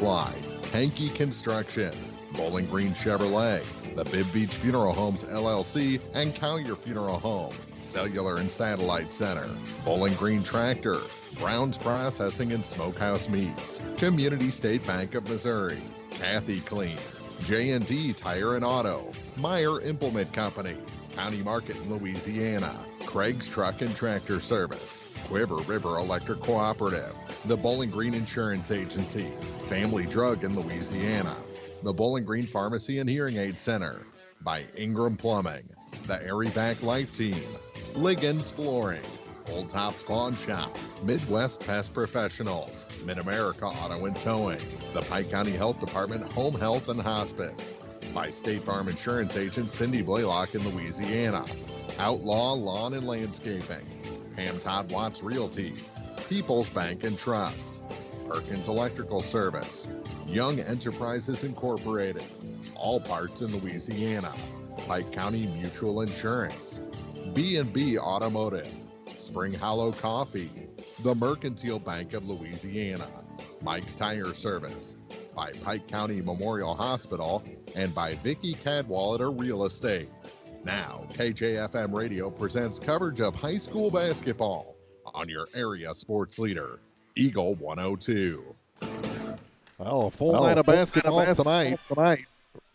Supply, Hankey Construction, Bowling Green Chevrolet, the Bibb Beach Funeral Homes LLC and Collier Funeral Home, Cellular and Satellite Center, Bowling Green Tractor, Brown's Processing and Smokehouse Meats, Community State Bank of Missouri, Kathy Clean, J&D Tire and Auto, Meyer Implement Company, County Market in Louisiana, Craig's Truck and Tractor Service, Quiver River Electric Cooperative, the Bowling Green Insurance Agency, Family Drug in Louisiana, the Bowling Green Pharmacy and Hearing Aid Center, by Ingram Plumbing, the Airyback Life Team, Liggins Flooring, Old Tops Pawn Shop, Midwest Pest Professionals, Mid-America Auto and Towing, the Pike County Health Department Home Health and Hospice, by State Farm Insurance Agent Cindy Blaylock in Louisiana, Outlaw Lawn and Landscaping, Pam Todd Watts Realty, People's Bank and Trust, Perkins Electrical Service, Young Enterprises Incorporated, All Parts in Louisiana, Pike County Mutual Insurance, B&B Automotive, Spring Hollow Coffee, the Mercantile Bank of Louisiana, Mike's Tire Service, by Pike County Memorial Hospital, and by Vicky Cadwallader Real Estate. Now, KJFM Radio presents coverage of high school basketball on your area sports leader, Eagle 102. Well, a full night of basketball tonight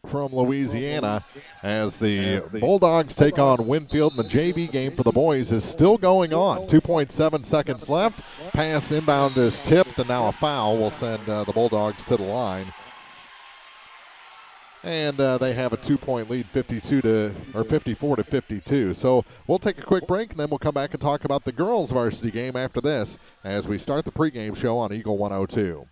from Louisiana as the Bulldogs take on Winfield, and the JV game for the boys is still going on. 2.7 seconds left. Pass inbound is tipped, and now a foul will send the Bulldogs to the line. And they have a 2-point lead, 54 to 52. So we'll take a quick break, and then we'll come back and talk about the girls' varsity game after this as we start the pregame show on Eagle 102.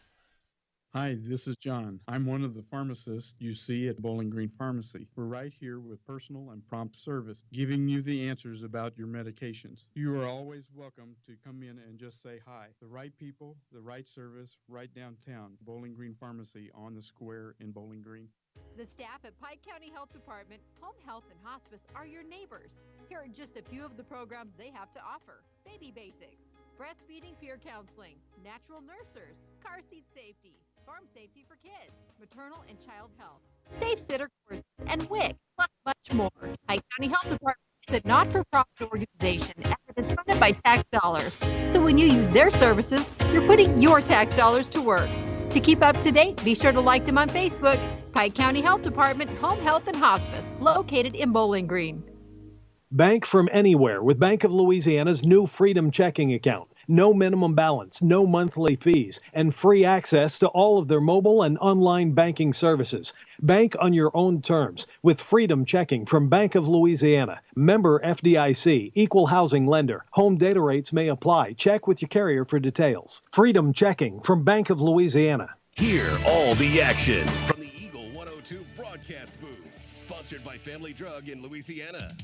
Hi, this is John. I'm one of the pharmacists you see at Bowling Green Pharmacy. We're right here with personal and prompt service, giving you the answers about your medications. You are always welcome to come in and just say hi. The right people, the right service, right downtown. Bowling Green Pharmacy on the square in Bowling Green. The staff at Pike County Health Department, Home Health and Hospice are your neighbors. Here are just a few of the programs they have to offer. Baby Basics, breastfeeding peer counseling, natural nurses, car seat safety, farm safety for kids, maternal and child health, safe sitter courses, and WIC, plus much more. Pike County Health Department is a not-for-profit organization and it is funded by tax dollars. So when you use their services, you're putting your tax dollars to work. To keep up to date, be sure to like them on Facebook. Pike County Health Department, Home Health and Hospice, located in Bowling Green. Bank from anywhere with Bank of Louisiana's new Freedom Checking account. No minimum balance, no monthly fees, and free access to all of their mobile and online banking services. Bank on your own terms with Freedom Checking from Bank of Louisiana. Member FDIC, equal housing lender. Home data rates may apply. Check with your carrier for details. Freedom Checking from Bank of Louisiana. Hear all the action from the Eagle 102 broadcast booth, sponsored by Family Drug in Louisiana.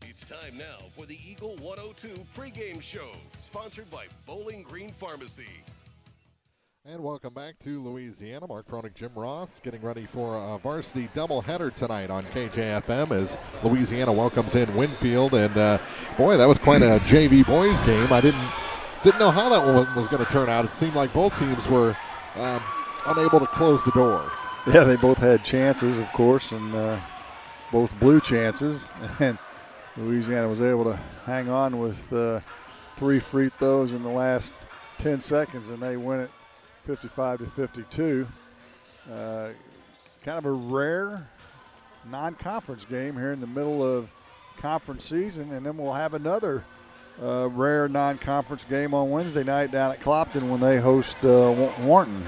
It's time now for the Eagle 102 pregame show, sponsored by Bowling Green Pharmacy. And welcome back to Louisiana. Mark Froning, Jim Ross, getting ready for a varsity doubleheader tonight on KJFM as Louisiana welcomes in Winfield. And boy, that was quite a JV boys game. I didn't know how that one was going to turn out. It seemed like both teams were unable to close the door. Yeah, they both had chances, of course, and both blew chances. And Louisiana was able to hang on with 3 free throws in the last 10 seconds, and they win it 55 to 52. Kind of a rare non-conference game here in the middle of conference season, and then we'll have another rare non-conference game on Wednesday night down at Clopton when they host Wharton.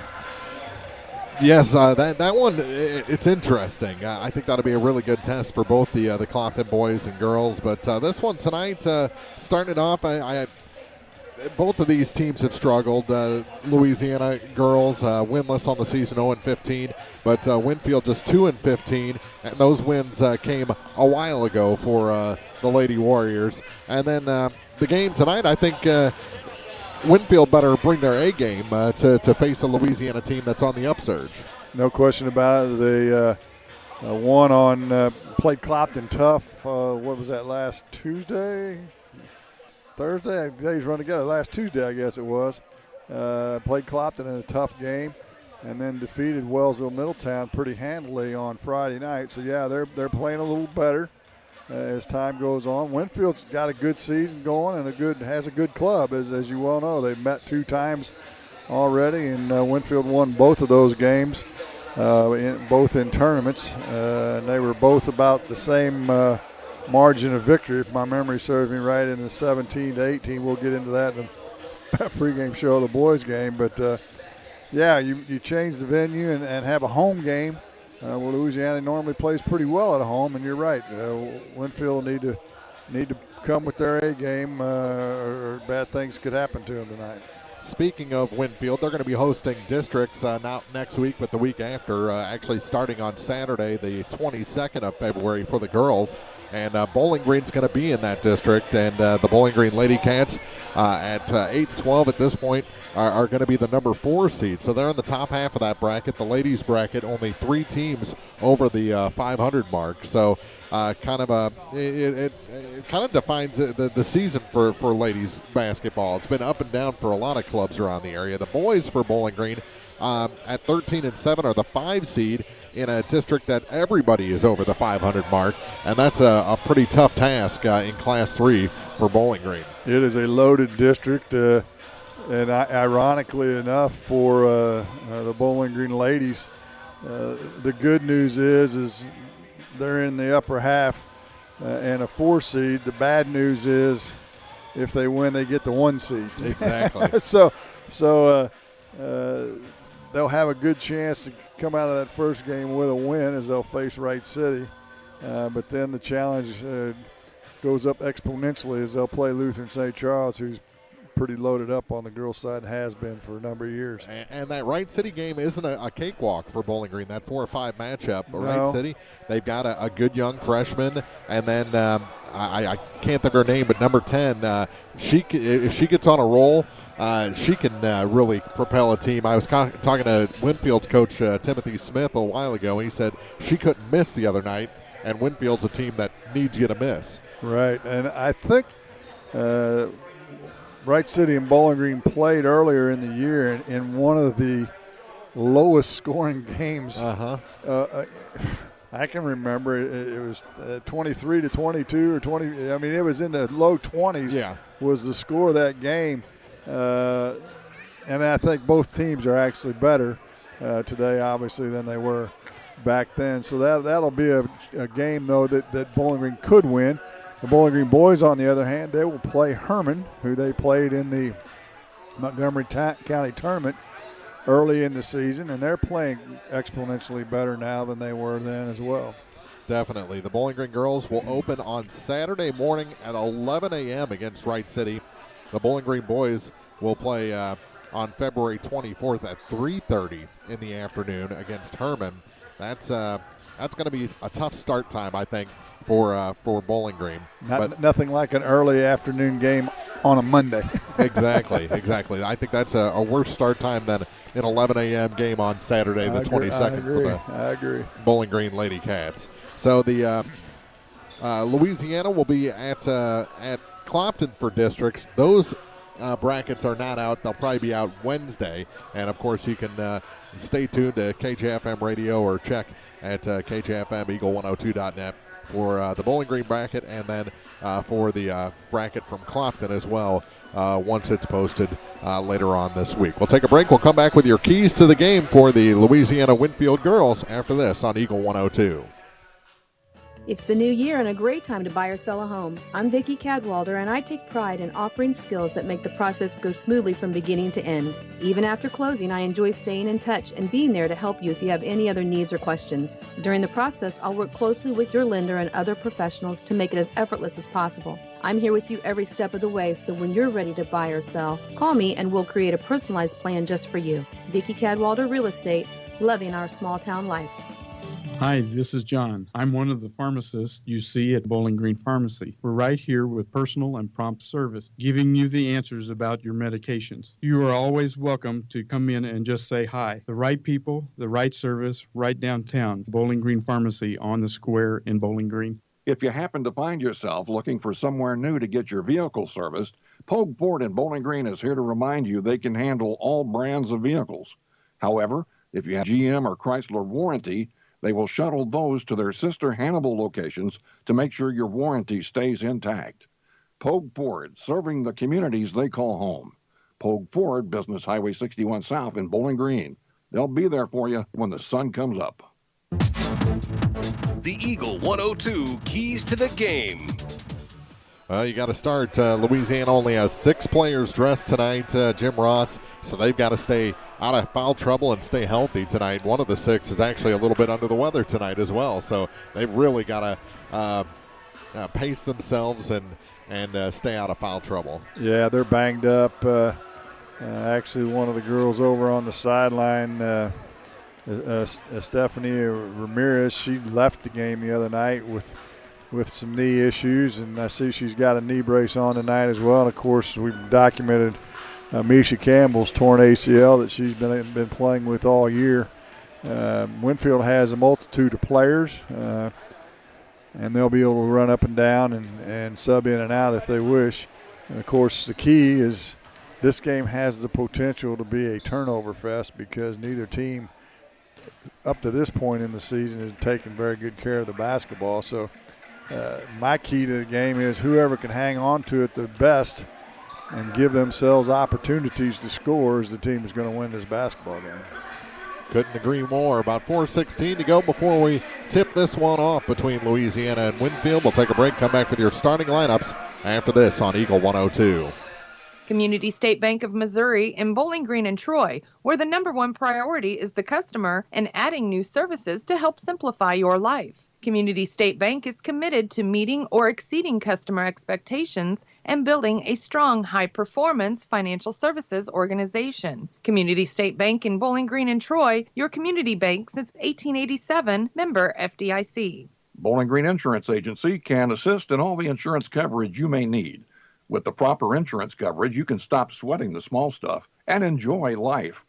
Yes, that one, it's interesting. I think that'll be a really good test for both the Clopton boys and girls. But this one tonight, starting it off, both of these teams have struggled. Louisiana girls winless on the season, 0-15, but Winfield just 2-15, and those wins came a while ago for the Lady Warriors. And then the game tonight, I think Winfield better bring their A game to face a Louisiana team that's on the upsurge. No question about it. They won on played Clopton tough. What was that, last Tuesday? Thursday? Days run together. Last Tuesday, I guess it was. Played Clopton in a tough game. and then defeated Wellsville Middletown pretty handily on Friday night. So, yeah, they're playing a little better as time goes on. Winfield's got a good season going and has a good club, as you well know. They've met 2 times already, and Winfield won both of those games, both in tournaments. And they were both about the same margin of victory, if my memory serves me right, in the 17-18. We'll get into that in the pregame show of the boys game. But, yeah, you change the venue and have a home game. Well, Louisiana normally plays pretty well at home, and you're right. Winfield need to come with their A game, or bad things could happen to them tonight. Speaking of Winfield, they're going to be hosting districts not next week, but the week after, actually starting on Saturday, the 22nd of February for the girls. And Bowling Green's going to be in that district, and the Bowling Green Lady Cats at 8-12 at this point are going to be the number 4 seed. So they're in the top half of that bracket. The ladies bracket, only 3 teams over the 500 mark. So it kind of defines the season for ladies basketball. It's been up and down for a lot of clubs around the area. The boys for Bowling Green at 13-7 are the 5 seed in a district that everybody is over the 500 mark, and that's a pretty tough task in Class 3 for Bowling Green. It is a loaded district, and ironically enough for the Bowling Green ladies, the good news is they're in the upper half and a 4 seed. The bad news is if they win, they get the 1 seed. Exactly. So they'll have a good chance to come out of that first game with a win as they'll face Wright City. But then the challenge goes up exponentially as they'll play Lutheran St. Charles, who's pretty loaded up on the girls' side and has been for a number of years. And that Wright City game isn't a cakewalk for Bowling Green, that 4 or 5 matchup. No. Wright City, they've got a good young freshman, and then I can't think of her name, but number 10, if she gets on a roll, she can really propel a team. I was talking to Winfield's coach, Timothy Smith, a while ago. He said she couldn't miss the other night, and Winfield's a team that needs you to miss. Right, and I think Wright City and Bowling Green played earlier in the year in one of the lowest scoring games. I can remember it was 23-22 or 20. I mean, it was in the low 20s. Yeah, was the score of that game. And I think both teams are actually better today, obviously, than they were back then. So that'll be a game, though, that Bowling Green could win. The Bowling Green boys, on the other hand, they will play Herman, who they played in the Montgomery County tournament early in the season, and they're playing exponentially better now than they were then as well. Definitely. The Bowling Green girls will open on Saturday morning at 11 a.m. against Wright City. The Bowling Green boys will play on February 24th at 3:30 in the afternoon against Herman. That's going to be a tough start time, I think, for Bowling Green. Nothing like an early afternoon game on a Monday. Exactly. I think that's a worse start time than an 11 a.m. game on Saturday the 22nd for the Bowling Green Lady Cats. So the Louisiana will be at Clopton for districts. Those brackets are not out. They'll probably be out Wednesday. And, of course, you can stay tuned to KJFM Radio or check at KJFM Eagle102.net for the Bowling Green bracket, and then for the bracket from Clopton as well once it's posted later on this week. We'll take a break. We'll come back with your keys to the game for the Louisiana Winfield girls after this on Eagle 102. It's the new year and a great time to buy or sell a home. I'm Vicki Cadwalder, and I take pride in offering skills that make the process go smoothly from beginning to end. Even after closing, I enjoy staying in touch and being there to help you if you have any other needs or questions. During the process, I'll work closely with your lender and other professionals to make it as effortless as possible. I'm here with you every step of the way, so when you're ready to buy or sell, call me and we'll create a personalized plan just for you. Vicki Cadwalder Real Estate, loving our small town life. Hi, this is John. I'm one of the pharmacists you see at Bowling Green Pharmacy. We're right here with personal and prompt service, giving you the answers about your medications. You are always welcome to come in and just say hi. The right people, the right service, right downtown. Bowling Green Pharmacy on the square in Bowling Green. If you happen to find yourself looking for somewhere new to get your vehicle serviced, Pogue Ford in Bowling Green is here to remind you they can handle all brands of vehicles. However, If you have GM or Chrysler warranty, they will shuttle those to their sister Hannibal locations to make sure your warranty stays intact. Pogue Ford, serving the communities they call home. Pogue Ford, Business Highway 61 South in Bowling Green. They'll be there for you when the sun comes up. The Eagle 102 keys to the game. You got to start. Louisiana only has 6 players dressed tonight, Jim Ross, so they've got to stay out of foul trouble and stay healthy tonight. One of the 6 is actually a little bit under the weather tonight as well, so they've really got to pace themselves and stay out of foul trouble. Yeah, they're banged up. Actually, one of the girls over on the sideline, Stephanie Ramirez, she left the game the other night with some knee issues, and I see she's got a knee brace on tonight as well. And of course, we've documented Misha Campbell's torn ACL that she's been playing with all year. Winfield has a multitude of players, and they'll be able to run up and down and sub in and out if they wish. And of course, the key is this game has the potential to be a turnover fest because neither team up to this point in the season has taken very good care of the basketball. So my key to the game is whoever can hang on to it the best and give themselves opportunities to score is the team is going to win this basketball game. Couldn't agree more. About 4:16 to go before we tip this one off between Louisiana and Winfield. We'll take a break, come back with your starting lineups after this on Eagle 102. Community State Bank of Missouri in Bowling Green and Troy, where the #1 priority is the customer and adding new services to help simplify your life. Community State Bank is committed to meeting or exceeding customer expectations and building a strong, high-performance financial services organization. Community State Bank in Bowling Green and Troy, your community bank since 1887, member FDIC. Bowling Green Insurance Agency can assist in all the insurance coverage you may need. With the proper insurance coverage, you can stop sweating the small stuff and enjoy life.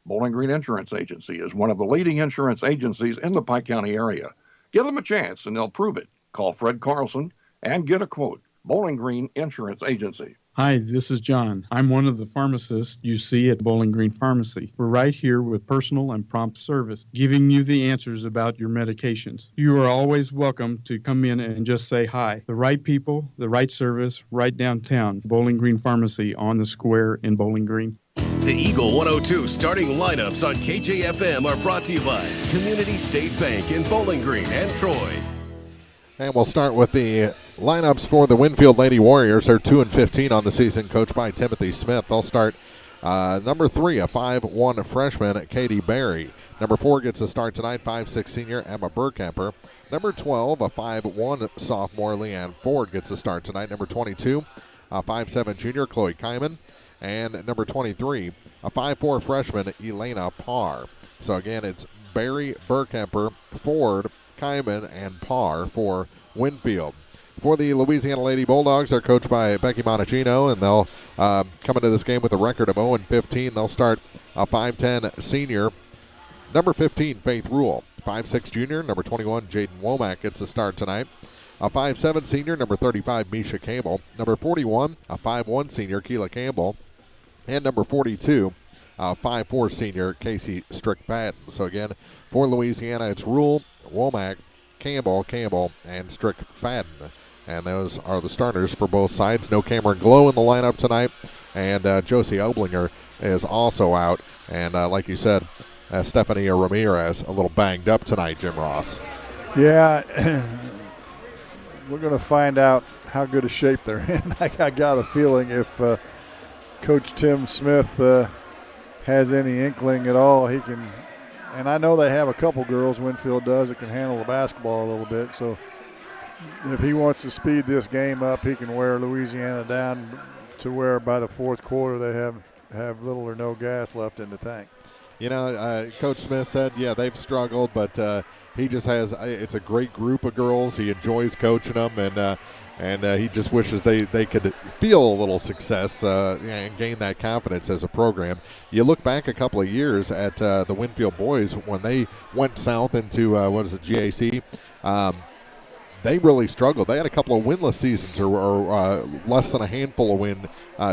Bowling Green Insurance Agency is one of the leading insurance agencies in the Pike County area. Give them a chance and they'll prove it. Call Fred Carlson and get a quote. Bowling Green Insurance Agency. Hi, this is John. I'm one of the pharmacists you see at Bowling Green Pharmacy. We're right here with personal and prompt service, giving you the answers about your medications. You are always welcome to come in and just say hi. The right people, the right service, right downtown. Bowling Green Pharmacy on the square in Bowling Green. The Eagle 102 starting lineups on KJFM are brought to you by Community State Bank in Bowling Green and Troy. And we'll start with the lineups for the Winfield Lady Warriors. They're 2-15 on the season, coached by Timothy Smith. They'll start number 3, a 5'1" freshman, Katie Berry. Number 4 gets a start tonight, 5'6" senior, Emma Burkemper. Number 12, a 5'1" sophomore, Leanne Ford, gets a start tonight. Number 22, a 5'7" junior, Chloe Kyman. And number 23, a 5'4" freshman, Elena Parr. So again, it's Berry, Burkemper, Ford, Kyman, and Parr for Winfield. For the Louisiana Lady Bulldogs, they're coached by Becky Monachino, and they'll come into this game with a record of 0-15. They'll start a 5'10" senior, number 15, Faith Rule. 5'6" junior, number 21, Jaden Womack gets a start tonight. A 5'7" senior, number 35, Misha Campbell. Number 41, a 5'1" senior, Keela Campbell. And number 42, 5'4" senior, Casey Strick-Fadden. So again, for Louisiana, it's Rule, Womack, Campbell, and Strick-Fadden. And those are the starters for both sides. No Cameron Glow in the lineup tonight. And Josie Oblinger is also out. And like you said, Stephanie Ramirez a little banged up tonight, Jim Ross. Yeah, we're going to find out how good a shape they're in. I got a feeling if Coach Tim Smith has any inkling at all, he can. And I know they have a couple girls, Winfield does, that can handle the basketball a little bit. So if he wants to speed this game up, he can wear Louisiana down to where by the fourth quarter they have little or no gas left in the tank. You know, Coach Smith said, yeah, they've struggled, but he just has it's a great group of girls. He enjoys coaching them, and he just wishes they could feel a little success and gain that confidence as a program. You look back a couple of years at the Winfield boys when they went south into, GAC. they really struggled. They had a couple of winless seasons or less than a handful of win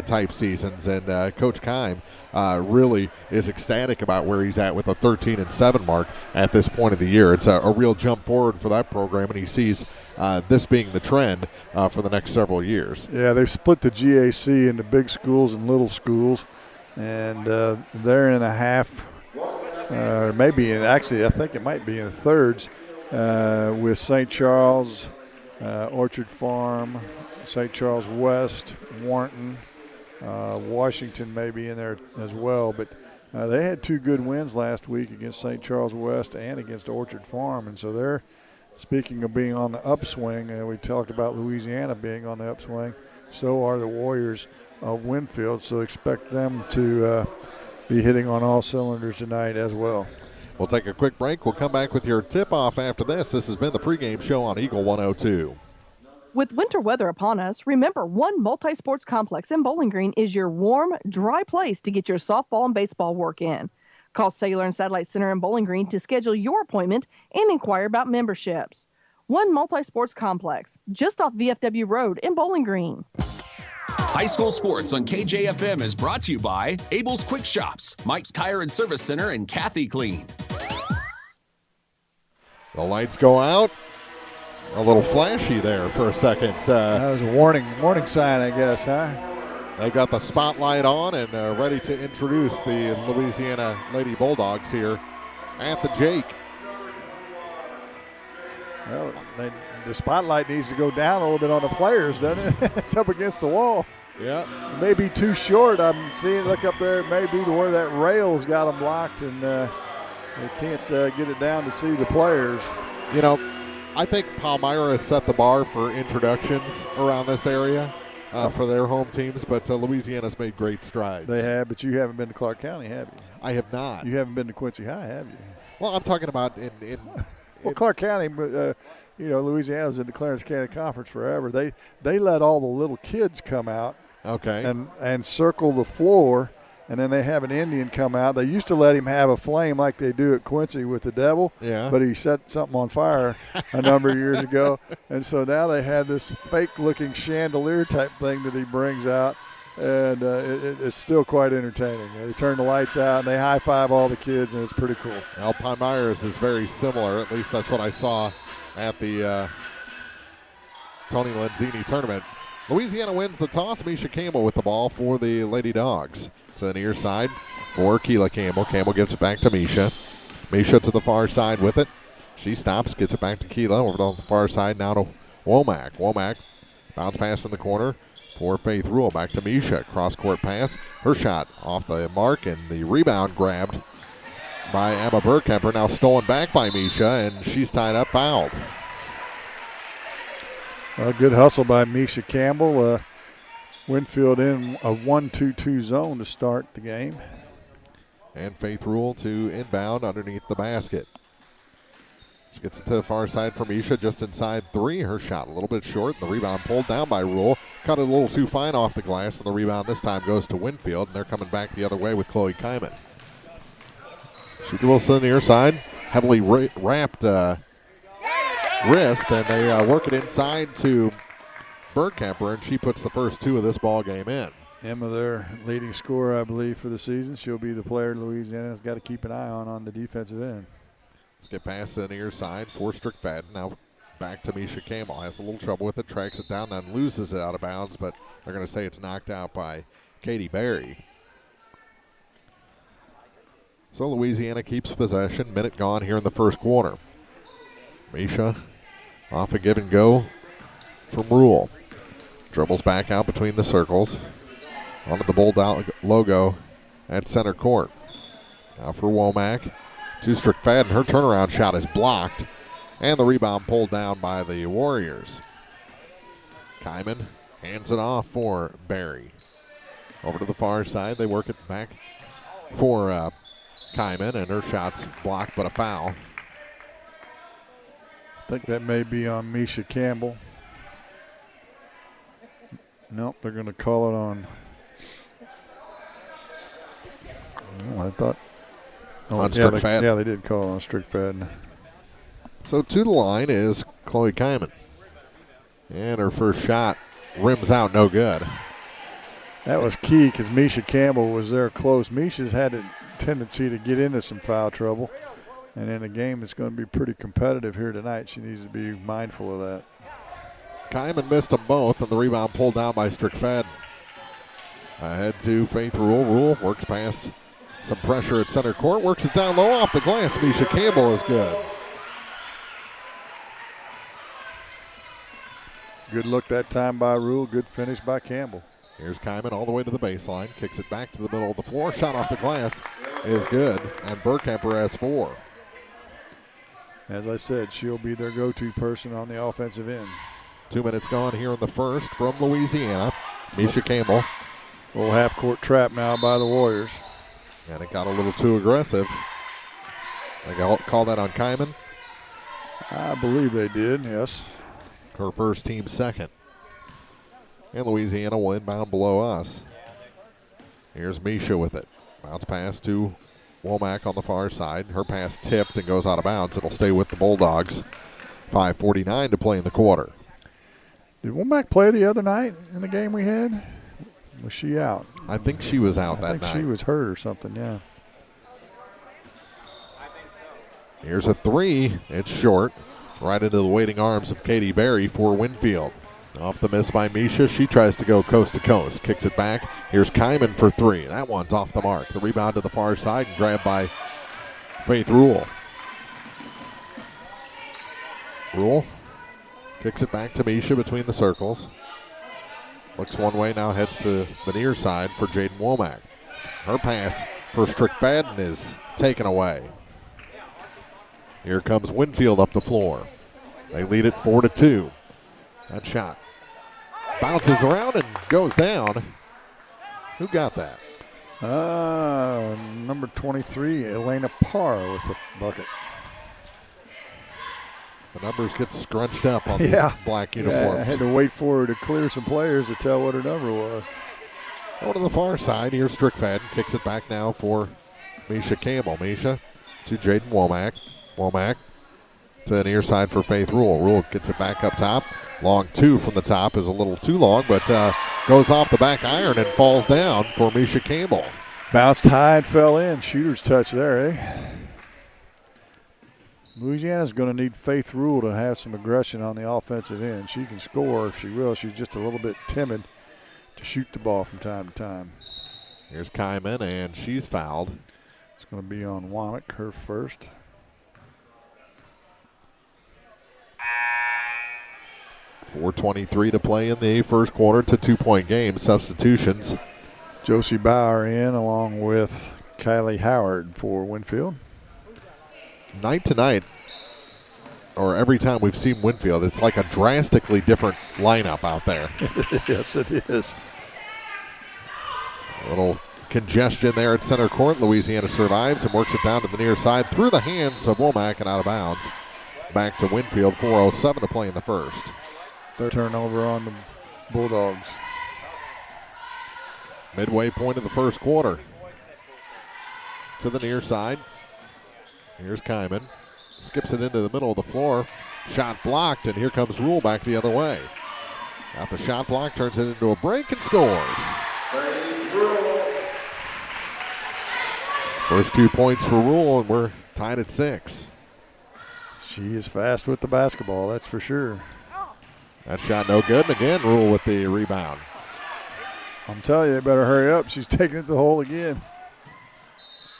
type seasons, and Coach Keim really is ecstatic about where he's at with a 13-7 mark at this point of the year. It's a real jump forward for that program, and he sees this being the trend for the next several years. Yeah, they've split the GAC into big schools and little schools, and they're in a half, or maybe actually I think it might be in thirds, with St. Charles, Orchard Farm, St. Charles West, Warrenton, Washington may be in there as well. But they had 2 good wins last week against St. Charles West and against Orchard Farm. And so they're, speaking of being on the upswing, we talked about Louisiana being on the upswing. So are the Warriors of Winfield. So expect them to be hitting on all cylinders tonight as well. We'll take a quick break. We'll come back with your tip-off after this. This has been the pregame show on Eagle 102. With winter weather upon us, remember One Multi-Sports Complex in Bowling Green is your warm, dry place to get your softball and baseball work in. Call Cellular and Satellite Center in Bowling Green to schedule your appointment and inquire about memberships. One Multi-Sports Complex, just off VFW Road in Bowling Green. High school sports on KJFM is brought to you by Abel's Quick Shops, Mike's Tire and Service Center, and Kathy Clean. The lights go out. A little flashy there for a second. That was a warning sign, I guess, huh? They've got the spotlight on and ready to introduce the Louisiana Lady Bulldogs here at the Jake. Well, the spotlight needs to go down a little bit on the players, doesn't it? It's up against the wall. Yeah. It may be too short. I'm seeing, look up there, it may be to where that rail's got them locked, and they can't get it down to see the players. You know, I think Palmyra has set the bar for introductions around this area for their home teams, but Louisiana's made great strides. They have, but you haven't been to Clark County, have you? I have not. You haven't been to Quincy High, have you? Well, I'm talking about in well, Clark County, Louisiana was in the Clarence County Conference forever. They let all the little kids come out, okay, and circle the floor, and then they have an Indian come out. They used to let him have a flame like they do at Quincy with the devil, but he set something on fire a number of years ago, and so now they have this fake-looking chandelier type thing that he brings out, and it's still quite entertaining. They turn the lights out, and they high-five all the kids, and it's pretty cool. Alpine Myers is very similar. At least that's what I saw at the Tony Lenzini tournament. Louisiana wins the toss. Misha Campbell with the ball for the Lady Dogs. To the near side for Keela Campbell. Campbell gives it back to Misha. Misha to the far side with it. She stops, gets it back to Keela. Over to the far side now to Womack. Womack bounce pass in the corner for Faith Rule. Back to Misha. Cross-court pass. Her shot off the mark, and the rebound grabbed by Emma Burkemper. Now stolen back by Misha, and she's tied up, fouled. Well, good hustle by Misha Campbell. Winfield in a 1-2-2 zone to start the game. And Faith Rule to inbound underneath the basket. She gets it to the far side for Misha, just inside 3. Her shot a little bit short. The rebound pulled down by Rule. Cut it a little too fine off the glass, and the rebound this time goes to Winfield, and they're coming back the other way with Chloe Kyman. She dribbles to the near side, heavily wrapped wrist, and they work it inside to Burkemper, and she puts the first 2 of this ball game in. Emma, their leading scorer, I believe, for the season. She'll be the player Louisiana's got to keep an eye on the defensive end. Let's get past the near side for Strickfadden. Now back to Misha Campbell. Has a little trouble with it, tracks it down, then loses it out of bounds, but they're going to say it's knocked out by Katie Berry. So Louisiana keeps possession. Minute gone here in the first quarter. Misha off a give and go from Rule. Dribbles back out between the circles. Onto the Bulldog logo at center court. Now for Womack. To Strickfadden. Her turnaround shot is blocked. And the rebound pulled down by the Warriors. Kyman hands it off for Berry. Over to the far side. They work it back for Kyman, and her shot's blocked, but a foul. I think that may be on Misha Campbell. Nope, they're going to call it on. Oh, I thought. On Strickfadden. Yeah, they did call it on Strickfadden. So to the line is Chloe Kyman. And her first shot rims out, no good. That was key because Misha Campbell was there close. Misha's had a tendency to get into some foul trouble. And in a game that's going to be pretty competitive here tonight, she needs to be mindful of that. Kyman missed them both, and the rebound pulled down by Strickfadden. Ahead to Faith Rule. Rule works past some pressure at center court, works it down low off the glass. Misha Campbell is good. Good look that time by Rule. Good finish by Campbell. Here's Kyman all the way to the baseline. Kicks it back to the middle of the floor. Shot off the glass is good. And Burkhamper has 4. As I said, she'll be their go-to person on the offensive end. 2 minutes gone here in the first from Louisiana. Misha Campbell. Little half-court trap now by the Warriors. And it got a little too aggressive. They call that on Kyman. I believe they did, yes. Her first, team second. And Louisiana will inbound below us. Here's Misha with it. Bounce pass to Womack on the far side. Her pass tipped and goes out of bounds. It'll stay with the Bulldogs. 5:49 to play in the quarter. Did Womack play the other night in the game we had? Was she out? I think she was out that night. I think she was hurt or something, yeah. Here's a 3. It's short. Right into the waiting arms of Katie Berry for Winfield. Off the miss by Misha. She tries to go coast to coast. Kicks it back. Here's Kyman for 3. That one's off the mark. The rebound to the far side and grabbed by Faith Rule. Rule kicks it back to Misha between the circles. Looks one way, now heads to the near side for Jaden Womack. Her pass for Strickfadden is taken away. Here comes Winfield up the floor. They lead it 4-2. That shot bounces around and goes down. Who got that? Number 23, Elena Parr with the bucket. The numbers get scrunched up on the black uniform. I had to wait for her to clear some players to tell what her number was. Over to the far side, here's Strickfadden. Kicks it back now for Misha Campbell. Misha to Jaden Womack. Womack to the near side for Faith Rule. Rule gets it back up top. Long 2 from the top is a little too long, but goes off the back iron and falls down for Misha Campbell. Bounced high and fell in. Shooter's touch there, eh? Louisiana's going to need Faith Rule to have some aggression on the offensive end. She can score if she will. She's just a little bit timid to shoot the ball from time to time. Here's Kyman, and she's fouled. It's going to be on Womack, her first. .423 to play in the first quarter. It's a 2-point game. Substitutions. Josie Bauer in along with Kylie Howard for Winfield. Night to night, or every time we've seen Winfield, it's like a drastically different lineup out there. Yes, it is. A little congestion there at center court. Louisiana survives and works it down to the near side through the hands of Womack and out of bounds. Back to Winfield, 4:07 to play in the first. Third turnover on the Bulldogs. Midway point of the first quarter. To the near side. Here's Kyman. Skips it into the middle of the floor. Shot blocked, and here comes Rule back the other way. Got the shot block, turns it into a break and scores. First 2 points for Rule, and we're tied at 6. She is fast with the basketball, that's for sure. That shot no good, and again Rule with the rebound. I'm telling you, they better hurry up. She's taking it to the hole again.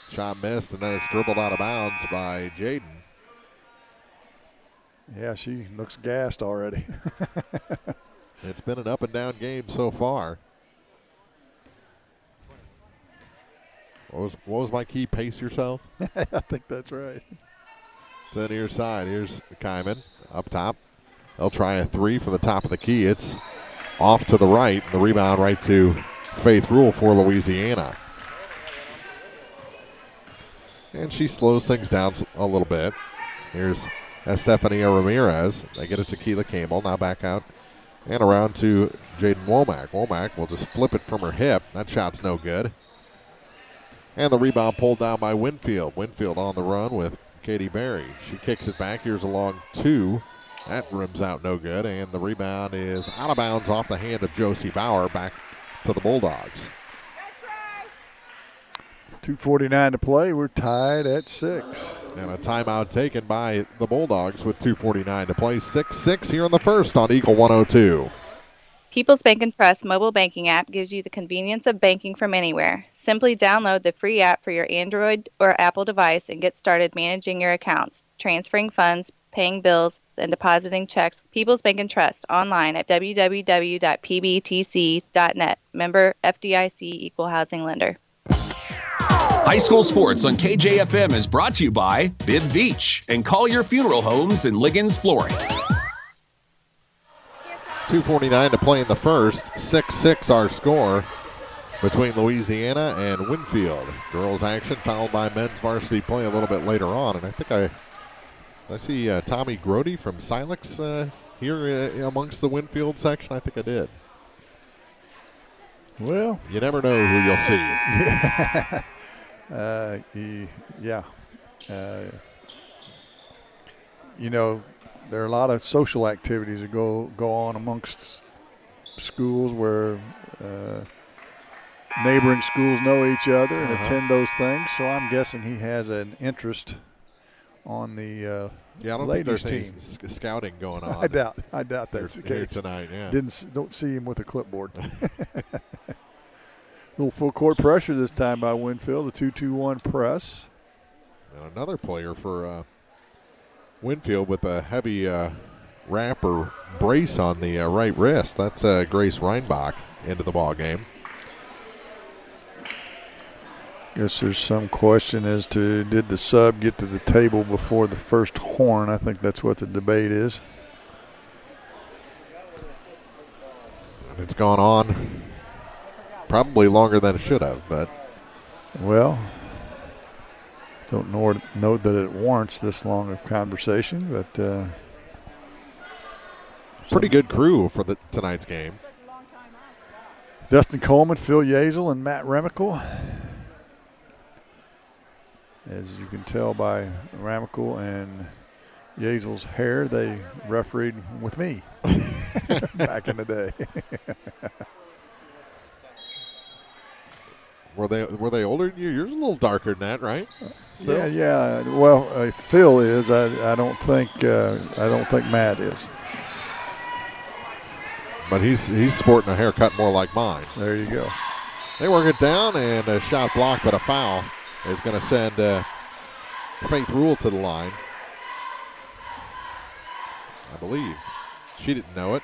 Shot missed, and then it's dribbled out of bounds by Jaden. Yeah, she looks gassed already. It's been an up and down game so far. What was my key? Pace yourself? I think that's right. To the near side, here's Kyman up top. They'll try a 3 from the top of the key. It's off to the right. The rebound right to Faith Rule for Louisiana. And she slows things down a little bit. Here's Estefania Ramirez. They get it to Keela Campbell. Now back out and around to Jaden Womack. Womack will just flip it from her hip. That shot's no good. And the rebound pulled down by Winfield. Winfield on the run with Katie Berry. She kicks it back. Here's a long 2. That rims out no good, and the rebound is out of bounds off the hand of Josie Bauer, back to the Bulldogs. 2:49 to play. We're tied at 6. And a timeout taken by the Bulldogs with 2:49 to play. 6-6 here in the first on Eagle 102. People's Bank and Trust mobile banking app gives you the convenience of banking from anywhere. Simply download the free app for your Android or Apple device and get started managing your accounts, transferring funds, paying bills, and depositing checks. People's Bank and Trust online at www.pbtc.net. Member FDIC Equal Housing Lender. High school sports on KJFM is brought to you by Bib Beach and Collier Funeral Homes and Liggins Flooring. 2:49 to play in the first. 6-6 our score between Louisiana and Winfield. Girls action followed by men's varsity play a little bit later on. And I think I see Tommy Grody from Silex here amongst the Winfield section. I think I did. Well, you never know who you'll see. Yeah. There are a lot of social activities that go on amongst schools where neighboring schools know each other and attend those things. So I'm guessing he has an interest on the I don't ladies think team. Any scouting going on. I doubt that's the case tonight. Yeah. Don't see him with a clipboard. Little full court pressure this time by Winfield. A 2-2-1 press. And another player for Winfield with a heavy wrap or brace on the right wrist. That's Grace Reinbach into the ball game. Guess there's some question as to did the sub get to the table before the first horn. I think that's what the debate is. And it's gone on probably longer than it should have, but. Well, don't know that it warrants this long of conversation, but. Pretty good crew for tonight's game. Dustin Coleman, Phil Yazel, and Matt Remical. As you can tell by Ramical and Yazel's hair, they refereed with me back in the day. Were they older than you? You're a little darker than that, right? So. Yeah. Well, Phil is. I don't think Matt is. But he's sporting a haircut more like mine. There you go. They work it down, and a shot blocked, but a foul is going to send Faith Rule to the line. I believe. She didn't know it.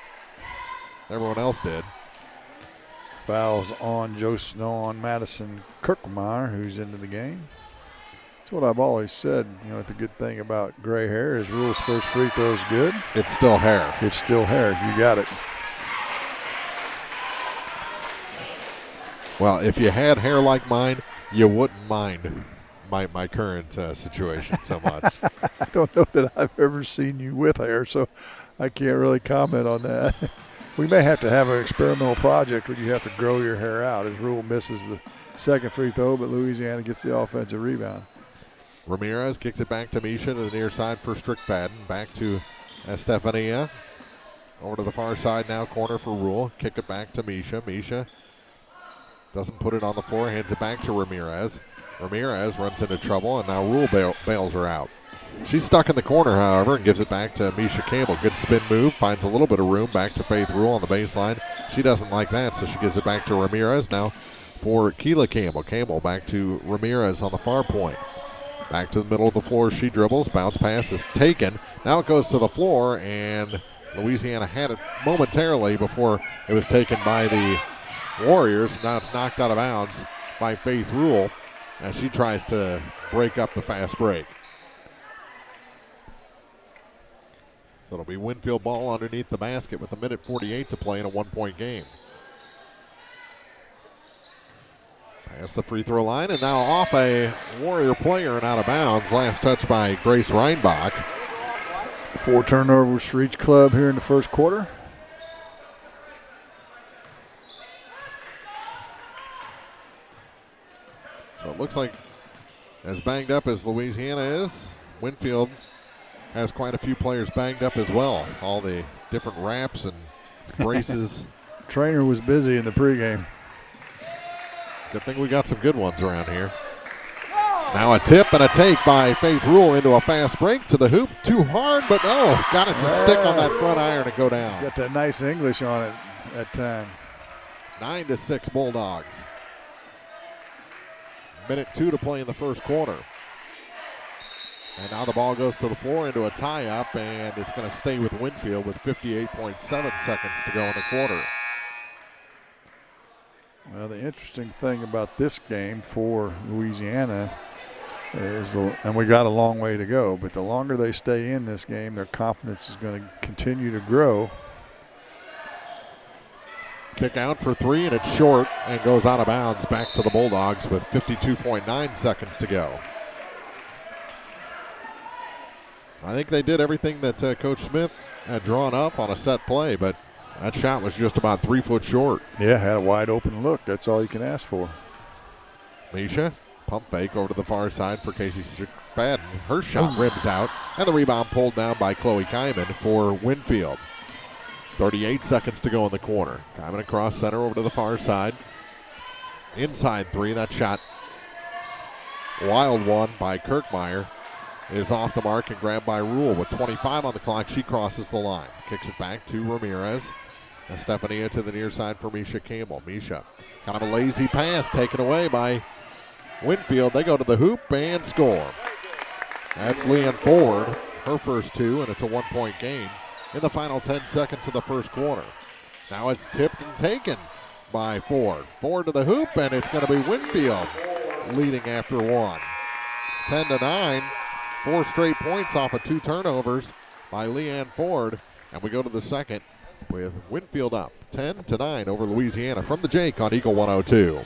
Everyone else did. Fouls on Joe Snow on Madison Kirkmeyer, who's into the game. That's what I've always said. The good thing about gray hair is Rule's first free throw is good. It's still hair. It's still hair. You got it. Well, if you had hair like mine, you wouldn't mind my current situation so much. I don't know that I've ever seen you with hair, so I can't really comment on that. We may have to have an experimental project where you have to grow your hair out, as Rule misses the second free throw, but Louisiana gets the offensive rebound. Ramirez kicks it back to Misha to the near side for Strickfadden. Back to Estefania. Over to the far side now, corner for Rule. Kick it back to Misha. Misha doesn't put it on the floor, hands it back to Ramirez. Ramirez runs into trouble, and now Rule bails her out. She's stuck in the corner, however, and gives it back to Misha Campbell. Good spin move, finds a little bit of room, back to Faith Rule on the baseline. She doesn't like that, so she gives it back to Ramirez. Now for Keela Campbell. Campbell back to Ramirez on the far point. Back to the middle of the floor, she dribbles. Bounce pass is taken. Now it goes to the floor, and Louisiana had it momentarily before it was taken by the Warriors. Now it's knocked out of bounds by Faith Rule as she tries to break up the fast break. So it'll be Winfield ball underneath the basket with 1:48 to play in a one-point game. Past the free throw line, and now off a Warrior player and out of bounds. Last touch by Grace Reinbach. 4 turnovers for each club here in the first quarter. So it looks like, as banged up as Louisiana is, Winfield has quite a few players banged up as well. All the different wraps and braces. Trainer was busy in the pregame. Good thing we got some good ones around here. Now a tip and a take by Faith Rule into a fast break to the hoop. Too hard, but got it to stick on that front iron and go down. Got that nice English on it that time. 9-6 Bulldogs. Minute 2 to play in the first quarter. And now the ball goes to the floor into a tie-up, and it's going to stay with Winfield with 58.7 seconds to go in the quarter. Well, the interesting thing about this game for Louisiana is, and we got a long way to go, but the longer they stay in this game, their confidence is going to continue to grow. Kick out for 3, and it's short and goes out of bounds back to the Bulldogs with 52.9 seconds to go. I think they did everything that Coach Smith had drawn up on a set play, but that shot was just about 3 foot short. Yeah, had a wide open look. That's all you can ask for. Misha, pump fake over to the far side for Casey Fadden. Her shot rims out, and the rebound pulled down by Chloe Kyman for Winfield. 38 seconds to go in the corner. Kyman across center over to the far side. Inside 3, that shot, wild one by Kirkmeyer, is off the mark and grabbed by Rule. With 25 on the clock, she crosses the line. Kicks it back to Ramirez. And Stefania to the near side for Misha Campbell. Misha, kind of a lazy pass taken away by Winfield. They go to the hoop and score. That's Leanne Ford, her first 2, and it's a 1-point game in the final 10 seconds of the first quarter. Now it's tipped and taken by Ford. Ford to the hoop, and it's going to be Winfield leading after 1. 10-9. 4 straight points off of 2 turnovers by Leanne Ford. And we go to the second with Winfield up 10-9 over Louisiana from the Jake on Eagle 102.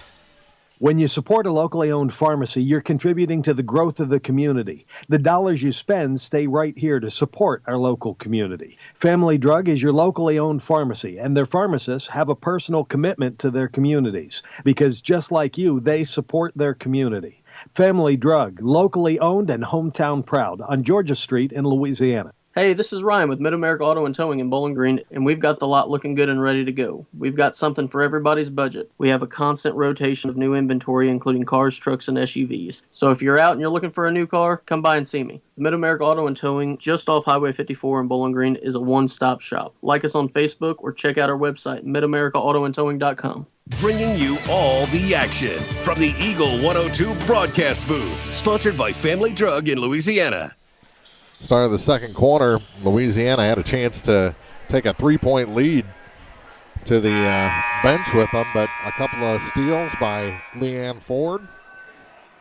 When you support a locally owned pharmacy, you're contributing to the growth of the community. The dollars you spend stay right here to support our local community. Family Drug is your locally owned pharmacy, and their pharmacists have a personal commitment to their communities because just like you, they support their community. Family Drug, locally owned and hometown proud on Georgia Street in Louisiana. Hey, this is Ryan with Mid-America Auto and Towing in Bowling Green, and we've got the lot looking good and ready to go. We've got something for everybody's budget. We have a constant rotation of new inventory, including cars, trucks, and SUVs. So if you're out and you're looking for a new car, come by and see me. Mid-America Auto and Towing, just off Highway 54 in Bowling Green, is a one-stop shop. Like us on Facebook or check out our website, midamericaautoandtowing.com. Bringing you all the action from the Eagle 102 broadcast booth, sponsored by Family Drug in Louisiana. Start of the second quarter, Louisiana had a chance to take a 3-point lead to the bench with them, but a couple of steals by Leanne Ford,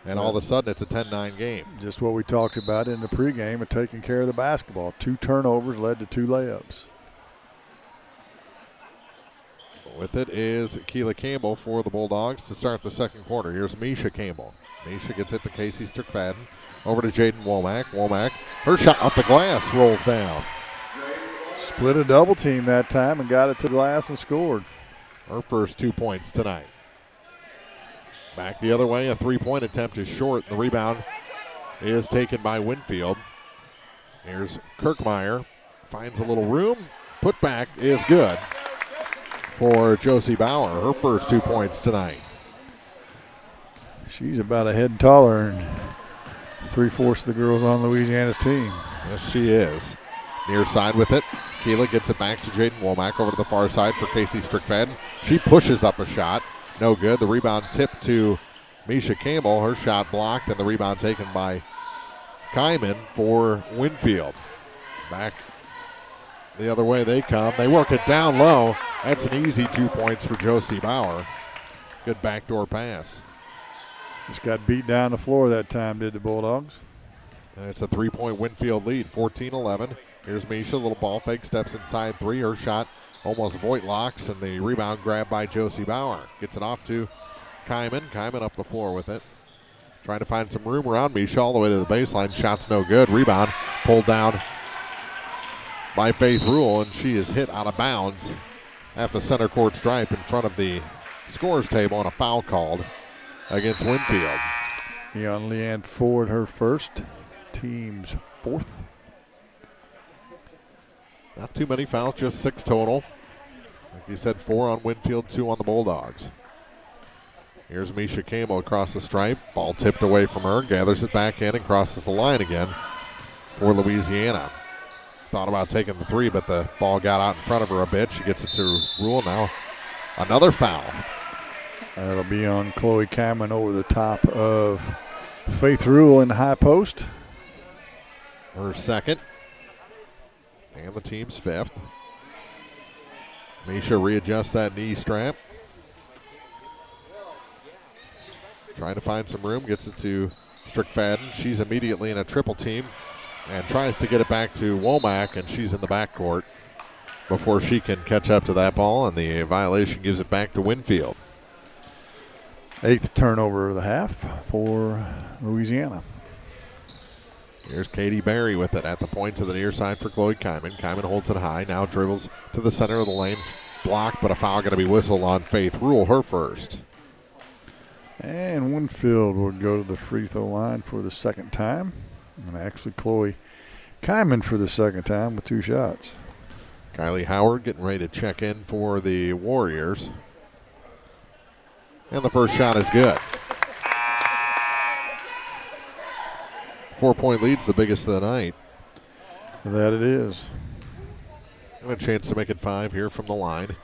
and all of a sudden it's a 10-9 game. Just what we talked about in the pregame of taking care of the basketball. 2 turnovers led to 2 layups. With it is Keela Campbell for the Bulldogs to start the second quarter. Here's Misha Campbell. Misha gets it to Casey Strickfadden. Over to Jaden Womack. Womack, her shot off the glass, rolls down. Split a double team that time and got it to the glass and scored. Her first 2 points tonight. Back the other way, a 3-point attempt is short. The rebound is taken by Winfield. Here's Kirkmeyer, finds a little room. Put back is good for Josie Bauer, her first 2 points tonight. She's about a head taller than 3/4 of the girls on Louisiana's team. Yes, she is. Near side with it. Keela gets it back to Jaden Womack over to the far side for Casey Strickfadden. She pushes up a shot. No good. The rebound tipped to Misha Campbell. Her shot blocked, and the rebound taken by Kyman for Winfield. Back the other way they come. They work it down low. That's an easy 2 points for Josie Bauer. Good backdoor pass. Just got beat down the floor that time, did the Bulldogs. And it's a 3-point Winfield lead, 14-11. Here's Misha, little ball fake, steps inside 3. Her shot almost Voight-locks, and the rebound grabbed by Josie Bauer. Gets it off to Kyman. Kyman up the floor with it. Trying to find some room around Misha all the way to the baseline. Shot's no good. Rebound pulled down by Faith Rule, and she is hit out of bounds at the center court stripe in front of the scorer's table, and a foul called against Winfield. On Leanne Ford, her first, team's 4th. Not too many fouls, just 6 total. Like you said, 4 on Winfield, 2 on the Bulldogs. Here's Misha Camo across the stripe. Ball tipped away from her, gathers it back in and crosses the line again for Louisiana. Thought about taking the 3, but the ball got out in front of her a bit. She gets it to Rule now. Another foul. That'll be on Chloe Cameron over the top of Faith Rule in the high post. Her second. And the team's 5th. Misha readjusts that knee strap. Trying to find some room, gets it to Strickfadden. She's immediately in a triple team and tries to get it back to Womack, and she's in the backcourt before she can catch up to that ball, and the violation gives it back to Winfield. 8th turnover of the half for Louisiana. Here's Katie Berry with it at the point to the near side for Chloe Kyman. Kyman holds it high, now dribbles to the center of the lane. Blocked, but a foul going to be whistled on Faith Rule, her first. And Winfield will go to the free throw line for the second time. And actually Chloe Kyman for the second time with 2 shots. Kylie Howard getting ready to check in for the Warriors. And the first shot is good. 4-point lead's the biggest of the night. That it is. And a chance to make it 5 here from the line.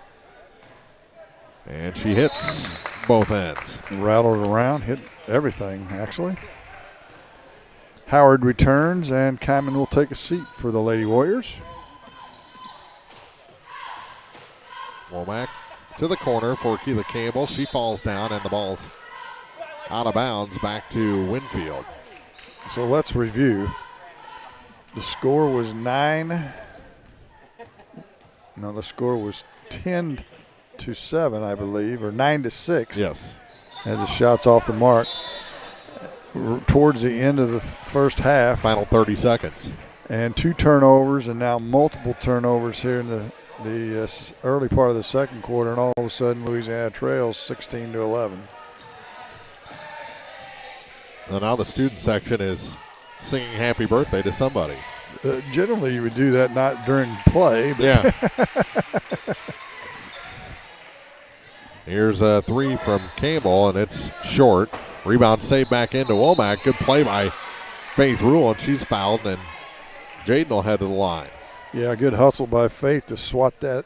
And she hits both ends. Rattled around, hit everything actually. Howard returns, and Kyman will take a seat for the Lady Warriors. Womack to the corner for Keela Campbell. She falls down, and the ball's out of bounds back to Winfield. So let's review. The score was 10-7, I believe, or 9-6. Yes. As the shot's off the mark. Towards the end of the first half. Final 30 seconds. And 2 turnovers, and now multiple turnovers here in the early part of the second quarter, and all of a sudden Louisiana trails 16-11. And now the student section is singing happy birthday to somebody. Generally you would do that not during play. But yeah. Here's a 3 from Campbell, and it's short. Rebound saved back into Womack. Good play by Faith Rule, and she's fouled, and Jaden will head to the line. Yeah, good hustle by Faith to swat that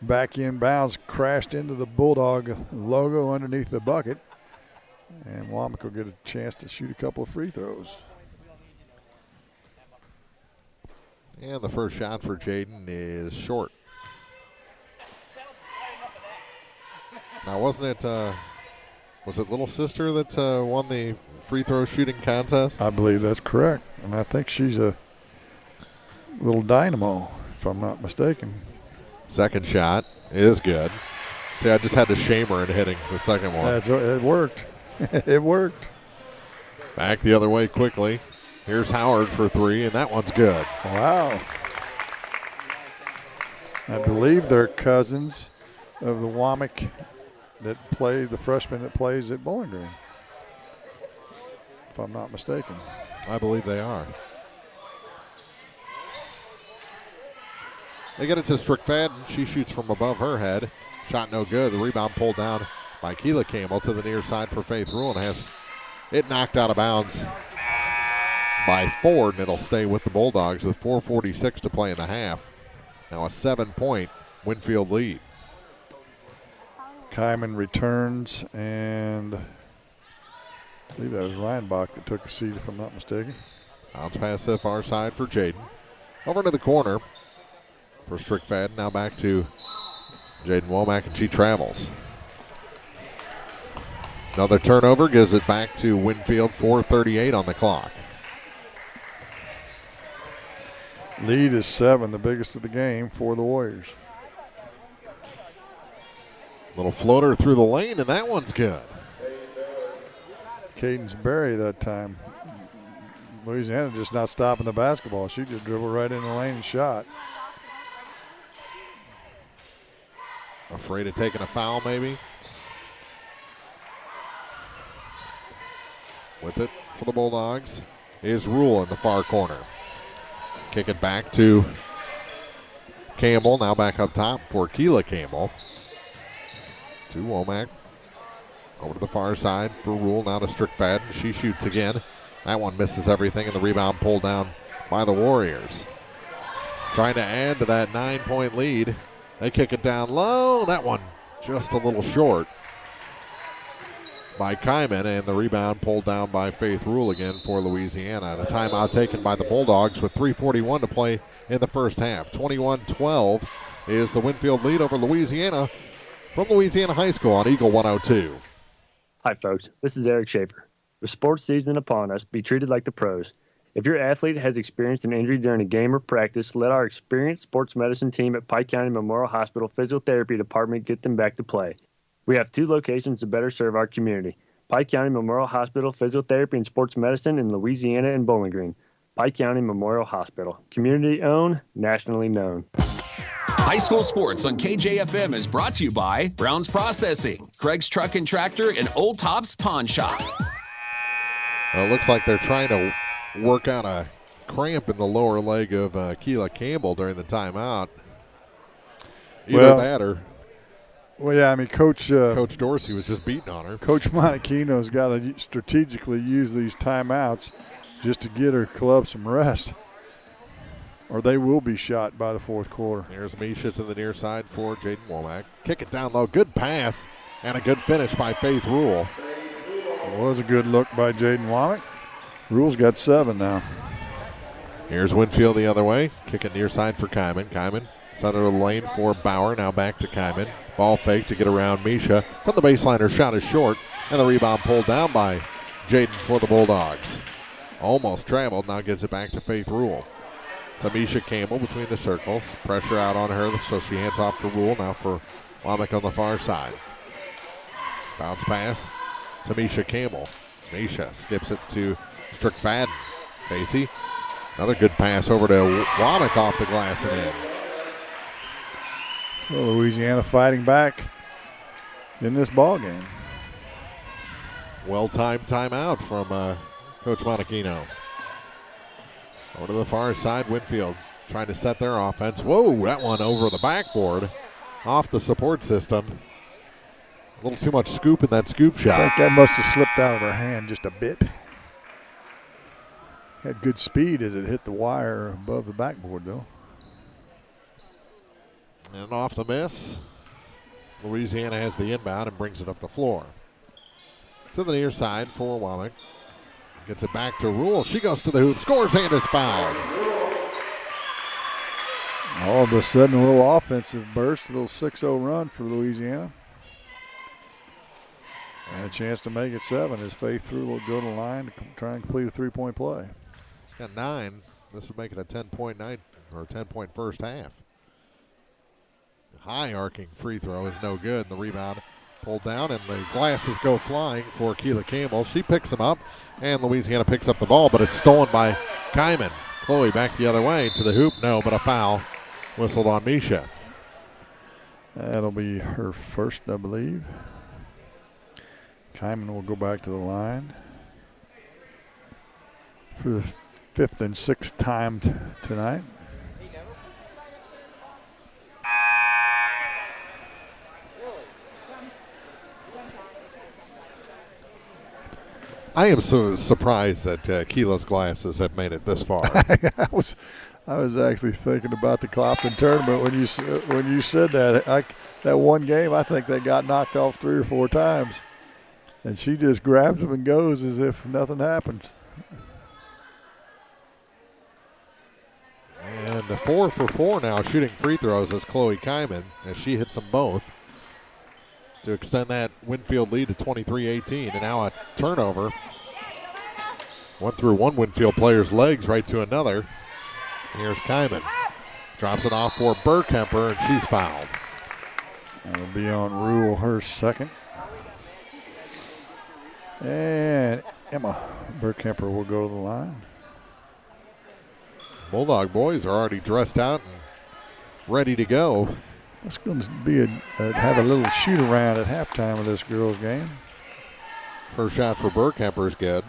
back in bounds. Crashed into the Bulldog logo underneath the bucket. And Womack will get a chance to shoot a couple of free throws. And the first shot for Jaden is short. Now, wasn't it was it little sister that won the free throw shooting contest? I believe that's correct. And I think she's a little dynamo, if I'm not mistaken. Second shot is good. See, I just had to shame her in hitting the second one. It worked. It worked. Back the other way quickly. Here's Howard for 3, and that one's good. Wow. I believe they're cousins of the Womack the freshman that plays at Bowling Green, if I'm not mistaken. I believe they are. They get it to Strickfadden. She shoots from above her head. Shot no good. The rebound pulled down by Keela Campbell to the near side for Faith Rule, and has it knocked out of bounds by Ford, and it'll stay with the Bulldogs with 4:46 to play in the half. Now a 7-point Winfield lead. Kyman returns, and I believe that was Reinbach that took a seat, if I'm not mistaken. Bounce pass to the far side for Jaden. Over to the corner for Strickfadden. Now back to Jaden Womack, and she travels. Another turnover gives it back to Winfield. 4:38 on the clock. Lead is 7, the biggest of the game for the Warriors. Little floater through the lane, and that one's good. Cadence Berry that time. Louisiana just not stopping the basketball. She just dribbled right in the lane and shot. Afraid of taking a foul, maybe. With it for the Bulldogs is Rule in the far corner. Kick it back to Campbell now back up top for Keela Campbell. To Womack. Over to the far side for Rule, now to Strickfadden. She shoots again. That one misses everything, and the rebound pulled down by the Warriors. Trying to add to that 9-point lead. They kick it down low. That one just a little short by Kyman, and the rebound pulled down by Faith Rule again for Louisiana. And a timeout taken by the Bulldogs with 3:41 to play in the first half. 21-12 is the Winfield lead over Louisiana from Louisiana High School on Eagle 102. Hi, folks. This is Eric Schaefer. With sports season upon us, be treated like the pros. If your athlete has experienced an injury during a game or practice, let our experienced sports medicine team at Pike County Memorial Hospital Physiotherapy Department get them back to play. We have 2 locations to better serve our community: Pike County Memorial Hospital Physiotherapy and Sports Medicine in Louisiana and Bowling Green. Pike County Memorial Hospital. Community owned, nationally known. High school sports on KJFM is brought to you by Brown's Processing, Craig's Truck and Tractor, and Old Tops Pawn Shop. Well, it looks like they're trying to work out a cramp in the lower leg of Keela Campbell during the timeout. Either that or... Well, yeah, I mean, Coach Dorsey was just beating on her. Coach Monachino's got to strategically use these timeouts just to get her club some rest, or they will be shot by the fourth quarter. Here's Misha to the near side for Jaden Womack. Kick it down low. Good pass and a good finish by Faith Rule. It was a good look by Jaden Womack. Rule's got 7 now. Here's Winfield the other way. Kick it near side for Kyman. Kyman center of the lane for Bauer. Now back to Kyman. Ball fake to get around Misha. From the baseline, her shot is short, and the rebound pulled down by Jaden for the Bulldogs. Almost traveled, now gets it back to Faith Rule. To Misha Campbell between the circles. Pressure out on her, so she hands off to Rule. Now for Womack on the far side. Bounce pass to Misha Campbell. Misha skips it to Strickfadden. Facey. Another good pass over to Womack off the glass and in. Well, Louisiana fighting back in this ball game. Well-timed timeout from Coach Monachino. Over to the far side, Winfield trying to set their offense. Whoa, that one over the backboard, off the support system. A little too much scoop in that scoop shot. I think that must have slipped out of her hand just a bit. Had good speed as it hit the wire above the backboard, though. And off the miss, Louisiana has the inbound and brings it up the floor. To the near side for Womack. Gets it back to Rule. She goes to the hoop, scores, and is fouled. All of a sudden, a little offensive burst, a little 6-0 run for Louisiana. And a chance to make it 7 as Faith Through will go to the line to try and complete a 3-point play. Got 9. This would make it a 10-point night or a 10-point first half. High arcing free throw is no good. The rebound pulled down, and the glasses go flying for Keela Campbell. She picks them up, and Louisiana picks up the ball, but it's stolen by Kyman. Chloe back the other way to the hoop. No, but a foul whistled on Misha. That'll be her first, I believe. Kyman will go back to the line for the 5th and 6th time tonight. I am so surprised that Keela's glasses have made it this far. I was actually thinking about the Clopton tournament when you said that. That one game, I think they got knocked off 3 or 4 times, and she just grabs them and goes as if nothing happens. And 4 for 4 now shooting free throws is Chloe Kyman as she hits them both to extend that Winfield lead to 23-18. And now a turnover. Went through one Winfield player's legs right to another. Here's Kyman. Drops it off for Burkemper, and she's fouled. That'll be on Rule, her second. And Emma Burkemper will go to the line. Bulldog boys are already dressed out and ready to go. It's going to be have a little shoot around at halftime of this girls' game. First shot for Burkemper is good.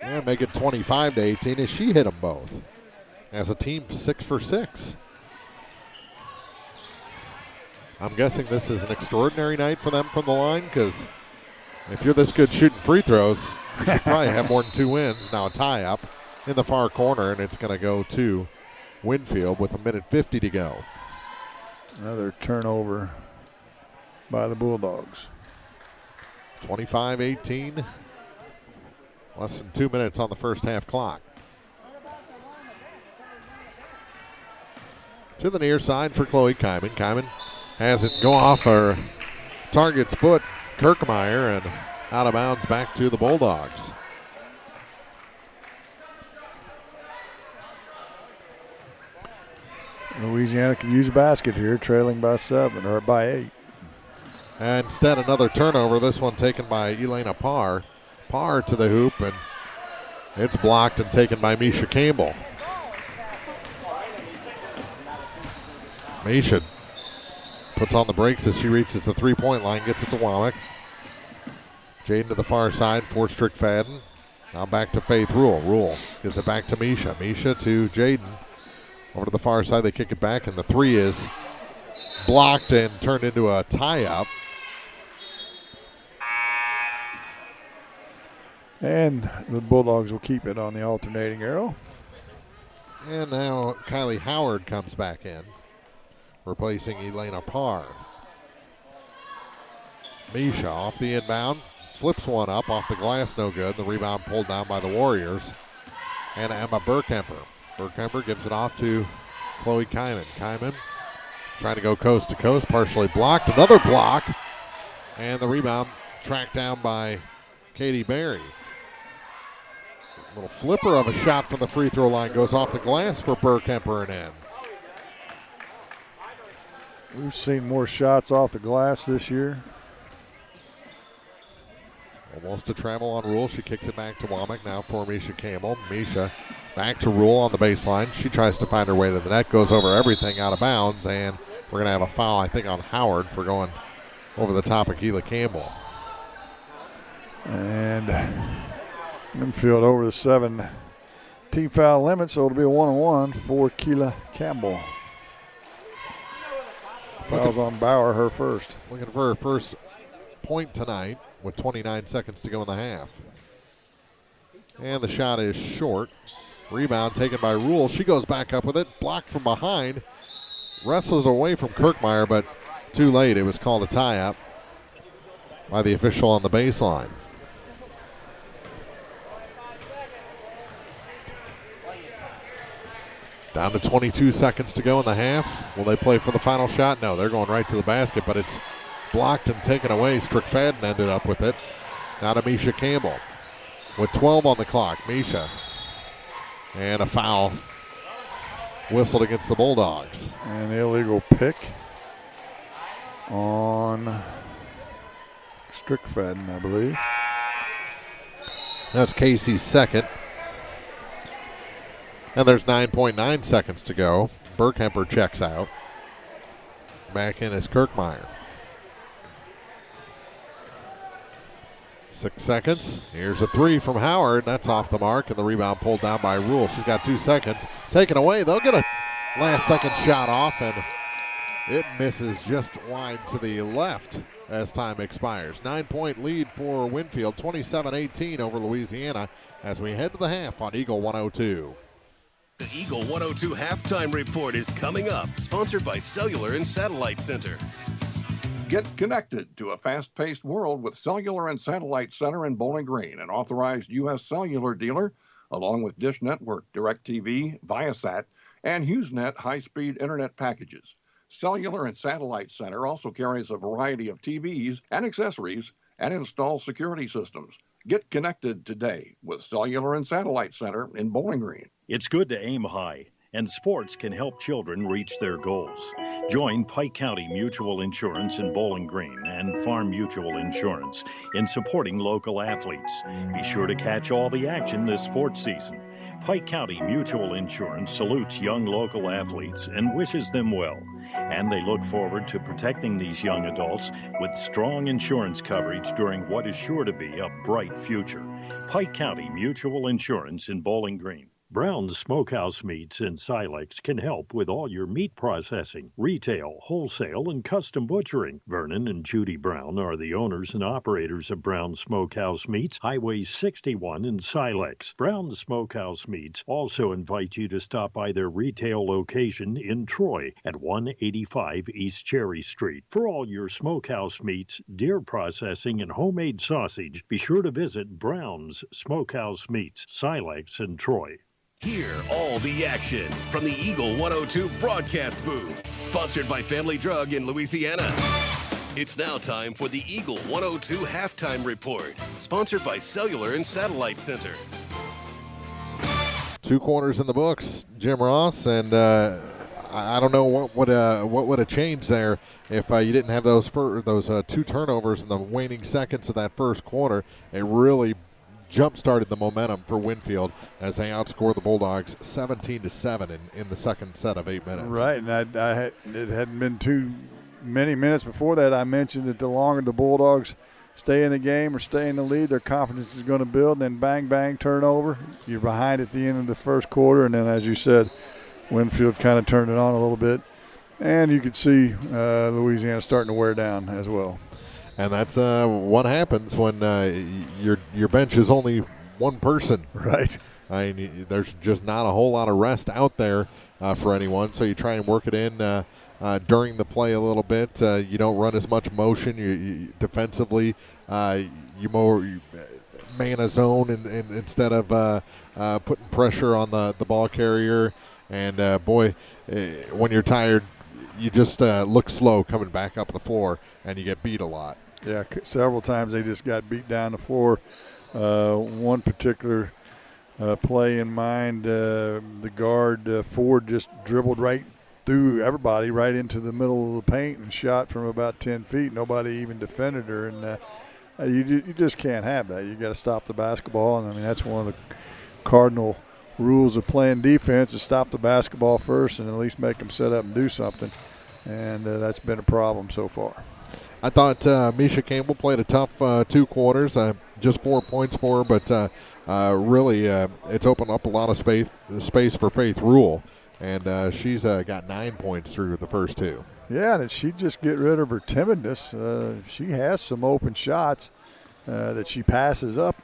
And make it 25-18 as she hit them both. as a team 6 for 6. I'm guessing this is an extraordinary night for them from the line, because if you're this good shooting free throws, you should probably have more than 2 wins. Now a tie-up in the far corner, and it's going to go to Winfield with 1:50 to go. Another turnover by the Bulldogs. 25-18. Less than 2 minutes on the first half clock. To the near side for Chloe Kyman. Kyman has it go off her target's foot, Kirkmeyer, and out of bounds back to the Bulldogs. Louisiana can use a basket here, trailing by 7 or by 8. And instead, another turnover. This one taken by Elena Parr. Parr to the hoop, and it's blocked and taken by Misha Campbell. Misha puts on the brakes as she reaches the three-point line, gets it to Womack. Jaden to the far side for Strickfadden. Now back to Faith Rule. Rule gives it back to Misha. Misha to Jaden. Over to the far side, they kick it back, and the three is blocked and turned into a tie-up. And the Bulldogs will keep it on the alternating arrow. And now Kylie Howard comes back in, replacing Elena Parr. Misha off the inbound, flips one up off the glass, no good. The rebound pulled down by the Warriors. And Emma Burkemper. Burkemper gives it off to Chloe Kyman. Kyman trying to go coast to coast, partially blocked. Another block. And the rebound tracked down by Katie Berry. Little flipper of a shot from the free throw line goes off the glass for Burkemper and in. We've seen more shots off the glass this year. Almost a travel on Rule. She kicks it back to Womack now for Misha Campbell. Misha back to Rule on the baseline. She tries to find her way to the net, goes over everything out of bounds, and we're going to have a foul, I think, on Howard for going over the top of Keela Campbell. And Winfield over the 7 team foul limit, so it'll be a 1-on-1 for Keela Campbell. Fouls on Bauer, her first. Looking for her first point tonight with 29 seconds to go in the half. And the shot is short. Rebound taken by Rule. She goes back up with it, blocked from behind. Wrestles it away from Kirkmeyer, but too late. It was called a tie-up by the official on the baseline. Down to 22 seconds to go in the half. Will they play for the final shot? No, they're going right to the basket, but it's blocked and taken away. Strickfadden ended up with it. Now to Misha Campbell with 12 on the clock. Misha. And a foul whistled against the Bulldogs. An illegal pick on Strickfadden, I believe. That's Casey's second. And there's 9.9 seconds to go. Burkemper checks out. Back in is Kirkmeyer. 6 seconds. Here's a three from Howard. That's off the mark, and the rebound pulled down by Rule. She's got 2 seconds. Taken away. They'll get a last-second shot off, and it misses just wide to the left as time expires. 9-point lead for Winfield, 27-18 over Louisiana as we head to the half on Eagle 102. The Eagle 102 halftime report is coming up, sponsored by Cellular and Satellite Center. Get connected to a fast-paced world with Cellular and Satellite Center in Bowling Green, an authorized U.S. cellular dealer, along with Dish Network, DirecTV, Viasat, and HughesNet high-speed internet packages. Cellular and Satellite Center also carries a variety of TVs and accessories and installs security systems. Get connected today with Cellular and Satellite Center in Bowling Green. It's good to aim high, and sports can help children reach their goals. Join Pike County Mutual Insurance in Bowling Green and Farm Mutual Insurance in supporting local athletes. Be sure to catch all the action this sports season. Pike County Mutual Insurance salutes young local athletes and wishes them well. And they look forward to protecting these young adults with strong insurance coverage during what is sure to be a bright future. Pike County Mutual Insurance in Bowling Green. Brown's Smokehouse Meats in Silex can help with all your meat processing, retail, wholesale, and custom butchering. Vernon and Judy Brown are the owners and operators of Brown's Smokehouse Meats, Highway 61 in Silex. Brown's Smokehouse Meats also invite you to stop by their retail location in Troy at 185 East Cherry Street. For all your smokehouse meats, deer processing, and homemade sausage, be sure to visit Brown's Smokehouse Meats, Silex and Troy. Hear all the action from the Eagle 102 broadcast booth, sponsored by Family Drug in Louisiana. It's now time for the Eagle 102 halftime report, sponsored by Cellular and Satellite Center. 2 quarters in the books, Jim Ross, and I don't know what would have changed there if you didn't have those 2 turnovers in the waning seconds of that first quarter. It really jump-started the momentum for Winfield as they outscored the Bulldogs 17-7 in the second set of 8 minutes. Right, and it hadn't been too many minutes before that. I mentioned that the longer the Bulldogs stay in the game or stay in the lead, their confidence is going to build. And then bang, bang, turnover. You're behind at the end of the first quarter, and then, as you said, Winfield kind of turned it on a little bit. And you could see Louisiana starting to wear down as well. And that's what happens when your bench is only one person. Right. I mean, there's just not a whole lot of rest out there for anyone, so you try and work it in during the play a little bit. You don't run as much motion. You defensively, you man a zone and instead of putting pressure on the ball carrier. And, when you're tired, you just look slow coming back up the floor, and you get beat a lot. Yeah, several times they just got beat down the floor. One particular play in mind, the guard Ford just dribbled right through everybody, right into the middle of the paint and shot from about 10 feet. Nobody even defended her, and you just can't have that. You got to stop the basketball, and I mean that's one of the cardinal rules of playing defense is stop the basketball first and at least make them set up and do something, and that's been a problem so far. I thought Misha Campbell played a tough 2 quarters, just 4 points for her, but really it's opened up a lot of space for Faith Rule, and she's got 9 points through the first 2. Yeah, and she'd just get rid of her timidness. She has some open shots that she passes up,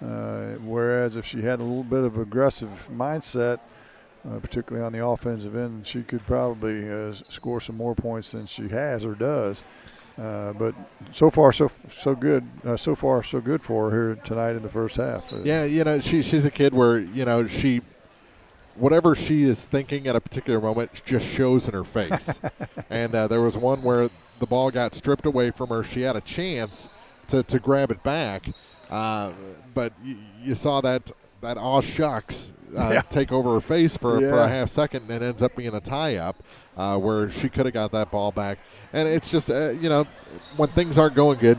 whereas if she had a little bit of aggressive mindset, particularly on the offensive end, she could probably score some more points than she has or does. But so far, so good. So far, so good for her here tonight in the first half. Yeah, she's a kid where whatever she is thinking at a particular moment just shows in her face. And there was one where the ball got stripped away from her. She had a chance to grab it back, but you saw that aw shucks take over her face for a half second, and it ends up being a tie-up where she could have got that ball back. And it's just, when things aren't going good,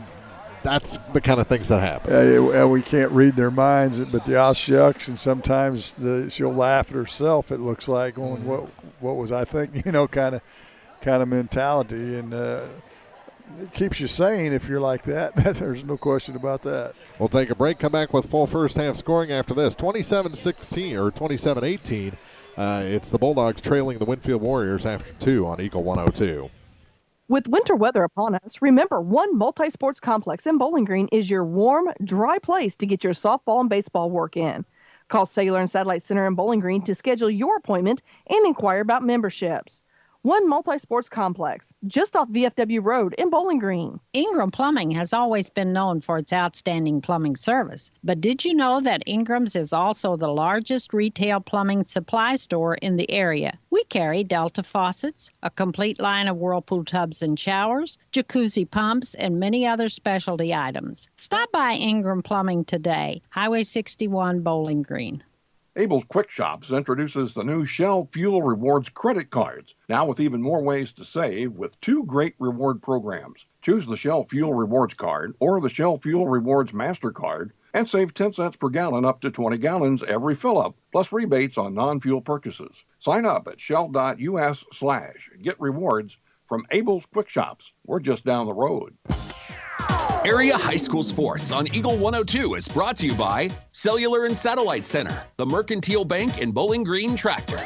that's the kind of things that happen. We can't read their minds, but the aw shucks, and sometimes she'll laugh at herself, it looks like, going, what was I thinking, kind of mentality. And it keeps you sane if you're like that. There's no question about that. We'll take a break, come back with full first half scoring after this. 27-16 or 27-18. It's the Bulldogs trailing the Winfield Warriors after 2 on Eagle 102. With winter weather upon us, remember One Multi-Sports Complex in Bowling Green is your warm, dry place to get your softball and baseball work in. Call Cellular and Satellite Center in Bowling Green to schedule your appointment and inquire about memberships. One Multi-Sports Complex, just off VFW Road in Bowling Green. Ingram Plumbing has always been known for its outstanding plumbing service. But did you know that Ingram's is also the largest retail plumbing supply store in the area? We carry Delta faucets, a complete line of Whirlpool tubs and showers, jacuzzi pumps, and many other specialty items. Stop by Ingram Plumbing today, Highway 61, Bowling Green. Abel's Quick Shops introduces the new Shell Fuel Rewards credit cards, now with even more ways to save with 2 great reward programs. Choose the Shell Fuel Rewards card or the Shell Fuel Rewards MasterCard and save 10 cents per gallon up to 20 gallons every fill-up, plus rebates on non-fuel purchases. Sign up at shell.us/get rewards from Abel's Quick Shops. We're just down the road. Area High School Sports on Eagle 102 is brought to you by Cellular and Satellite Center, the Mercantile Bank and Bowling Green Tractor.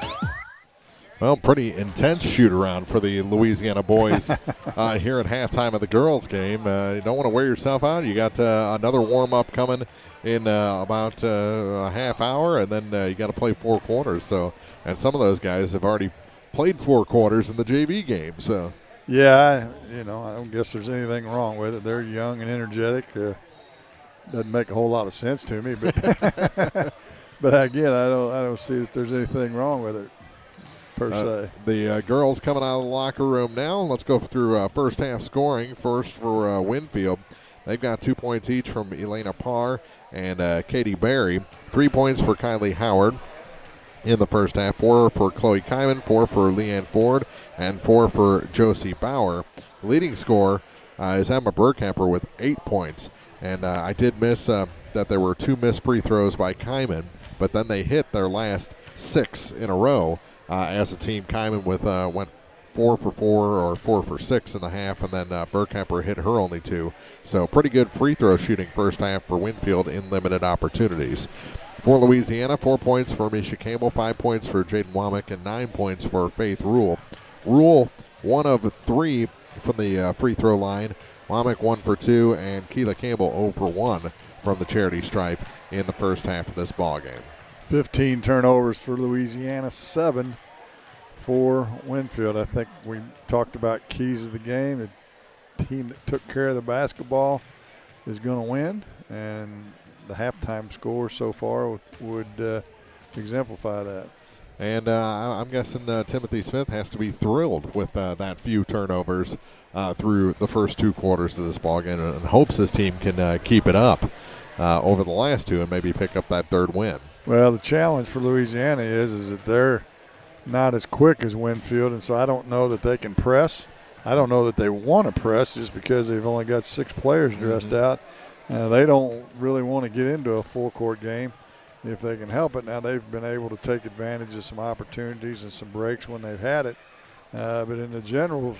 Well, pretty intense shoot-around for the Louisiana boys here at halftime of the girls' game. You don't want to wear yourself out. You got another warm-up coming in about a half hour, and then you got to play 4 quarters. So, and some of those guys have already played 4 quarters in the JV game. So, yeah, I don't guess there's anything wrong with it. They're young and energetic. Doesn't make a whole lot of sense to me, but but again, I don't see that there's anything wrong with it per se. The girls coming out of the locker room now. Let's go through first half scoring. First for Winfield, they've got 2 points each from Elena Parr and Katie Berry. 3 points for Kylie Howard in the first half. 4 for Chloe Kyman, 4 for Leanne Ford, and 4 for Josie Bauer. The leading scorer is Emma Burkhamper with 8 points. And I did miss that there were 2 missed free throws by Kyman, but then they hit their last 6 in a row as a team. Kyman went 4 for 4 or 4 for 6 in the half, and then Burkhamper hit her only 2. So pretty good free throw shooting first half for Winfield in limited opportunities. For Louisiana, 4 points for Misha Campbell, 5 points for Jaden Womack, and 9 points for Faith Rule. Rule 1 of 3 from the free throw line. Womack 1 for 2, and Keela Campbell 0 for 1 from the charity stripe in the first half of this ball game. 15 turnovers for Louisiana, 7 for Winfield. I think we talked about keys of the game. The team that took care of the basketball is going to win, and the halftime score so far would exemplify that. And I'm guessing Timothy Smith has to be thrilled with that few turnovers through the first 2 quarters of this ballgame, and hopes his team can keep it up over the last 2 and maybe pick up that 3rd win. Well, the challenge for Louisiana is that they're not as quick as Winfield, and so I don't know that they can press. I don't know that they want to press just because they've only got 6 players dressed out. They don't really want to get into a full-court game if they can help it. Now, they've been able to take advantage of some opportunities and some breaks when they've had it. But in the general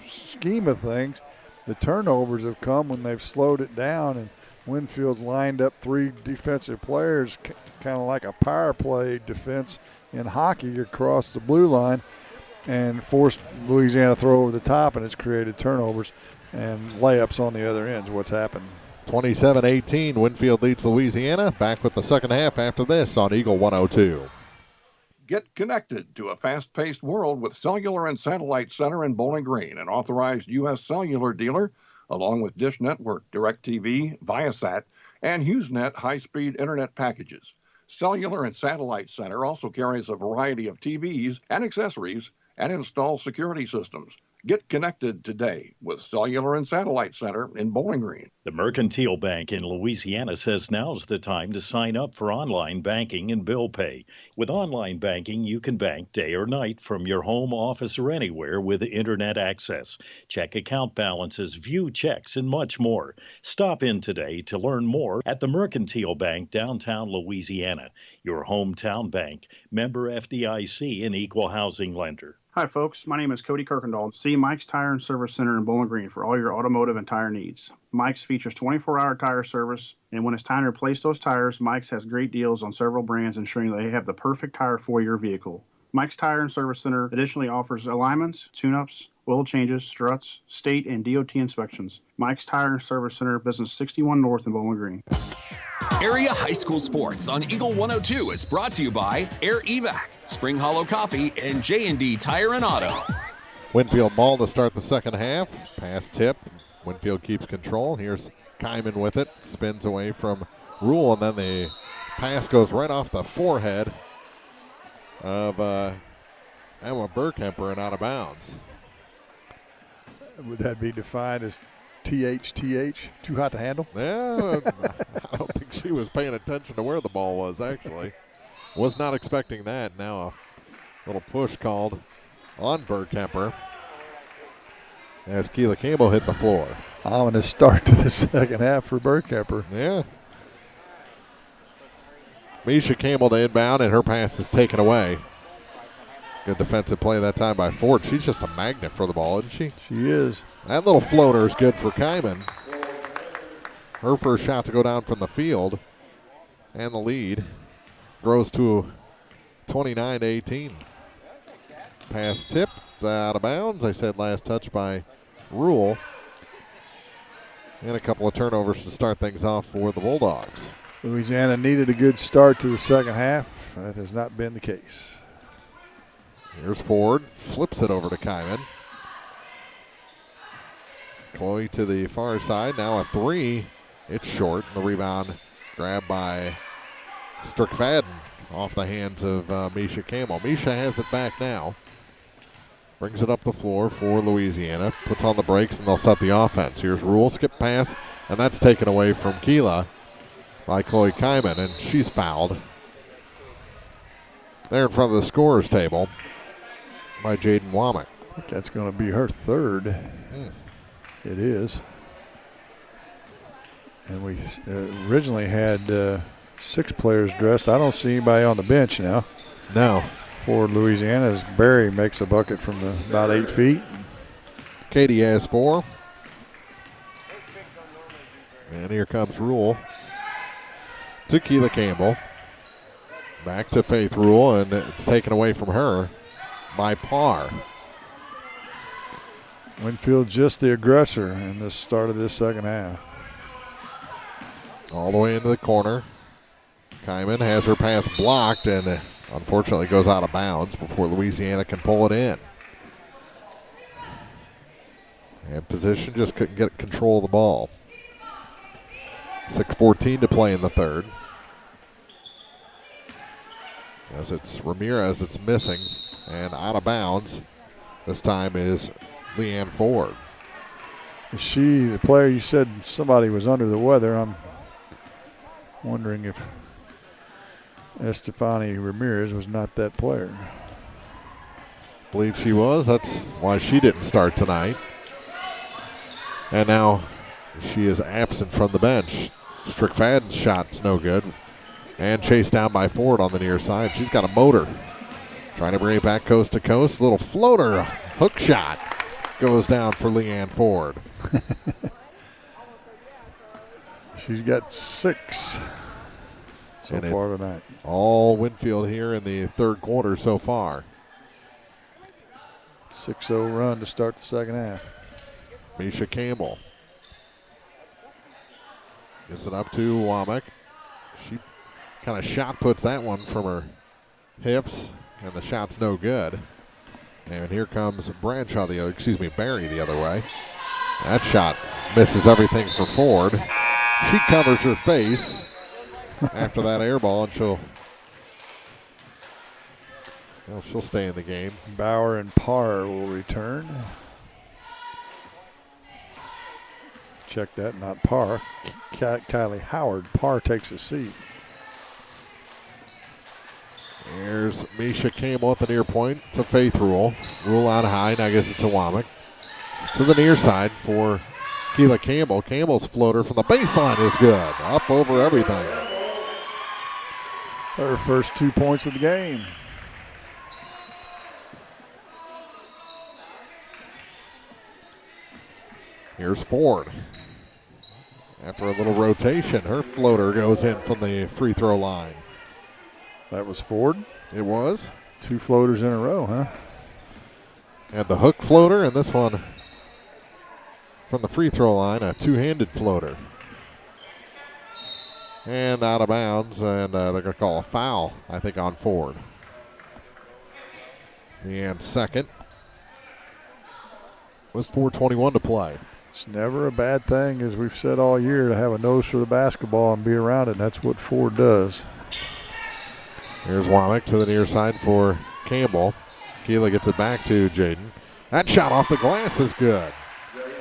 scheme of things, the turnovers have come when they've slowed it down, and Winfield's lined up 3 defensive players, kind of like a power play defense in hockey across the blue line, and forced Louisiana to throw over the top, and it's created turnovers and layups on the other ends. What's happened? 27-18, Winfield leads Louisiana. Back with the second half after this on Eagle 102. Get connected to a fast-paced world with Cellular and Satellite Center in Bowling Green, an authorized U.S. cellular dealer, along with Dish Network, DirecTV, Viasat, and HughesNet high-speed internet packages. Cellular and Satellite Center also carries a variety of TVs and accessories and installs security systems. Get connected today with Cellular and Satellite Center in Bowling Green. The Mercantile Bank in Louisiana says now's the time to sign up for online banking and bill pay. With online banking, you can bank day or night from your home, office, or anywhere with internet access. Check account balances, view checks, and much more. Stop in today to learn more at the Mercantile Bank, downtown Louisiana. Your hometown bank, member FDIC, and equal housing lender. Hi, folks. My name is Cody Kirkendall. See Mike's Tire and Service Center in Bowling Green for all your automotive and tire needs. Mike's features 24-hour tire service, and when it's time to replace those tires, Mike's has great deals on several brands, ensuring they have the perfect tire for your vehicle. Mike's Tire and Service Center additionally offers alignments, tune-ups, oil changes, struts, state and DOT inspections. Mike's Tire and Service Center, business 61 North in Bowling Green. Area High School Sports on Eagle 102 is brought to you by Air Evac, Spring Hollow Coffee, and J&D Tire and Auto. Winfield ball to start the second half. Pass tip. Winfield keeps control. Here's Kyman with it. Spins away from Rule, and then the pass goes right off the forehead of Emma Burkhamper and out of bounds. Would that be defined as THTH, too hot to handle? Yeah, I don't think she was paying attention to where the ball was, actually. Was not expecting that. Now a little push called on Burkhamper as Keela Campbell hit the floor. Ominous start to the second half for Burkhamper. Yeah. Misha Campbell to inbound, and her pass is taken away. Good defensive play that time by Ford. She's just a magnet for the ball, isn't she? She is. That little floater is good for Kyman. her first shot to go down from the field. And the lead grows to 29-18. Pass tipped out of bounds. I said last touch by Rule. And a couple of turnovers to start things off for the Bulldogs. Louisiana needed a good start to the second half. That has not been the case. Here's Ford, flips it over to Kyman. Chloe to the far side, now a three. It's short, the rebound grabbed by Strickfadden off the hands of Misha Campbell. Misha has it back now. Brings it up the floor for Louisiana, puts on the brakes, and they'll set the offense. Here's Rule, skip pass, and that's taken away from Keela by Chloe Kyman, and she's fouled. There in front of the scorer's table by Jaden Womack. I think that's going to be her third. It is. And we originally had 6 players dressed. I don't see anybody on the bench now. No. For Louisiana, as Barry makes a bucket from about 8 feet. Katie has 4. And here comes Rule to Keela Campbell. Back to Faith Rule, and it's taken away from her by Parr. Winfield just the aggressor in the start of this second half. All the way into the corner. Kyman has her pass blocked and unfortunately goes out of bounds before Louisiana can pull it in. And position, just couldn't get control of the ball. 6:14 to play in the third. As it's Ramirez that's missing and out of bounds. This time is Leanne Ford. Is she the player? You said somebody was under the weather. I'm wondering if Estefani Ramirez was not that player. Believe she was. That's why she didn't start tonight. And now she is absent from the bench. Strickfadden's shot's no good. And chased down by Ford on the near side. She's got a motor. Trying to bring it back coast to coast. Little floater, hook shot. Goes down for Leanne Ford. She's got 6 so and far tonight. All Winfield here in the third quarter so far. 6-0 run to start the second half. Misha Campbell gives it up to Womack. She kind of shot puts that one from her hips, and the shot's no good. And here comes Bradshaw Barry the other way. That shot misses everything for Ford. She covers her face after that air ball, and she'll stay in the game. Bauer and Parr will return. Check that, not Parr. Kylie Howard. Parr takes a seat. Here's Misha Campbell at the near point to Faith Rule. Rule out high, now gets it to Womack. To the near side for Keela Campbell. Campbell's floater from the baseline is good. Up over everything. Her first 2 points of the game. Here's Ford. After a little rotation, her floater goes in from the free throw line. That was Ford? It was. 2 floaters in a row, huh? And the hook floater, and this one from the free throw line, a two-handed floater. And out of bounds, and they're going to call a foul, I think, on Ford. And second with 4:21 to play. It's never a bad thing, as we've said all year, to have a nose for the basketball and be around it. And that's what Ford does. Here's Womack to the near side for Campbell. Keela gets it back to Jaden. That shot off the glass is good.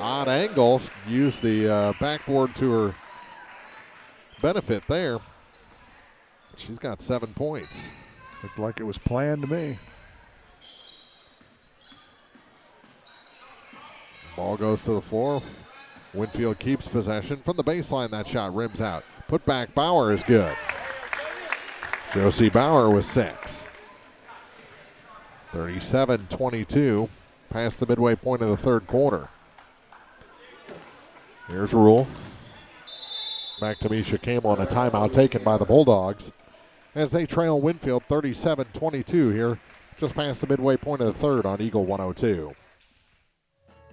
Odd angle. Used the backboard to her benefit there. She's got 7 points. Looked like it was planned to me. Ball goes to the floor. Winfield keeps possession. From the baseline, that shot rims out. Put back Bauer is good. Josie Bauer with 6. 37-22, past the midway point of the third quarter. Here's Rule. Back to Misha Campbell and a timeout taken by the Bulldogs as they trail Winfield 37-22 here just past the midway point of the third on Eagle 102.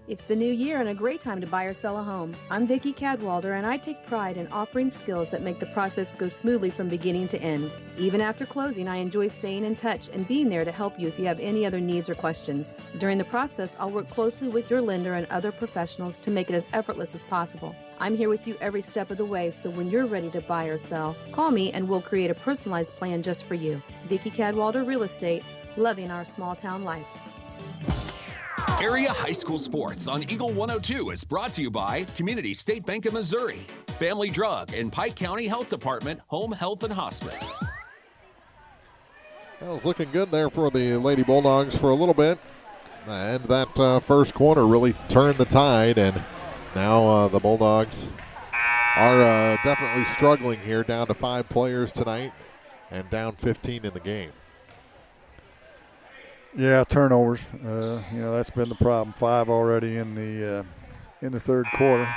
It's the new year and a great time to buy or sell a home. I'm Vicki Cadwalder, and I take pride in offering skills that make the process go smoothly from beginning to end. Even after closing, I enjoy staying in touch and being there to help you if you have any other needs or questions. During the process, I'll work closely with your lender and other professionals to make it as effortless as possible. I'm here with you every step of the way, so when you're ready to buy or sell, call me and we'll create a personalized plan just for you. Vicki Cadwalder Real Estate, loving our small town life. Area High School Sports on Eagle 102 is brought to you by Community State Bank of Missouri, Family Drug, and Pike County Health Department, Home Health and Hospice. Well, it's looking good there for the Lady Bulldogs for a little bit. And that first quarter really turned the tide, and now the Bulldogs are definitely struggling here, down to 5 players tonight and down 15 in the game. Yeah, turnovers. That's been the problem. 5 already in the third quarter.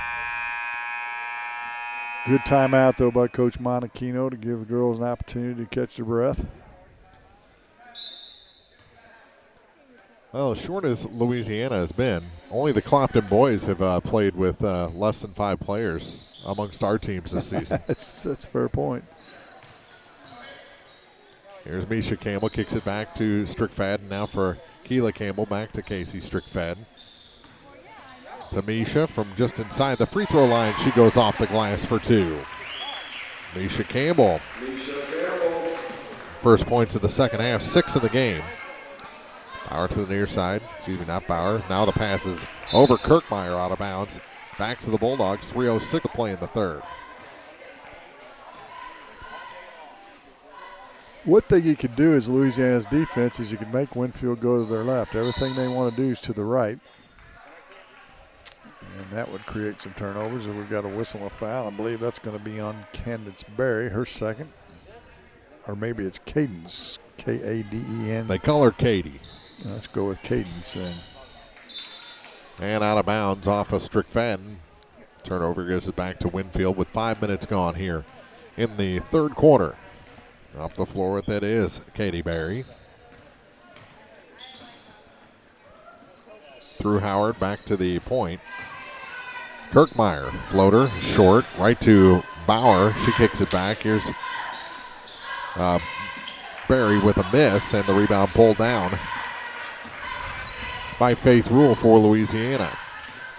Good timeout though by Coach Monachino to give the girls an opportunity to catch their breath. Well, as short as Louisiana has been, only the Clopton boys have played with less than 5 players amongst our teams this season. That's a fair point. Here's Misha Campbell, kicks it back to Strickfadden. Now for Keela Campbell, back to Casey Strickfadden. To Misha from just inside the free throw line. She goes off the glass for 2. Misha Campbell. First points of the second half, 6 in the game. Bauer to the near side. Excuse me, not Bauer. Now the pass is over Kirkmeyer, out of bounds. Back to the Bulldogs. 3:06 to play in the third. One thing you can do as Louisiana's defense is you can make Winfield go to their left. Everything they want to do is to the right. And that would create some turnovers. We've got a whistle and a foul. I believe that's going to be on Candace Berry, her second. Or maybe it's Cadence, K-A-D-E-N. They call her Katie. Let's go with Cadence then. And out of bounds off of Strickfadden. Turnover gives it back to Winfield with 5 minutes gone here in the third quarter. Off the floor with it is Katie Berry. Through Howard, back to the point. Kirkmeyer, floater, short, right to Bauer. She kicks it back. Here's Berry with a miss, and the rebound pulled down by Faith Rule for Louisiana.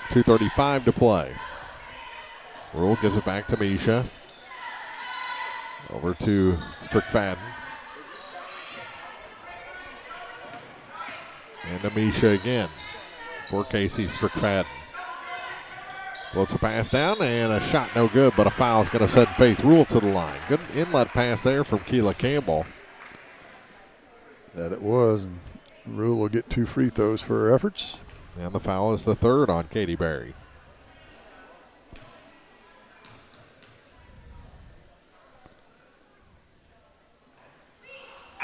2:35 to play. Rule gives it back to Misha. Over to Strickfadden. And to Misha again for Casey Strickfadden. Floats a pass down, and a shot no good, but a foul is going to send Faith Rule to the line. Good inlet pass there from Keela Campbell. That it was, and Rule will get 2 free throws for her efforts. And the foul is the third on Katie Berry.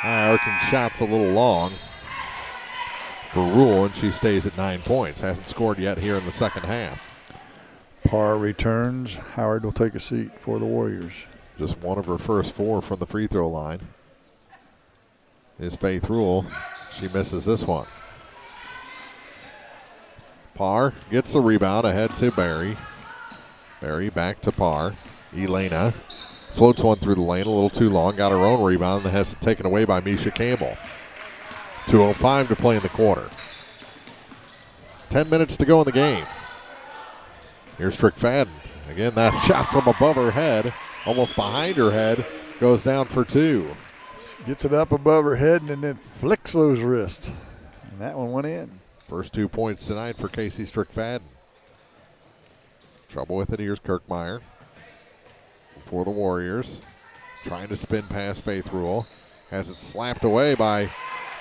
Arkin shot's a little long for Rule, and she stays at 9 points. Hasn't scored yet here in the second half. Parr returns. Howard will take a seat for the Warriors. Just one of her first 4 from the free throw line is Faith Rule. She misses this one. Parr gets the rebound ahead to Berry. Berry back to Parr. Elena floats one through the lane, a little too long. Got her own rebound and has it taken away by Misha Campbell. 2:05 to play in the quarter. 10 minutes to go in the game. Here's Strickfadden. Again, that shot from above her head, almost behind her head, goes down for 2. Gets it up above her head and then flicks those wrists. And that one went in. First 2 points tonight for Casey Strickfadden. Trouble with it. Here's Kirkmeyer for the Warriors. Trying to spin past Faith Rule. Has it slapped away by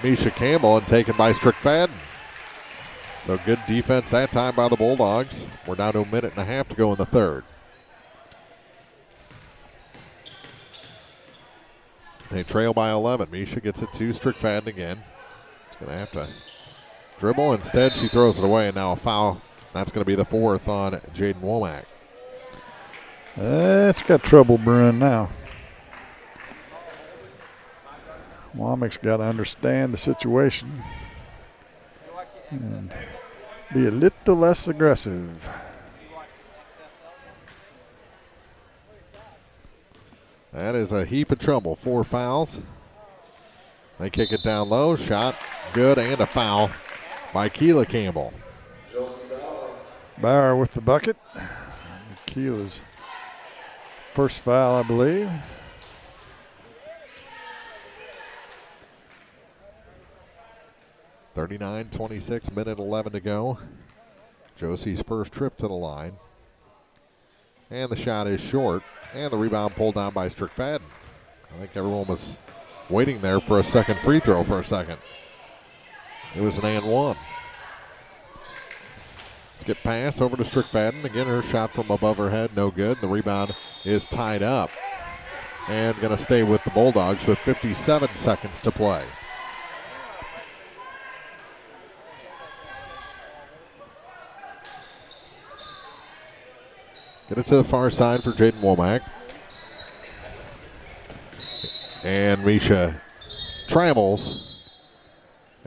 Misha Campbell and taken by Strickfadden. So good defense that time by the Bulldogs. We're down to 1.5 minutes to go in the third. They trail by 11. Misha gets it to Strickfadden again. She's going to have to dribble. Instead, she throws it away, and now a foul. That's going to be the 4th on Jaden Womack. It's got trouble brewing now. Womack's got to understand the situation and be a little less aggressive. That is a heap of trouble. 4 fouls. They kick it down low. Shot good, and a foul by Keela Campbell. Bauer with the bucket. Keela's first foul, I believe. (39-26), minute 11 to go. Josie's first trip to the line. And the shot is short. And the rebound pulled down by Strickfadden. I think everyone was waiting there for a second free throw for a second. It was an and one. Let's get pass over to Strickfadden. Again, her shot from above her head, no good. The rebound is tied up. And going to stay with the Bulldogs with 57 seconds to play. Get it to the far side for Jaden Womack. And Misha travels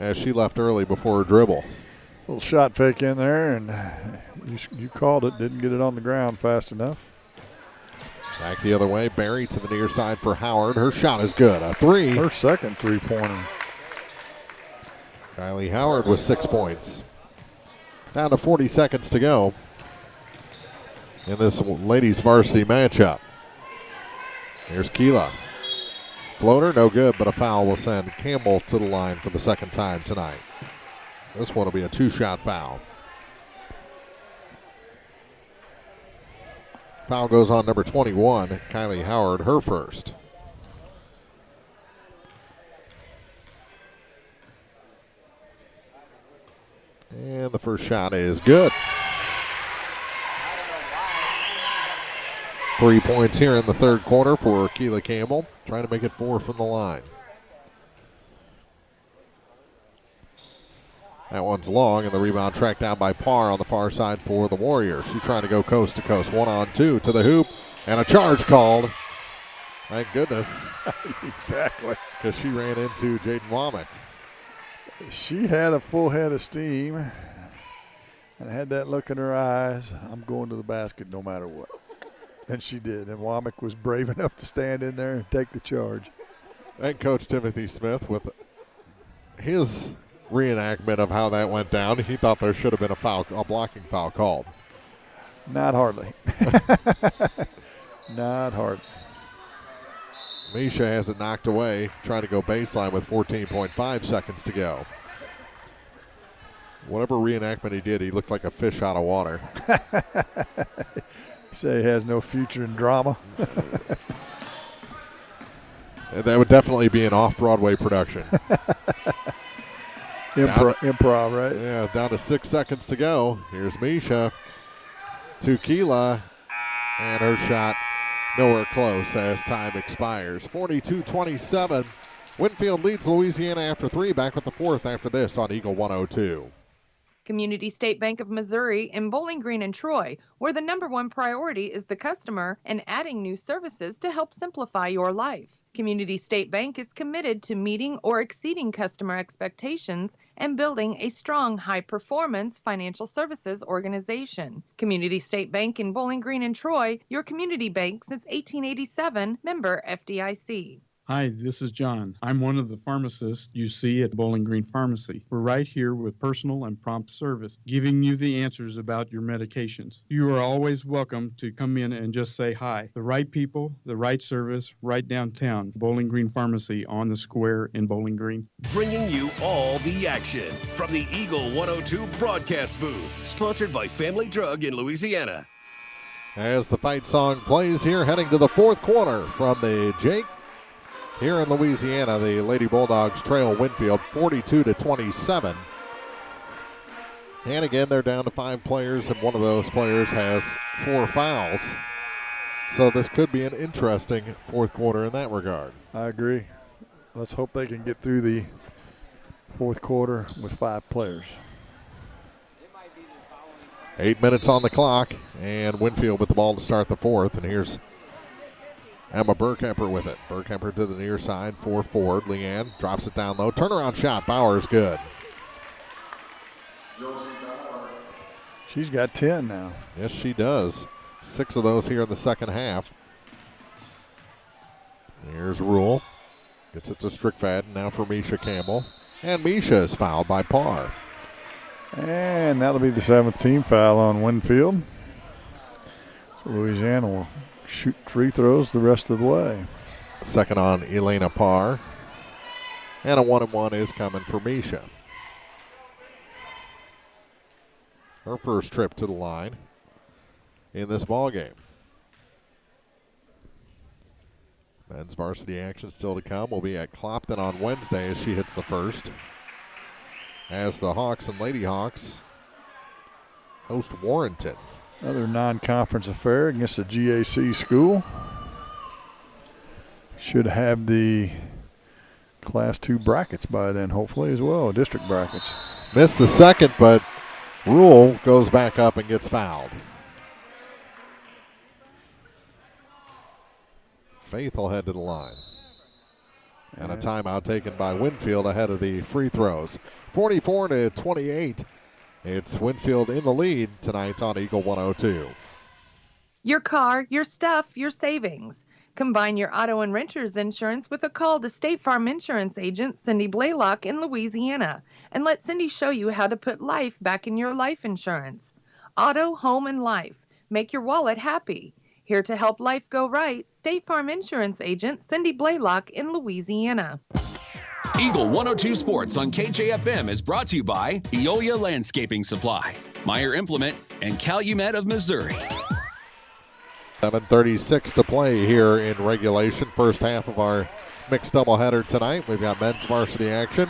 as she left early before her dribble. Little shot fake in there, and you called it. Didn't get it on the ground fast enough. Back the other way. Barry to the near side for Howard. Her shot is good. A three. Her second three-pointer. Kylie Howard with 6 points. Down to 40 seconds to go in this ladies varsity matchup. Here's Keela. Floater, no good, but a foul will send Campbell to the line for the second time tonight. This one will be a 2-shot foul. Foul goes on number 21, Kylie Howard, her first. And the first shot is good. 3 points here in the third quarter for Keela Campbell, trying to make it 4 from the line. That one's long, and the rebound tracked down by Parr on the far side for the Warriors. She's trying to go coast to coast. 1-on-2 to the hoop, and a charge called. Thank goodness. Exactly. Because she ran into Jaden Womack. She had a full head of steam and had that look in her eyes. I'm going to the basket no matter what. And she did, and Womack was brave enough to stand in there and take the charge. And Coach Timothy Smith with his reenactment of how that went down. He thought there should have been a blocking foul called. Not hardly. Not hardly. Misha has it knocked away, trying to go baseline with 14.5 seconds to go. Whatever reenactment he did, he looked like a fish out of water. Say he has no future in drama. That would definitely be an off-Broadway production. Improv, right? Yeah, down to 6 seconds to go. Here's Misha to Keela, and her shot nowhere close as time expires. 42-27. Winfield leads Louisiana after 3. Back with the fourth after this on Eagle 102. Community State Bank of Missouri in Bowling Green and Troy, where the #1 priority is the customer and adding new services to help simplify your life. Community State Bank is committed to meeting or exceeding customer expectations and building a strong, high-performance financial services organization. Community State Bank in Bowling Green and Troy, your community bank since 1887, member FDIC. Hi, this is John. I'm one of the pharmacists you see at Bowling Green Pharmacy. We're right here with personal and prompt service, giving you the answers about your medications. You are always welcome to come in and just say hi. The right people, the right service, right downtown. Bowling Green Pharmacy on the square in Bowling Green. Bringing you all the action from the Eagle 102 broadcast booth, sponsored by Family Drug in Louisiana. As the fight song plays here, heading to the fourth quarter from the Jake. Here in Louisiana, the Lady Bulldogs trail Winfield 42-27. And again, they're down to 5 players, and one of those players has 4 fouls. So this could be an interesting fourth quarter in that regard. I agree. Let's hope they can get through the fourth quarter with 5 players. 8 minutes on the clock, and Winfield with the ball to start the fourth. And here's Emma Burkemper with it. Burkemper to the near side for Ford. Leanne drops it down low. Turnaround shot. Bauer is good. She's got 10 now. Yes, she does. 6 of those here in the second half. Here's Rule. Gets it to Strickfadden. Now for Misha Campbell. And Misha is fouled by Parr. And that'll be the 7th team foul on Winfield. So Louisiana will shoot free throws the rest of the way. Second on Elena Parr. And a 1-and-1 is coming for Misha. Her first trip to the line in this ball game. Men's varsity action still to come. We'll be at Clopton on Wednesday as she hits the first. As the Hawks and Lady Hawks host Warrenton. Another non-conference affair against the GAC school. Should have the Class 2 brackets by then, hopefully, as well, district brackets. Missed the second, but Rule goes back up and gets fouled. Faith will head to the line. And a timeout taken by Winfield ahead of the free throws. 44-28. It's Winfield in the lead tonight on Eagle 102. Your car, your stuff, your savings. Combine your auto and renter's insurance with a call to State Farm Insurance agent Cindy Blaylock in Louisiana. And let Cindy show you how to put life back in your life insurance. Auto, home, and life. Make your wallet happy. Here to help life go right, State Farm Insurance agent Cindy Blaylock in Louisiana. Eagle 102 Sports on KJFM is brought to you by Eolia Landscaping Supply, Meyer Implement, and Calumet of Missouri. 7:36 to play here in regulation. First half of our mixed doubleheader tonight. We've got men's varsity action.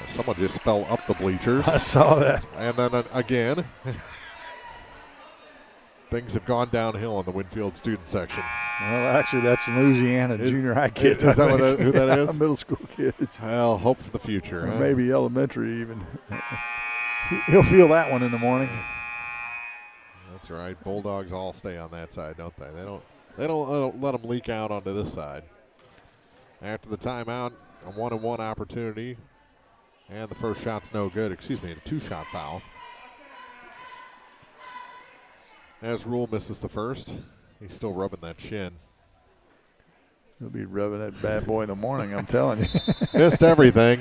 Someone just fell up the bleachers. I saw that. And then again, things have gone downhill in the Winfield student section. Well, actually, that's Louisiana junior high kids. Is that who that is? Middle school kids. Well, hope for the future. Or maybe elementary even. He'll feel that one in the morning. That's right. Bulldogs all stay on that side, don't they? They don't let them leak out onto this side. After the timeout, a 1-and-1 opportunity. And the first shot's no good. Excuse me, a 2-shot foul. As Rule misses the first, he's still rubbing that shin. He'll be rubbing that bad boy in the morning, I'm telling you. Missed everything.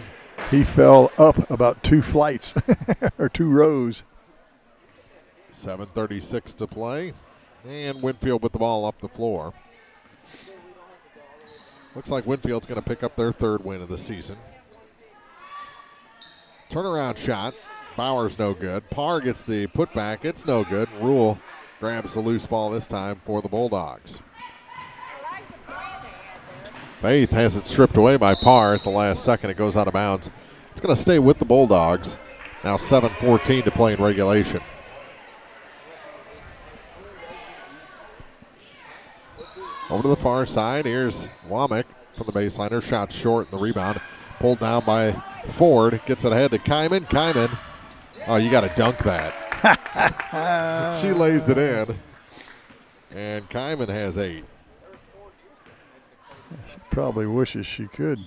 He fell up about 2 flights or 2 rows. 7:36 to play. And Winfield with the ball up the floor. Looks like Winfield's going to pick up their 3rd win of the season. Turnaround shot. Bauer's no good. Parr gets the putback. It's no good. Rule grabs the loose ball this time for the Bulldogs. Faith has it stripped away by Parr at the last second. It goes out of bounds. It's going to stay with the Bulldogs. Now 7:14 to play in regulation. Over to the far side. Here's Womack from the baseline. Her shot short and the rebound pulled down by Ford. Gets it ahead to Kyman. Kyman. Oh, you got to dunk that. She lays it in. And Kyman has 8. She probably wishes she could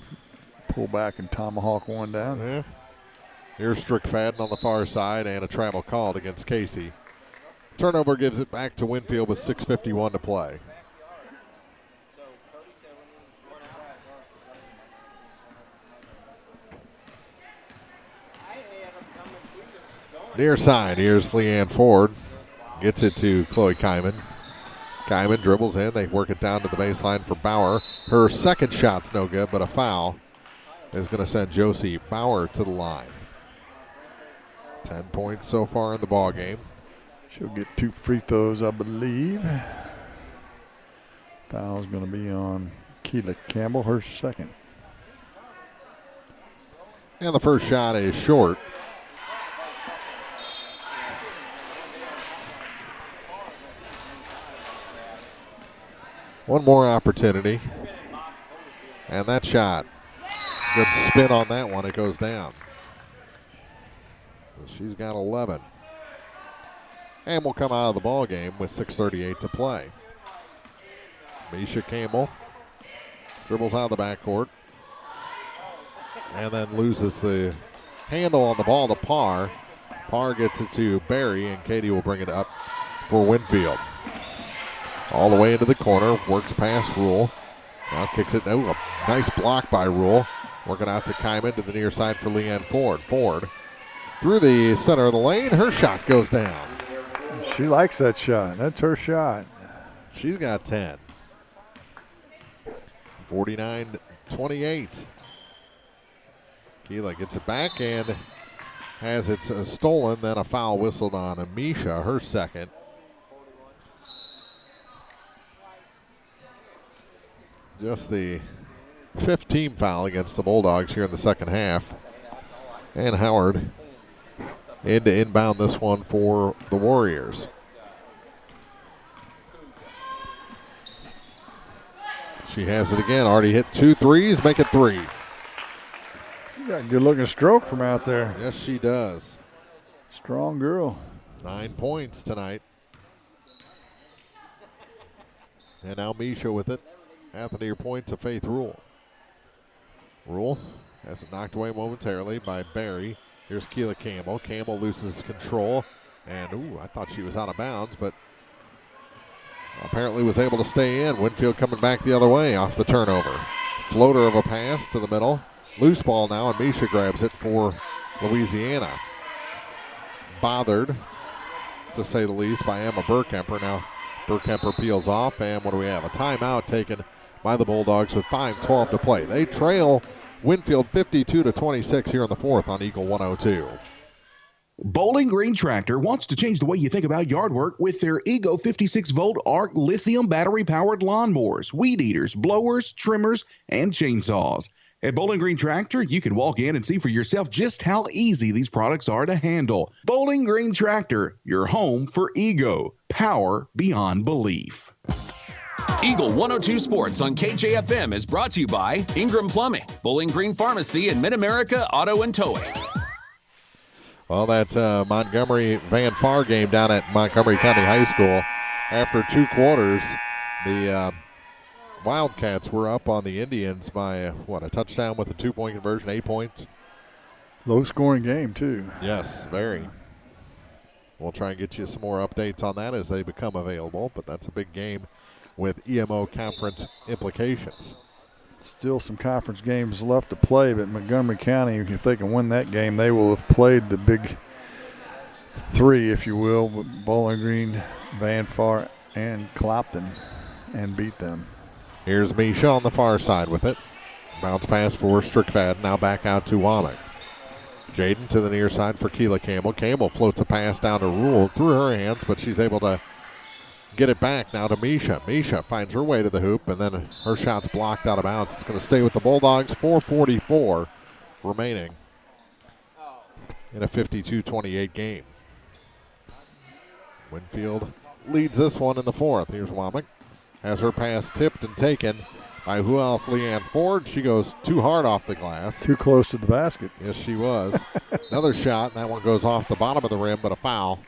pull back and tomahawk one down. Yeah. Here's Strickfadden on the far side and a travel called against Casey. Turnover gives it back to Winfield with 6:51 to play. Near side, here's Leanne Ford. Gets it to Chloe Kyman. Kyman dribbles in. They work it down to the baseline for Bauer. Her second shot's no good, but a foul is going to send Josie Bauer to the line. 10 points so far in the ball game. She'll get 2 free throws, I believe. Foul's going to be on Keela Campbell, her second. And the first shot is short. One more opportunity. And that shot. Good spin on that one. It goes down. So she's got 11. and will come out of the ball game with 6:38 to play. Misha Campbell dribbles out of the backcourt and then loses the handle on the ball to Parr. Parr gets it to Barry, and Katie will bring it up for Winfield. All the way into the corner, works past Rule. Now kicks it. Oh, a nice block by Rule. Working out to Kyman to the near side for Leanne Ford. Ford through the center of the lane. Her shot goes down. She likes that shot. That's her shot. She's got 10. 49-28. Keela gets it back and has it stolen. Then a foul whistled on Amisha, her second. Just the 5th team foul against the Bulldogs here in the second half. And Howard in to inbound this one for the Warriors. She has it again. Already hit 2 threes, make it 3. She got a good looking stroke from out there. Yes, she does. Strong girl. 9 points tonight. And now Misha with it. Anthony, your point to Faith Rule. Rule has it knocked away momentarily by Barry. Here's Keela Campbell. Campbell loses control. And, ooh, I thought she was out of bounds, but apparently was able to stay in. Winfield coming back the other way off the turnover. Floater of a pass to the middle. Loose ball now, and Misha grabs it for Louisiana. Bothered, to say the least, by Emma Burkemper. Now Burkemper peels off, and what do we have? A timeout taken by the Bulldogs with 5:12 to play. They trail Winfield 52-26 here in the fourth on Eagle 102. Bowling Green Tractor wants to change the way you think about yard work with their Ego 56-volt ARC lithium battery-powered lawnmowers, weed eaters, blowers, trimmers, and chainsaws. At Bowling Green Tractor, you can walk in and see for yourself just how easy these products are to handle. Bowling Green Tractor, your home for Ego. Power beyond belief. Eagle 102 Sports on KJFM is brought to you by Ingram Plumbing, Bowling Green Pharmacy, and Mid-America Auto and Towing. Well, that Montgomery-Van Far game down at Montgomery County High School, after 2 quarters, the Wildcats were up on the Indians by, a touchdown with a 2-point conversion, 8 points. Low-scoring game, too. Yes, very. We'll try and get you some more updates on that as they become available, but that's a big game with EMO conference implications. Still some conference games left to play, but Montgomery County, if they can win that game, they will have played the big 3, if you will, with Bowling Green, Van Far, and Clopton, and beat them. Here's Misha on the far side with it. Bounce pass for Strickfad, now back out to Womack. Jaden to the near side for Keela Campbell. Campbell floats a pass down to Rule through her hands, but she's able to get it back now to Misha. Misha finds her way to the hoop, and then her shot's blocked out of bounds. It's going to stay with the Bulldogs. 4:44 remaining in a 52-28 game. Winfield leads this one in the fourth. Here's Womack. Has her pass tipped and taken by who else? Leanne Ford. She goes too hard off the glass. Too close to the basket. Yes, she was. Another shot, and that one goes off the bottom of the rim, but a foul.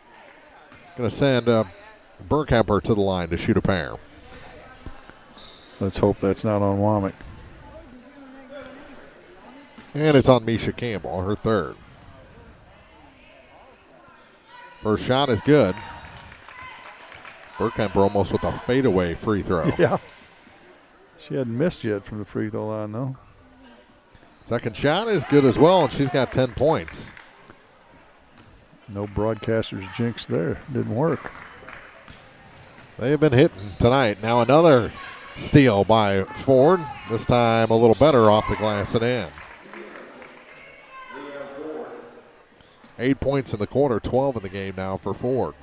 Going to send Burkemper to the line to shoot a pair. Let's hope that's not on Womack. And it's on Misha Campbell, her third. First shot is good. Burkemper almost with a fadeaway free throw. Yeah. She hadn't missed yet from the free throw line, though. Second shot is good as well, and she's got 10 points. No broadcaster's jinx there. Didn't work. They've been hitting tonight. Now another steal by Ford. This time a little better off the glass and in. 8 points in the quarter, 12 in the game now for Ford.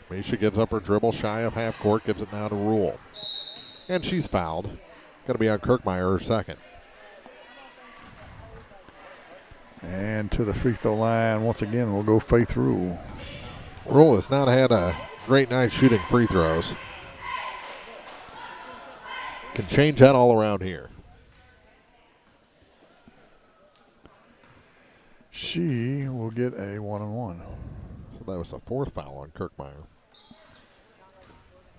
Misha gives up her dribble shy of half court, gives it now to Rule. And she's fouled. Going to be on Kirkmeyer, her second. And to the free throw line, once again, we'll go Faith Rule. Rule has not had a great night shooting free throws. Can change that all around here. She will get a 1-on-1. So that was the 4th foul on Kirkmeyer.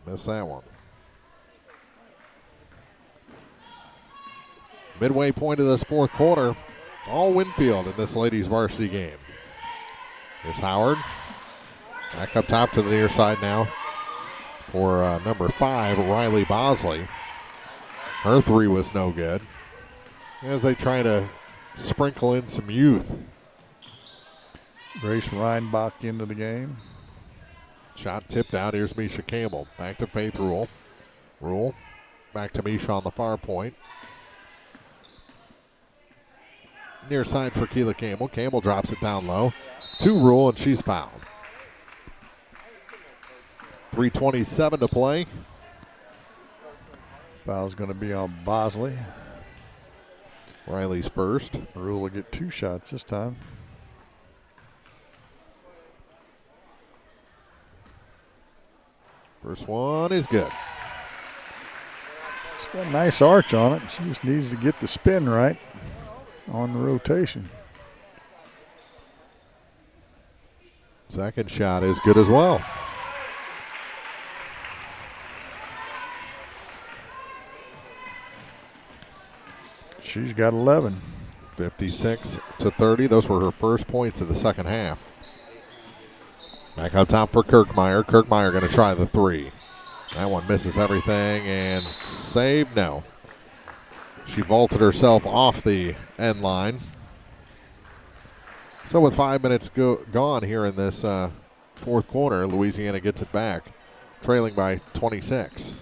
Missed that one. Midway point of this 4th quarter. All Winfield in this ladies varsity game. Here's Howard. Back up top to the near side now for number 5, Riley Bosley. Her 3 was no good. As they try to sprinkle in some youth. Grace Reinbach into the game. Shot tipped out. Here's Misha Campbell. Back to Faith Rule. Rule. Back to Misha on the far point. Near side for Keela Campbell. Campbell drops it down low. To Rule, and she's fouled. 3:27 to play. Foul's going to be on Bosley. Riley's first. Rule will get 2 shots this time. First one is good. She's got a nice arch on it. She just needs to get the spin right on the rotation. Second shot is good as well. She's got 11. 56-30. Those were her first points of the second half. Back up top for Kirkmeyer. Kirkmeyer going to try the 3. That one misses everything and saved. No. She vaulted herself off the end line. So with 5 minutes gone here in this 4th quarter, Louisiana gets it back, trailing by 26.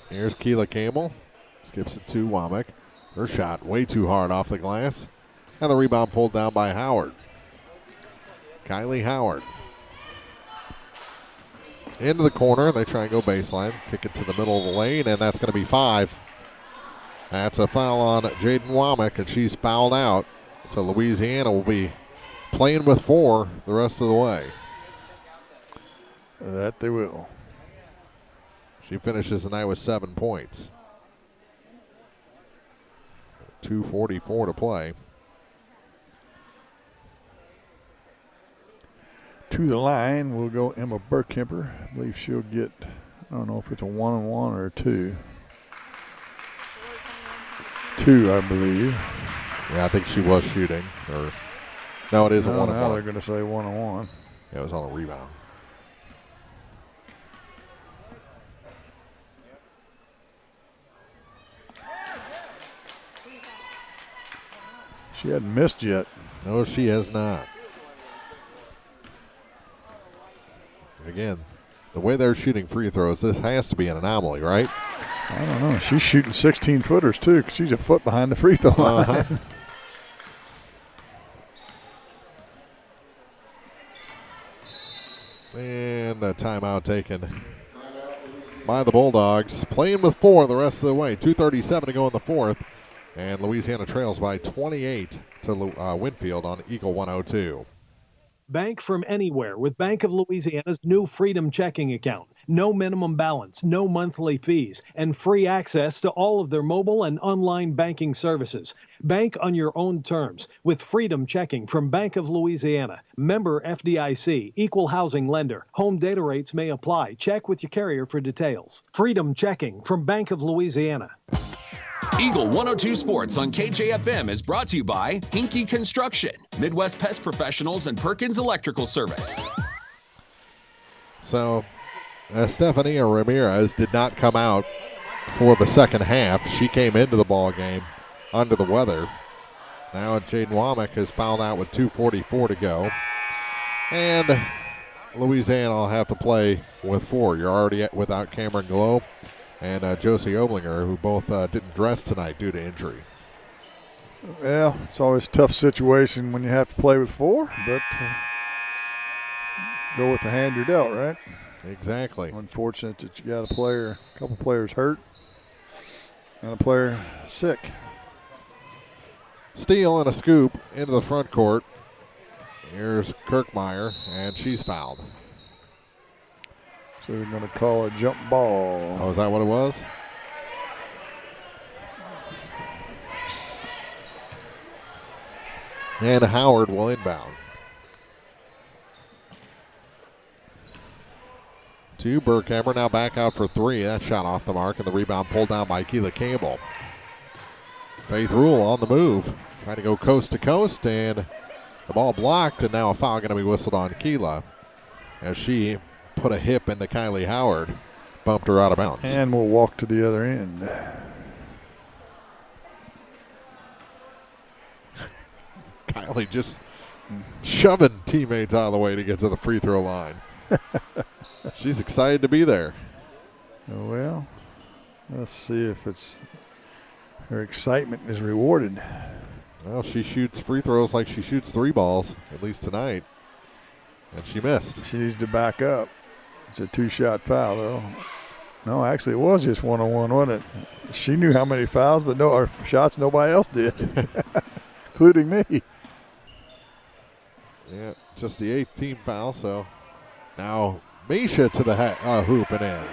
Here's Keela Campbell. Skips it to Womack. Her shot way too hard off the glass. And the rebound pulled down by Howard. Kylie Howard. Into the corner. They try and go baseline. Kick it to the middle of the lane, and that's going to be 5. That's a foul on Jaden Womack, and she's fouled out. So Louisiana will be playing with 4 the rest of the way. That they will. She finishes the night with 7 points. 2:44 to play. To the line will go Emma Burkemper. I believe she'll get, I don't know if it's a 1-on-1 or a 2. 2, I believe. Yeah, I think she was shooting. Or no, it is a 1-on-1. Now they're going to say 1-on-1. Yeah, it was on a rebound. She hadn't missed yet. No, she has not. Again, the way they're shooting free throws, this has to be an anomaly, right? I don't know. She's shooting 16-footers, too, because she's a foot behind the free throw line. And a timeout taken by the Bulldogs. Playing with 4 the rest of the way. 2:37 to go in the 4th. And Louisiana trails by 28 to Winfield on Eagle 102. Bank from anywhere with Bank of Louisiana's new Freedom Checking account. No minimum balance, no monthly fees, and free access to all of their mobile and online banking services. Bank on your own terms with Freedom Checking from Bank of Louisiana. Member FDIC, equal housing lender. Home data rates may apply. Check with your carrier for details. Freedom Checking from Bank of Louisiana. Eagle 102 Sports on KJFM is brought to you by Hinky Construction, Midwest Pest Professionals, and Perkins Electrical Service. So, Estefania Ramirez did not come out for the second half. She came into the ball game under the weather. Now Jaden Womack has fouled out with 2:44 to go. And Louisiana will have to play with 4. You're already without Cameron Glow and Josie Oblinger, who both didn't dress tonight due to injury. Well, it's always a tough situation when you have to play with 4, but go with the hand you're dealt, right? Exactly. Unfortunate that you got a couple players hurt, and a player sick. Steal and a scoop into the front court. Here's Kirkmeyer, and she's fouled. So they're going to call a jump ball. Oh, is that what it was? And Howard will inbound. To Burkhammer, now back out for three. That shot off the mark, and the rebound pulled down by Keela Campbell. Faith Rule on the move, trying to go coast to coast, and the ball blocked, and now a foul going to be whistled on Keela as she put a hip into Kylie Howard, bumped her out of bounds. And we'll walk to the other end. Kylie just shoving teammates out of the way to get to the free throw line. She's excited to be there. Well, let's see if her excitement is rewarded. Well, she shoots free throws like she shoots three balls, at least tonight. And she missed. She needs to back up. It's a two-shot foul, though. No, actually, it was just one-on-one, wasn't it? She knew how many fouls, but or shots nobody else did, including me. Yeah, just the 8th team foul, so now Misha to the hoop and in.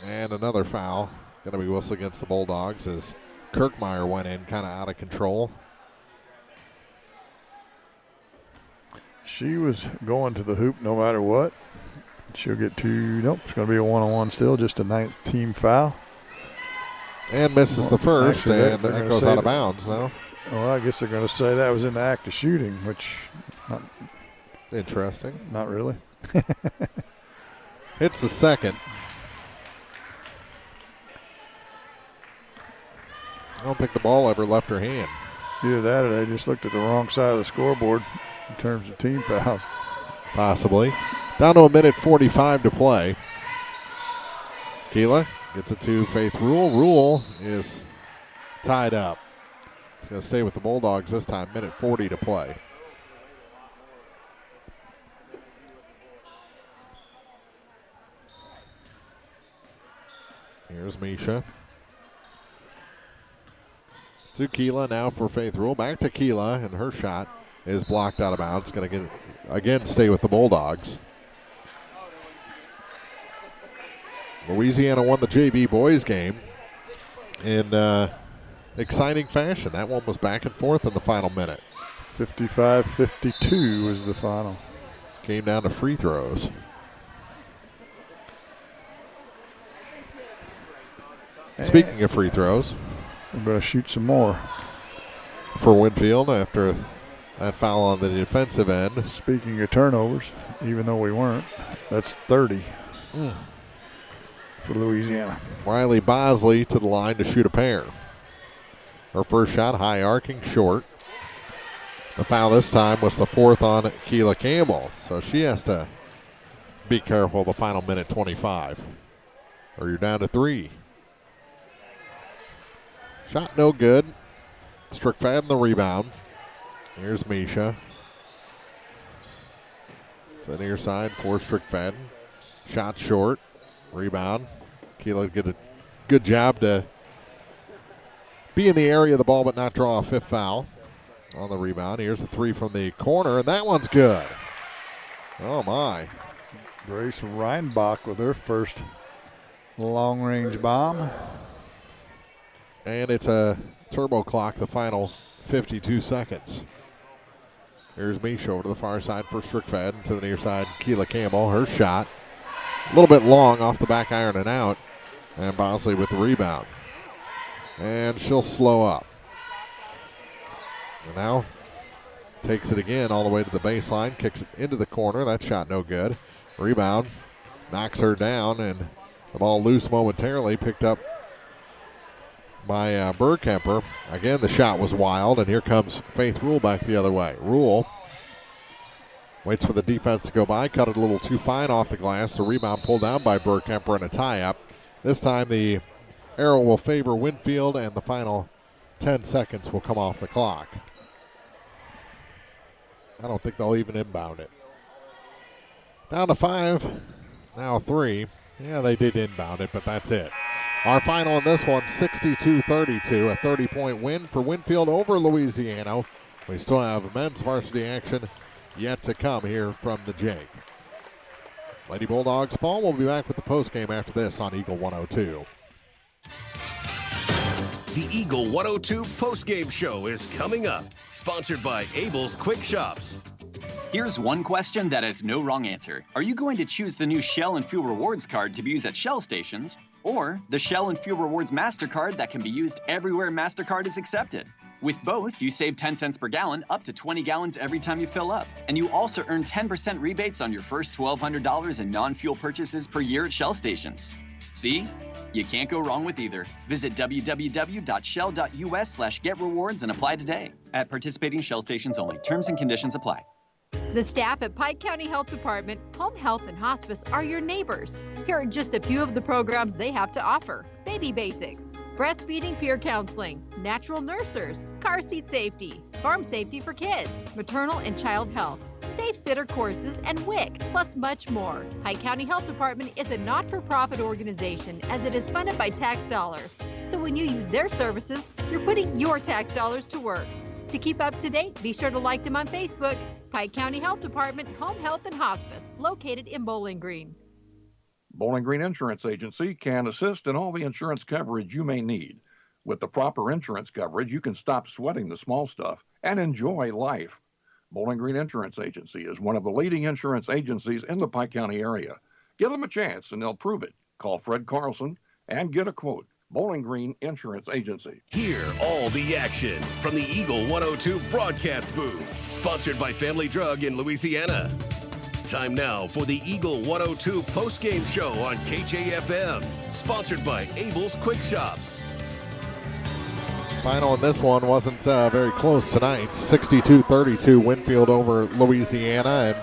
And another foul going to be whistled against the Bulldogs as Kirkmeyer went in kind of out of control. She was going to the hoop no matter what. She'll get two. Nope, it's going to be a one-on-one still, just a 9th team foul. And misses the first, actually, and then it goes out of bounds. No? Well, I guess they're going to say that was in the act of shooting, which not interesting. Not really. Hits the second. I don't think the ball ever left her hand. Either that or they just looked at the wrong side of the scoreboard in terms of team fouls. Possibly. Down to a minute 45 to play. Keela gets it to Faith Rule. Rule is tied up. It's going to stay with the Bulldogs this time. Minute 40 to play. Here's Misha. To Keela now for Faith Rule. Back to Keela, and her shot is blocked out of bounds. Going to again stay with the Bulldogs. Louisiana won the JV boys game in exciting fashion. That one was back and forth in the final minute. 55-52 was the final. Came down to free throws. Speaking of free throws, we're going to shoot some more for Winfield after that foul on the defensive end. Speaking of turnovers, even though we weren't, that's 30 for Louisiana. Riley Bosley to the line to shoot a pair. Her first shot, high arcing, short. The foul this time was the 4th on Keela Campbell, so she has to be careful the final minute 25, or you're down to 3. Shot no good. Strickfadden the rebound. Here's Misha. To the near side for Strickfadden. Shot short. Rebound. Keela did a good job to be in the area of the ball but not draw a 5th foul on the rebound. Here's the 3 from the corner, and that one's good. Oh, my. Grace Reinbach with her first long-range bomb. And it's a turbo clock, the final 52 seconds. Here's Misha over to the far side for Strickfadden. To the near side, Keela Campbell. Her shot a little bit long off the back iron and out. And Bosley with the rebound. And she'll slow up. And now takes it again all the way to the baseline. Kicks it into the corner. That shot no good. Rebound. Knocks her down. And the ball loose momentarily. Picked up by Burkhammer. Again, the shot was wild, and here comes Faith Rule back the other way. Rule waits for the defense to go by, cut it a little too fine off the glass. The rebound pulled down by Burkhammer and a tie-up. This time the arrow will favor Winfield, and the final 10 seconds will come off the clock. I don't think they'll even inbound it. Down to 5, now 3. Yeah, they did inbound it, but that's it. Our final in this one, 62-32, a 30-point win for Winfield over Louisiana. We still have men's varsity action yet to come here from the Jake. Lady Bulldogs, Paul will be back with the postgame after this on Eagle 102. The Eagle 102 postgame show is coming up, sponsored by Abel's Quick Shops. Here's one question that has no wrong answer. Are you going to choose the new Shell and Fuel Rewards card to be used at Shell stations, or the Shell and Fuel Rewards MasterCard that can be used everywhere MasterCard is accepted? With both, you save 10 cents per gallon up to 20 gallons every time you fill up. And you also earn 10% rebates on your first $1,200 in non-fuel purchases per year at Shell stations. See? You can't go wrong with either. Visit www.shell.us/getrewards and apply today. At participating Shell stations only. Terms and conditions apply. The staff at Pike County Health Department, Home Health and Hospice are your neighbors. Here are just a few of the programs they have to offer. Baby Basics, breastfeeding peer counseling, natural nurses, car seat safety, farm safety for kids, maternal and child health, safe sitter courses, and WIC, plus much more. Pike County Health Department is a not-for-profit organization as it is funded by tax dollars. So when you use their services, you're putting your tax dollars to work. To keep up to date, be sure to like them on Facebook. Pike County Health Department, Home Health and Hospice, located in Bowling Green. Bowling Green Insurance Agency can assist in all the insurance coverage you may need. With the proper insurance coverage, you can stop sweating the small stuff and enjoy life. Bowling Green Insurance Agency is one of the leading insurance agencies in the Pike County area. Give them a chance and they'll prove it. Call Fred Carlson and get a quote. Bowling Green Insurance Agency. Hear all the action from the Eagle 102 broadcast booth, sponsored by Family Drug in Louisiana. Time now for the Eagle 102 postgame show on KJFM, sponsored by Abel's Quick Shops. Final in this one wasn't very close tonight. 62-32 Winfield over Louisiana.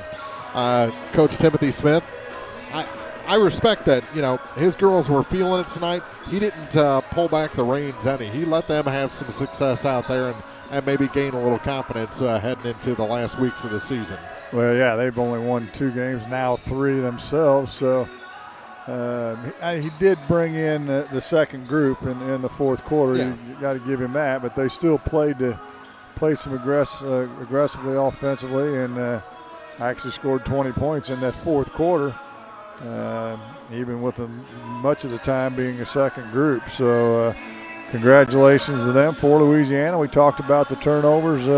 And Coach Timothy Smith, I respect that, his girls were feeling it tonight. He didn't pull back the reins any. He let them have some success out there and maybe gain a little confidence heading into the last weeks of the season. Well, yeah, they've only won 2 games, now 3 themselves. So he did bring in the second group in the fourth quarter. Yeah. You got to give him that. But they still played some aggressively offensively and actually scored 20 points in that fourth quarter. Even with them much of the time being a second group. So congratulations to them for Louisiana. We talked about the turnovers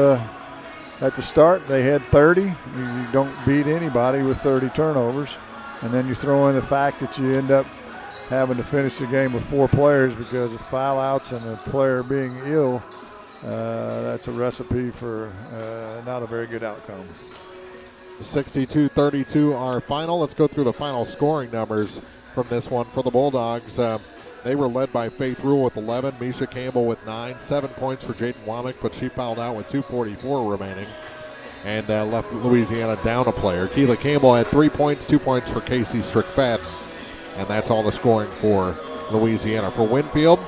at the start. They had 30. You don't beat anybody with 30 turnovers. And then you throw in the fact that you end up having to finish the game with 4 players because of foul outs and the player being ill. That's a recipe for not a very good outcome. 62-32 our final. Let's go through the final scoring numbers from this one for the Bulldogs. They were led by Faith Rule with 11, Misha Campbell with 9, 7 points for Jaden Womack, but she fouled out with 2:44 remaining and left Louisiana down a player. Keela Campbell had 3 points, 2 points for Casey Strickfadden, and that's all the scoring for Louisiana. For Winfield,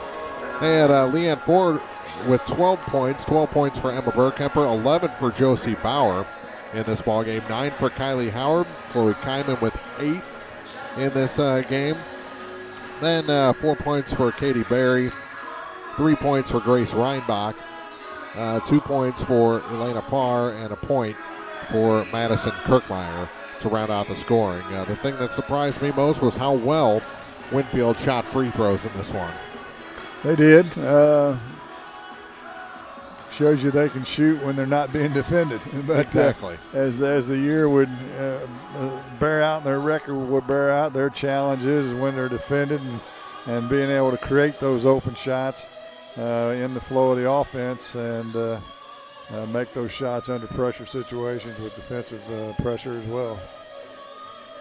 they had Leanne Ford with 12 points for Emma Burkemper, 11 for Josie Bauer in this ball game, 9 for Kylie Howard, Chloe Kyman with 8 in this game. Then 4 points for Katie Berry, 3 points for Grace Reinbach, 2 points for Elena Parr, and a point for Madison Kirkmeyer to round out the scoring. The thing that surprised me most was how well Winfield shot free throws in this one. They did. Shows you they can shoot when they're not being defended. But exactly. As the year would bear out and their record would bear out, their challenge is when they're defended and being able to create those open shots in the flow of the offense and make those shots under pressure situations with defensive pressure as well.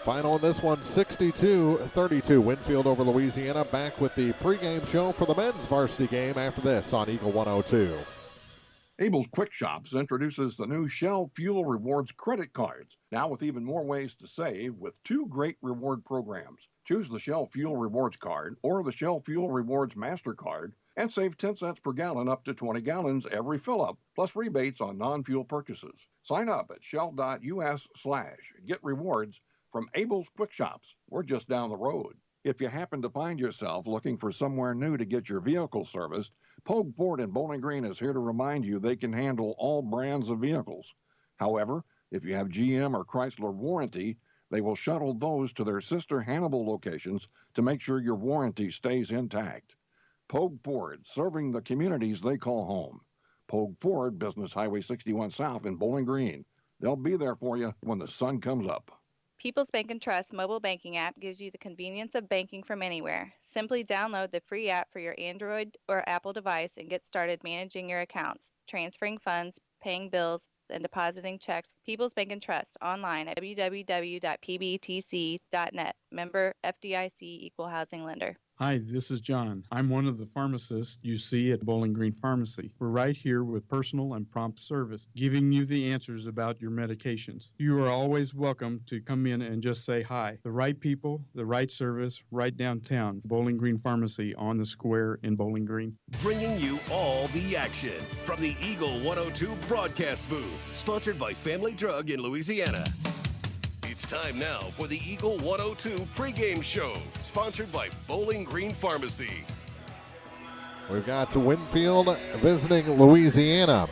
Final in this one, 62-32. Winfield over Louisiana. Back with the pregame show for the men's varsity game after this on Eagle 102. Abel's Quick Shops introduces the new Shell Fuel Rewards credit cards, now with even more ways to save with 2 great reward programs. Choose the Shell Fuel Rewards card or the Shell Fuel Rewards MasterCard and save 10 cents per gallon up to 20 gallons every fill-up, plus rebates on non-fuel purchases. Sign up at shell.us/getrewards from Abel's Quick Shops. We're just down the road. If you happen to find yourself looking for somewhere new to get your vehicle serviced, Pogue Ford in Bowling Green is here to remind you they can handle all brands of vehicles. However, if you have GM or Chrysler warranty, they will shuttle those to their sister Hannibal locations to make sure your warranty stays intact. Pogue Ford, serving the communities they call home. Pogue Ford, Business Highway 61 South in Bowling Green. They'll be there for you when the sun comes up. People's Bank and Trust mobile banking app gives you the convenience of banking from anywhere. Simply download the free app for your Android or Apple device and get started managing your accounts, transferring funds, paying bills, and depositing checks. People's Bank and Trust online at www.pbtc.net. Member FDIC Equal Housing Lender. Hi, this is John. I'm one of the pharmacists you see at Bowling Green Pharmacy. We're right here with personal and prompt service, giving you the answers about your medications. You are always welcome to come in and just say hi. The right people, the right service, right downtown. Bowling Green Pharmacy on the square in Bowling Green. Bringing you all the action from the Eagle 102 broadcast booth, sponsored by Family Drug in Louisiana. It's time now for the Eagle 102 pregame show, sponsored by Bowling Green Pharmacy. We've got Winfield visiting Louisiana.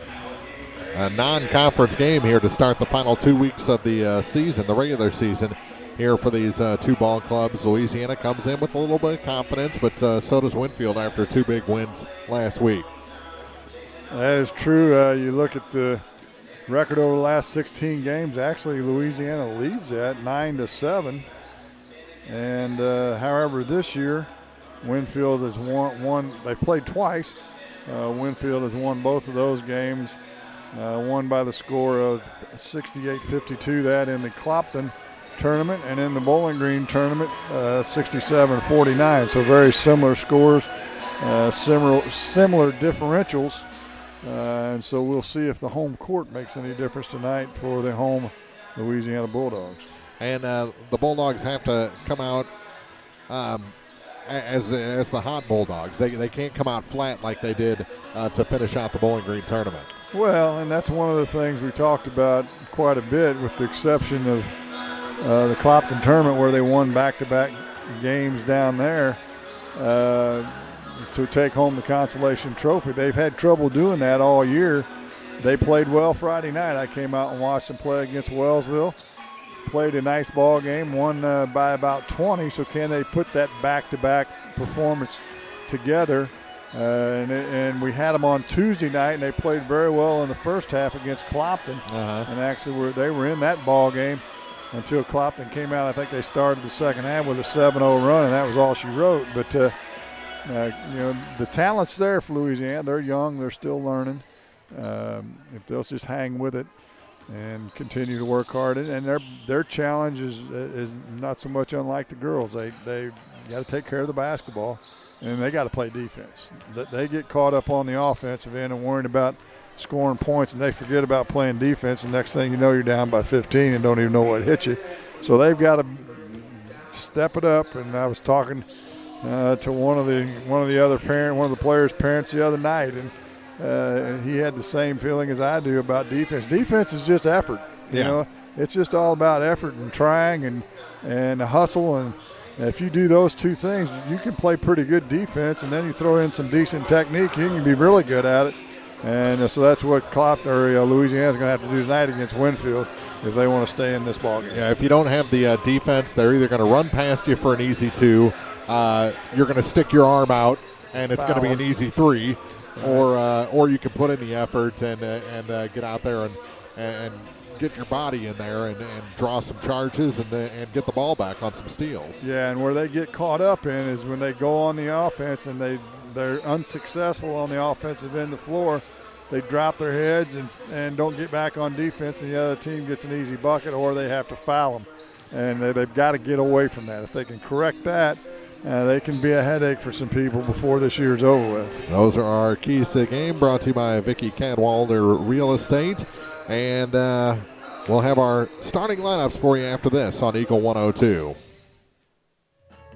A non-conference game here to start the final 2 weeks of the season, the regular season, here for these two ball clubs. Louisiana comes in with a little bit of confidence, but so does Winfield after two big wins last week. That is true. You look at the record over the last 16 games. Actually, Louisiana leads that 9-7. And however, this year, Winfield has won. They played twice. Winfield has won both of those games. Won by the score of 68-52. That in the Clopton tournament, and in the Bowling Green tournament, 67-49. So very similar scores, similar differentials. And so we'll see if the home court makes any difference tonight for the home Louisiana Bulldogs. And the Bulldogs have to come out as the hot Bulldogs. They can't come out flat like they did to finish out the Bowling Green tournament. Well, and that's one of the things we talked about quite a bit, with the exception of the Clopton tournament where they won back-to-back games down there. To take home the consolation trophy. They've had trouble doing that all year. They played well Friday night. I came out and watched them play against Wellsville. Played a nice ball game, won by about 20. So can they put that back-to-back performance together? And we had them on Tuesday night, and they played very well in the first half against Clopton. And actually they were in that ball game until Clopton came out. I think they started the second half with a 7-0 run, and that was all she wrote. But the talent's there for Louisiana. They're young. They're still learning. If they'll just hang with it and continue to work hard, and their challenge is not so much unlike the girls. They got to take care of the basketball, and they got to play defense. They get caught up on the offensive end and worrying about scoring points, and they forget about playing defense. And next thing you know, you're down by 15 and don't even know what hit you. So they've got to step it up. And I was talking to one of the players' parents the other night, and he had the same feeling as I do about defense. Defense is just effort. You know, it's just all about effort and trying and hustle. And if you do those two things, you can play pretty good defense, and then you throw in some decent technique, you can be really good at it. And so that's what Louisiana's going to have to do tonight against Winfield if they want to stay in this ballgame. Yeah, if you don't have the defense, they're either going to run past you for an easy 2, you're going to stick your arm out, and it's going to be an easy 3, or you can put in the effort and get out there and get your body in there and draw some charges and get the ball back on some steals. Yeah, and where they get caught up in is when they go on the offense and they're unsuccessful on the offensive end of the floor. They drop their heads and don't get back on defense, and the other team gets an easy bucket, or they have to foul them. And they've got to get away from that. If they can correct that, they can be a headache for some people before this year's over with. Those are our keys to the game, brought to you by Vicki Cadwalder Real Estate. And we'll have our starting lineups for you after this on Eagle 102.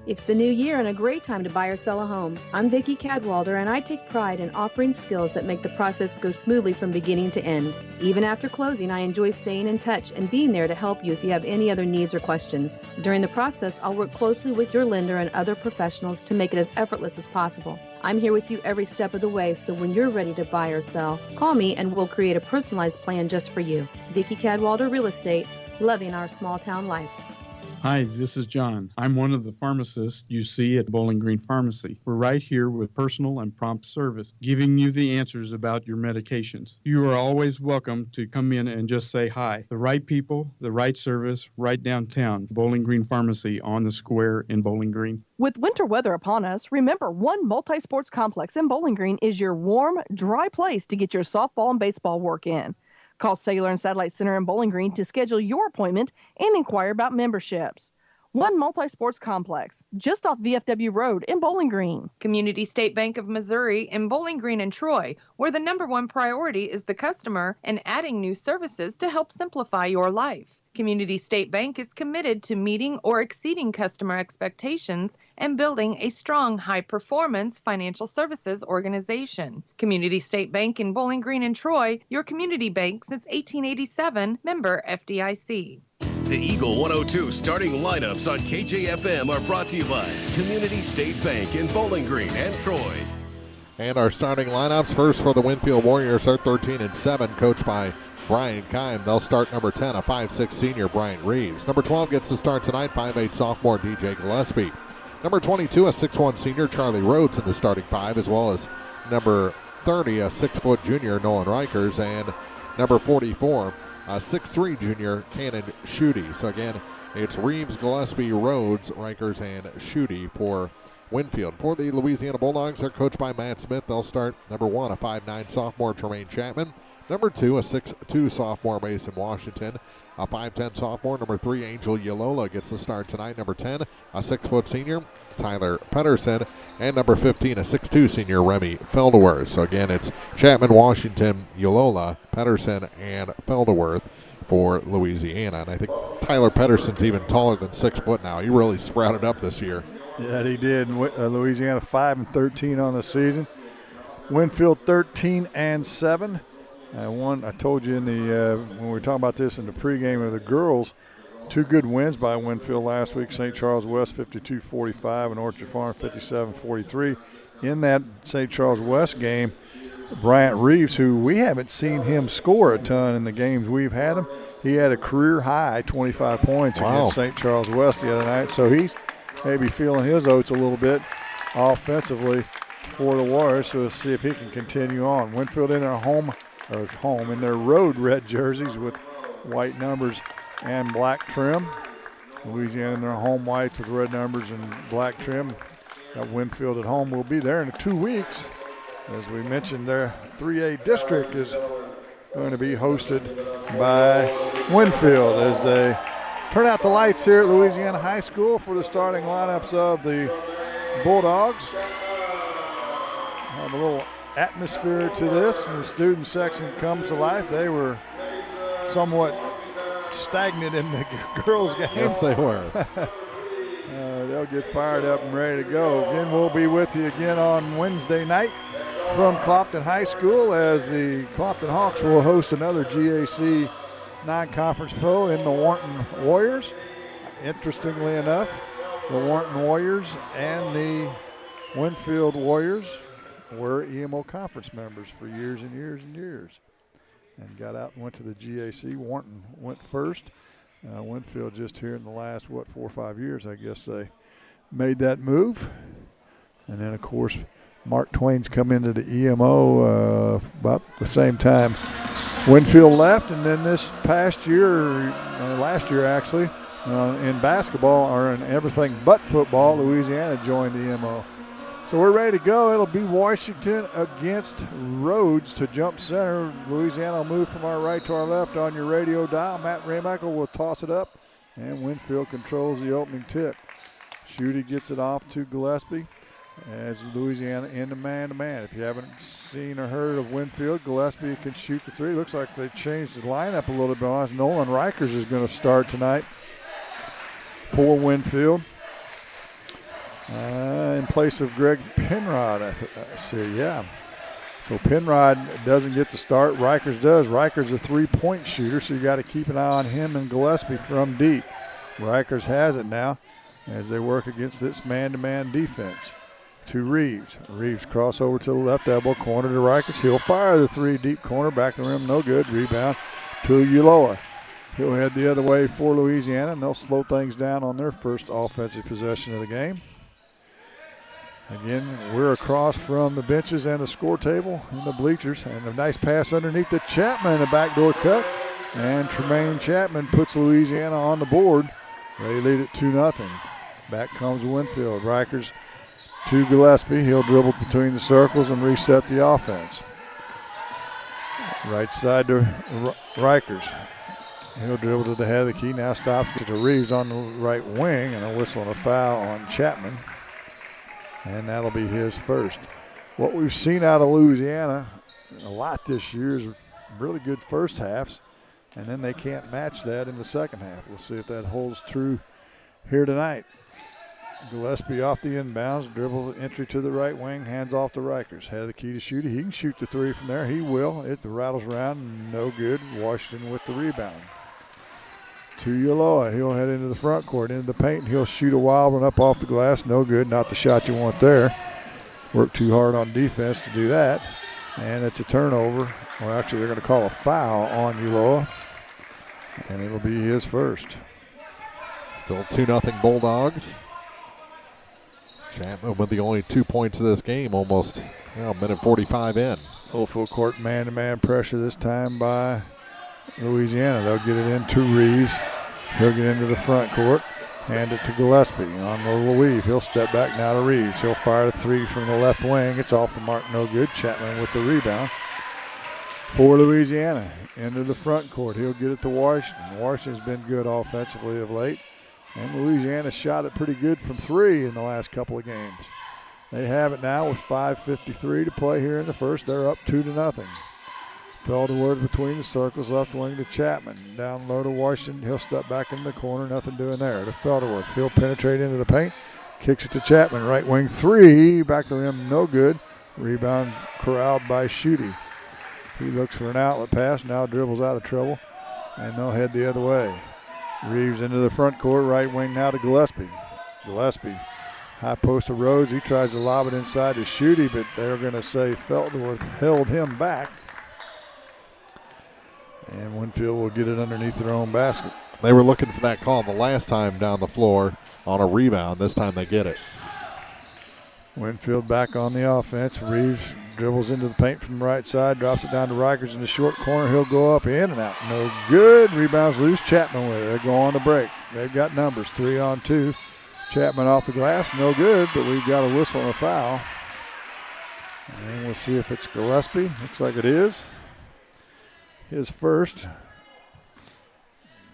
It's the new year and a great time to buy or sell a home. I'm Vicki Cadwalder, and I take pride in offering skills that make the process go smoothly from beginning to end. Even after closing, I enjoy staying in touch and being there to help you if you have any other needs or questions. During the process, I'll work closely with your lender and other professionals to make it as effortless as possible. I'm here with you every step of the way, so when you're ready to buy or sell, call me and we'll create a personalized plan just for you. Vicki Cadwalder Real Estate, loving our small town life. Hi, this is John. I'm one of the pharmacists you see at Bowling Green Pharmacy. We're right here with personal and prompt service, giving you the answers about your medications. You are always welcome to come in and just say hi. The right people, the right service, right downtown. Bowling Green Pharmacy on the square in Bowling Green. With winter weather upon us, remember one multi-sports complex in Bowling Green is your warm, dry place to get your softball and baseball work in. Call Cellular and Satellite Center in Bowling Green to schedule your appointment and inquire about memberships. One multi-sports complex, just off VFW Road in Bowling Green. Community State Bank of Missouri in Bowling Green and Troy, where the number one priority is the customer and adding new services to help simplify your life. Community State Bank is committed to meeting or exceeding customer expectations and building a strong, high-performance financial services organization. Community State Bank in Bowling Green and Troy, your community bank since 1887, member FDIC. The Eagle 102 starting lineups on KJFM are brought to you by Community State Bank in Bowling Green and Troy. And our starting lineups, first for the Winfield Warriors, are 13-7, coached by Brian Keim. They'll start number 10, a 5'6 senior, Bryant Reeves. Number 12 gets the start tonight, 5'8 sophomore, DJ Gillespie. Number 22, a 6'1 senior, Charlie Rhodes in the starting five, as well as number 30, a 6' junior, Nolan Rikers, and number 44, a 6'3 junior, Cannon Schutte. So again, it's Reeves, Gillespie, Rhodes, Rikers, and Schutte for Winfield. For the Louisiana Bulldogs, they're coached by Matt Smith. They'll start number 1, a 5'9 sophomore, Tremaine Chapman. Number 2, a 6'2 sophomore, Mason Washington. A 5'10 sophomore, number 3, Angel Yalola gets the start tonight. Number 10, a 6' senior, Tyler Pedersen. And number 15, a 6'2 senior, Remy Felderworth. So again, it's Chapman, Washington, Yalola, Pedersen, and Felderworth for Louisiana. And I think Tyler Pedersen's even taller than 6 foot now. He really sprouted up this year. Yeah, he did. Louisiana 5-13 on the season. Winfield 13-7. I told you in the when we were talking about this in the pregame of the girls, 2 good wins by Winfield last week. St. Charles West 52-45 and Orchard Farm 57-43. In that St. Charles West game, Bryant Reeves, who we haven't seen him score a ton in the games we've had him, he had a career high 25 points against St. Charles West the other night. So he's maybe feeling his oats a little bit offensively for the Warriors. So we'll see if he can continue on. Winfield in their home in their road red jerseys with white numbers and black trim. Louisiana in their home whites with red numbers and black trim. Got Winfield at home. We'll be there in 2 weeks. As we mentioned, their 3A district is going to be hosted by Winfield as they turn out the lights here at Louisiana High School for the starting lineups of the Bulldogs. Have a little atmosphere to this, and the student section comes to life. They were somewhat stagnant in the girls' game. Yes, they were. They'll get fired up and ready to go. Again, we'll be with you again on Wednesday night from Clopton High School as the Clopton Hawks will host another GAC non-conference foe in the Wharton Warriors. Interestingly enough, the Wharton Warriors and the Winfield Warriors were EMO conference members for years and years and years, and got out and went to the GAC. Wharton went first. Winfield just here in the last, 4 or 5 years, I guess they made that move. And then, of course, Mark Twain's come into the EMO about the same time Winfield left. And then this past year, last year actually, in basketball, or in everything but football, Louisiana joined the EMO. So we're ready to go. It'll be Washington against Rhodes to jump center. Louisiana will move from our right to our left on your radio dial. Matt Raymichael will toss it up, and Winfield controls the opening tip. Schutte gets it off to Gillespie as Louisiana into man-to-man. If you haven't seen or heard of Winfield, Gillespie can shoot the three. Looks like they've changed the lineup a little bit. Nolan Rikers is going to start tonight for Winfield. In place of Greg Penrod, I see, yeah. So Penrod doesn't get the start. Rikers does. Rikers a three-point shooter, so you got to keep an eye on him and Gillespie from deep. Rikers has it now as they work against this man-to-man defense. To Reeves. Reeves cross over to the left elbow, corner to Rikers. He'll fire the three, deep corner, back of the rim, no good. Rebound to Uloa. He'll head the other way for Louisiana, and they'll slow things down on their first offensive possession of the game. Again, we're across from the benches and the score table and the bleachers. And a nice pass underneath to Chapman, a backdoor cut. And Tremaine Chapman puts Louisiana on the board. They lead it 2-0. Back comes Winfield. Rikers to Gillespie. He'll dribble between the circles and reset the offense. Right side to Rikers. He'll dribble to the head of the key. Now stops to Reeves on the right wing, and a whistle and a foul on Chapman. And that'll be his first. What we've seen out of Louisiana a lot this year is really good first halves, and then they can't match that in the second half. We'll see if that holds true here tonight. Gillespie off the inbounds, dribble entry to the right wing, hands off to Rikers. Had the key to shoot it. He can shoot the three from there. He will. It rattles around, no good. Washington with the rebound. To Yaloa. He'll head into the front court, into the paint, and he'll shoot a wild one up off the glass. No good. Not the shot you want there. Worked too hard on defense to do that. And it's a turnover. Well, actually, they're going to call a foul on Yaloa, and it'll be his first. Still 2-0 Bulldogs. Chapman with the only 2 points of this game, almost minute 45 in. Full court man-to-man pressure this time by Louisiana. They'll get it into Reeves. He'll get into the front court. Hand it to Gillespie on the little weave. He'll step back now to Reeves. He'll fire the three from the left wing. It's off the mark, no good. Chapman with the rebound for Louisiana. Into the front court. He'll get it to Washington. Washington's been good offensively of late. And Louisiana shot it pretty good from three in the last couple of games. They have it now with 5:53 to play here in the first. They're up 2-0. Felderworth between the circles, left wing to Chapman. Down low to Washington. He'll step back in the corner. Nothing doing there. To Felderworth. He'll penetrate into the paint. Kicks it to Chapman. Right wing three. Back to rim. No good. Rebound corralled by Schutte. He looks for an outlet pass. Now dribbles out of trouble. And they'll head the other way. Reeves into the front court. Right wing now to Gillespie. Gillespie. High post to Rhodes. He tries to lob it inside to Schutte, but they're going to say Felderworth held him back. And Winfield will get it underneath their own basket. They were looking for that call the last time down the floor on a rebound. This time they get it. Winfield back on the offense. Reeves dribbles into the paint from the right side, drops it down to Rikers in the short corner. He'll go up, in and out. No good. Rebounds loose. Chapman with it. They go on the break. They've got numbers, 3-on-2. Chapman off the glass. No good, but we've got a whistle and a foul. And we'll see if it's Gillespie. Looks like it is. His first.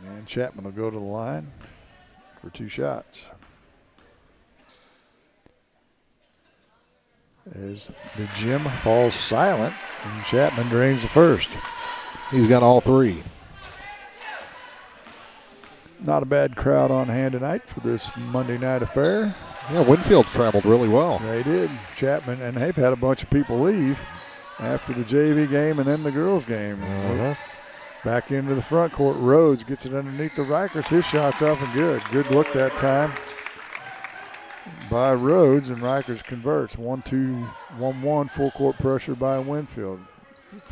And Chapman will go to the line for two shots. As the gym falls silent, and Chapman drains the first. He's got all three. Not a bad crowd on hand tonight for this Monday night affair. Yeah, Winfield traveled really well. They did. Chapman, and they've had a bunch of people leave after the JV game and then the girls game. Back into the front court. Rhodes gets it underneath the Rikers. His shot's up and good. Good look that time by Rhodes, and Rikers converts. 1-2-1-1, full court pressure by Winfield.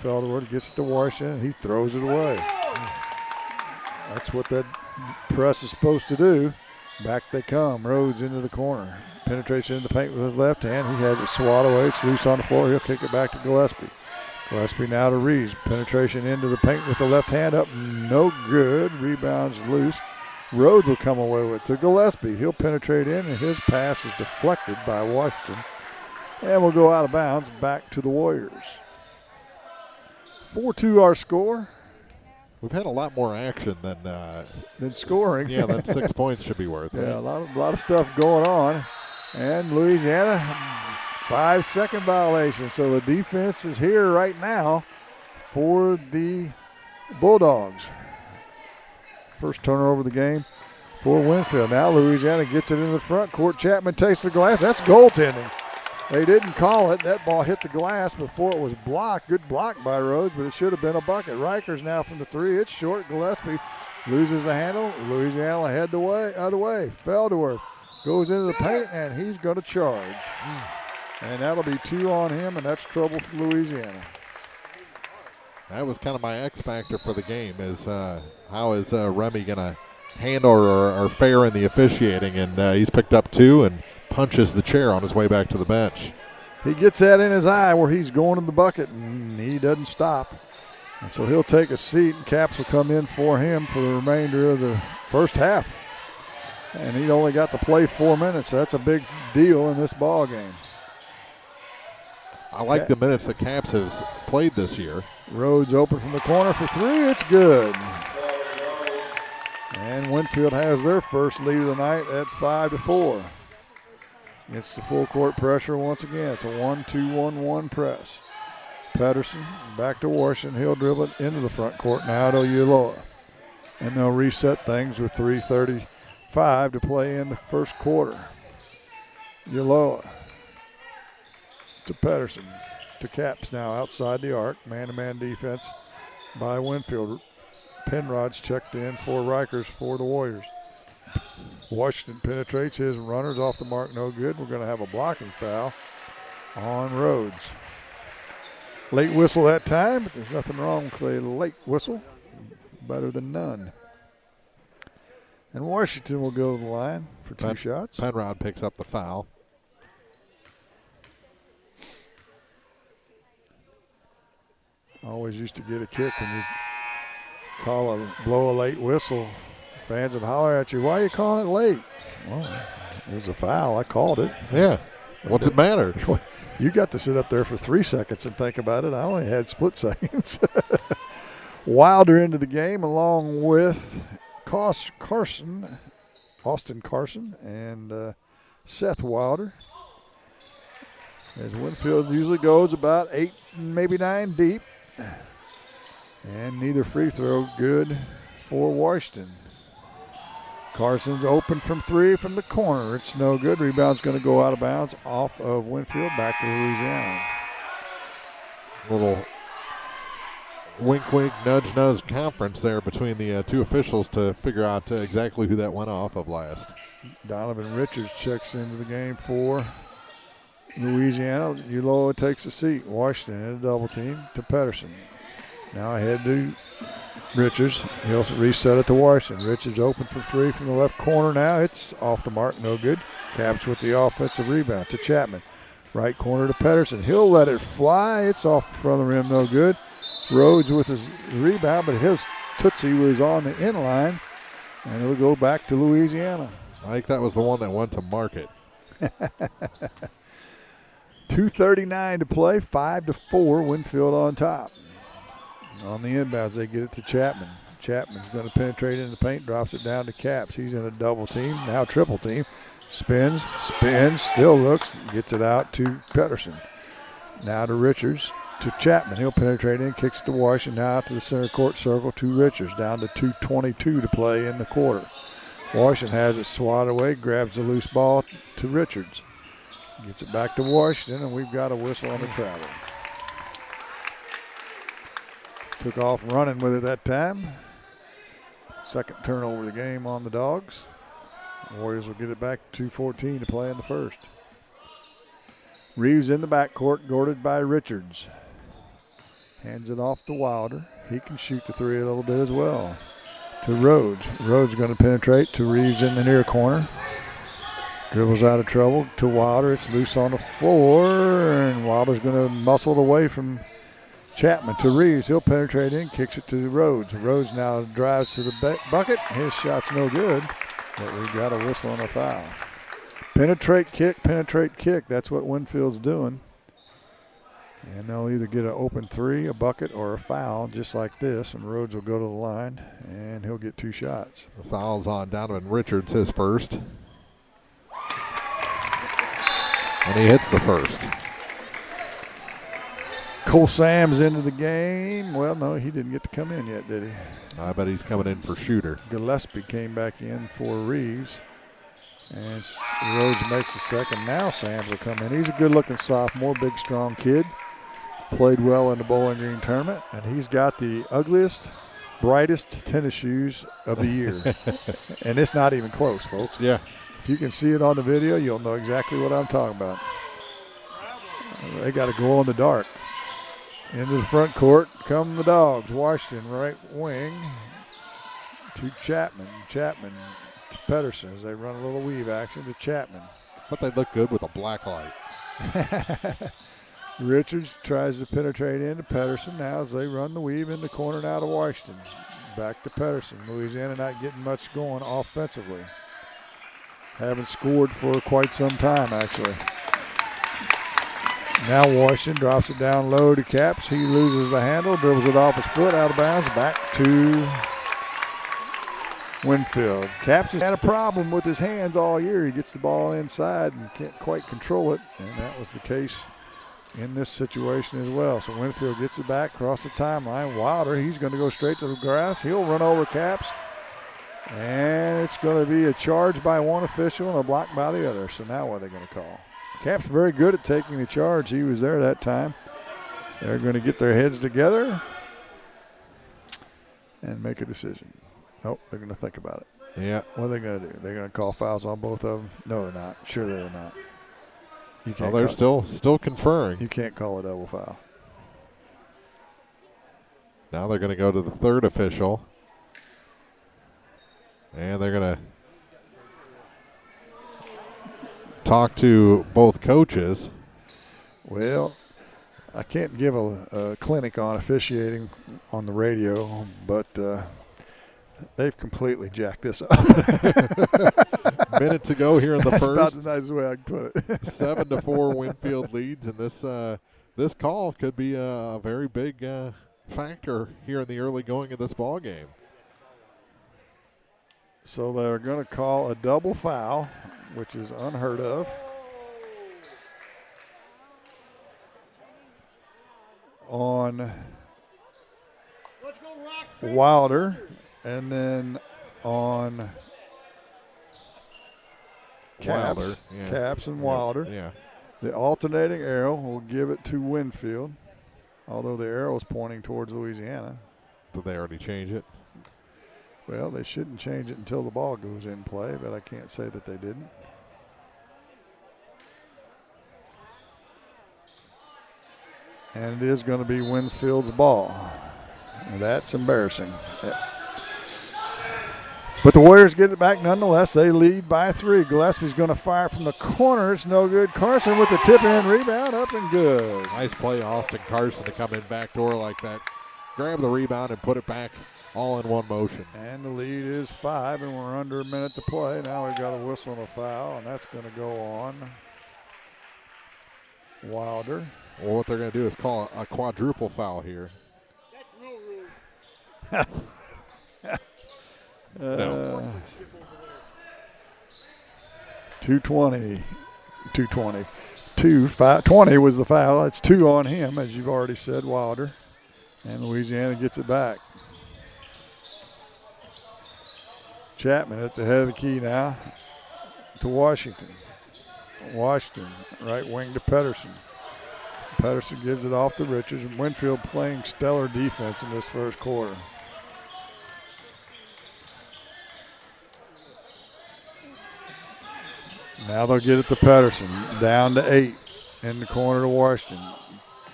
Felderwood gets it to Washington. He throws it away. That's what that press is supposed to do. Back they come. Rhodes into the corner. Penetrates into the paint with his left hand. He has it swat away. It's loose on the floor. He'll kick it back to Gillespie. Gillespie now to Reeves. Penetration into the paint with the left hand up. No good. Rebounds loose. Rhodes will come away with it to Gillespie. He'll penetrate in, and his pass is deflected by Washington. And we'll go out of bounds back to the Warriors. 4-2 our score. We've had a lot more action than scoring. Yeah, than 6 points should be worth. Yeah, a lot of stuff going on. And Louisiana, 5-second violation. So the defense is here right now for the Bulldogs. First turnover of the game for Winfield. Now Louisiana gets it in the front court. Chapman takes the glass. That's goaltending. They didn't call it. That ball hit the glass before it was blocked. Good block by Rhodes, but it should have been a bucket. Rikers now from the three. It's short. Gillespie loses the handle. Louisiana head the other way. Felderworth goes into the paint, and he's going to charge. And that'll be 2 on him, and that's trouble for Louisiana. That was kind of my X factor for the game, is how is Remy going to handle or fare in the officiating, and he's picked up 2 and punches the chair on his way back to the bench. He gets that in his eye where he's going in the bucket, and he doesn't stop. And so he'll take a seat, and caps will come in for him for the remainder of the first half. And he only got to play 4 minutes, so that's a big deal in this ball game. I like the minutes that Caps has played this year. Rhodes open from the corner for 3. It's good. And Winfield has their first lead of the night at 5-4. It's the full court pressure once again. It's a 1-2-1-1 press. Pedersen back to Washington. He'll dribble it into the front court now to Ulloa. And they'll reset things with 3:35 to play in the first quarter. Ulloa to Pedersen to Caps now outside the arc. Man-to-man defense by Winfield. Penrod's checked in for Rikers for the Warriors. Washington penetrates his runners off the mark, no good. We're going to have a blocking foul on Rhodes. Late whistle that time, but there's nothing wrong with a late whistle. Better than none. And Washington will go to the line for 2 shots. Penrod picks up the foul. Always used to get a kick when you blow a late whistle. Fans would holler at you, why are you calling it late? Well, it was a foul. I called it. Yeah. What's it matter? You got to sit up there for 3 seconds and think about it. I only had split seconds. Wilder into the game along with Austin Carson, and Seth Wilder. As Winfield usually goes about 8, maybe 9 deep. And neither free throw good for Washington. Carson's open from 3 from the corner. It's no good. Rebound's going to go out of bounds off of Winfield back to Louisiana. Little wink, wink, nudge, nudge conference there between the 2 officials to figure out exactly who that went off of last. Donovan Richards checks into the game for Louisiana. Ulloa takes a seat. Washington in a double team to Pedersen. Now ahead to Richards. He'll reset it to Washington. Richards open from 3 from the left corner now. It's off the mark, no good. Caps with the offensive rebound to Chapman. Right corner to Pedersen. He'll let it fly. It's off the front of the rim, no good. Rhodes with his rebound, but his Tootsie was on the inline, and it'll go back to Louisiana. I think that was the one that went to market. 2:39 to play, 5-4, Winfield on top. On the inbounds, they get it to Chapman. Chapman's going to penetrate in the paint, drops it down to Caps. He's in a double team, now triple team. Spins, still looks, gets it out to Pedersen. Now to Richards, to Chapman. He'll penetrate in, kicks to Washington, now out to the center court circle to Richards. Down to 2:22 to play in the quarter. Washington has it swatted away, grabs the loose ball to Richards. Gets it back to Washington, and we've got a whistle on the travel. Took off running with it that time. Second turnover of the game on the Dogs. Warriors will get it back to 2:14 to play in the first. Reeves in the backcourt, guarded by Richards. Hands it off to Wilder. He can shoot the 3 a little bit as well. To Rhodes. Rhodes going to penetrate to Reeves in the near corner. Dribbles out of trouble to Wilder. It's loose on the floor, and Wilder's going to muscle it away from Chapman to Reeves. He'll penetrate in, kicks it to Rhodes. Rhodes now drives to the bucket. His shot's no good, but we've got a whistle on a foul. Penetrate, kick. That's what Winfield's doing. And they'll either get an open 3, a bucket, or a foul, just like this, and Rhodes will go to the line, and he'll get 2 shots. The foul's on Donovan Richards, his first. And he hits the first. Cole Sam's into the game. Well, no, he didn't get to come in yet, did he? I bet he's coming in for shooter. Gillespie came back in for Reeves. And Rhodes makes the second. Now Sams will come in. He's a good-looking sophomore, big, strong kid. Played well in the Bowling Green tournament. And he's got the ugliest, brightest tennis shoes of the year. And it's not even close, folks. Yeah. If you can see it on the video, you'll know exactly what I'm talking about. They got to glow in the dark. Into the front court come the Dogs. Washington right wing to Chapman. Chapman to Pedersen as they run a little weave action to Chapman. But they look good with a black light. Richards tries to penetrate into Pedersen now as they run the weave in the corner now to Washington. Back to Pedersen. Louisiana not getting much going offensively. Haven't scored for quite some time, actually. Now Washington drops it down low to Caps. He loses the handle, dribbles it off his foot, out of bounds, back to Winfield. Caps has had a problem with his hands all year. He gets the ball inside and can't quite control it, and that was the case in this situation as well. So Winfield gets it back, across the timeline. Wilder, he's going to go straight to the grass. He'll run over Caps, and it's going to be a charge by one official and a block by the other. So now what are they going to call? Caps very good at taking the charge. He was there that time. They're going to get their heads together and make a decision. Nope, they're going to think about it. Yeah. What are they going to do? They're going to call fouls on both of them? No, they're not. Sure they're not. You can't they're still conferring. You can't call a double foul. Now they're going to go to the third official. And they're going to talk to both coaches. Well, I can't give a clinic on officiating on the radio, but they've completely jacked this up. Minute to go here in the That's first. That's about the nicest way I can put it. 7-4 Winfield leads, and this call could be a very big factor here in the early going of this ball game. So they're going to call a double foul, which is unheard of. On Wilder, and then on Caps, Wilder, yeah. Caps and Wilder. Yeah. The alternating arrow will give it to Winfield, although the arrow is pointing towards Louisiana. Did they already change it? Well, they shouldn't change it until the ball goes in play, but I can't say that they didn't. And it is going to be Winfield's ball. And that's embarrassing. But the Warriors get it back nonetheless. They lead by 3. Gillespie's going to fire from the corner. It's no good. Carson with the tip-in rebound, up and good. Nice play, Austin Carson, to come in backdoor like that. Grab the rebound and put it back all in one motion. And the lead is 5, and we're under a minute to play. Now we've got a whistle and a foul, and that's going to go on Wilder. Well, what they're going to do is call a quadruple foul here. No. 220. 20 was the foul. That's 2 on him, as you've already said, Wilder. And Louisiana gets it back. Chapman at the head of the key now to Washington. Washington, right wing to Pedersen. Pedersen gives it off to Richards. Winfield playing stellar defense in this first quarter. Now they'll get it to Pedersen. Down to 8 in the corner to Washington.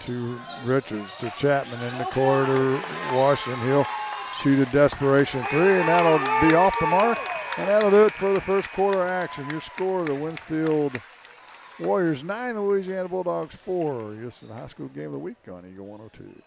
To Richards, to Chapman in the corner to Washington. He'll shoot a desperation 3, and that'll be off the mark. And that'll do it for the first quarter action. Your score, the Winfield Warriors 9, the Louisiana Bulldogs 4. This is the high school game of the week on Eagle 102.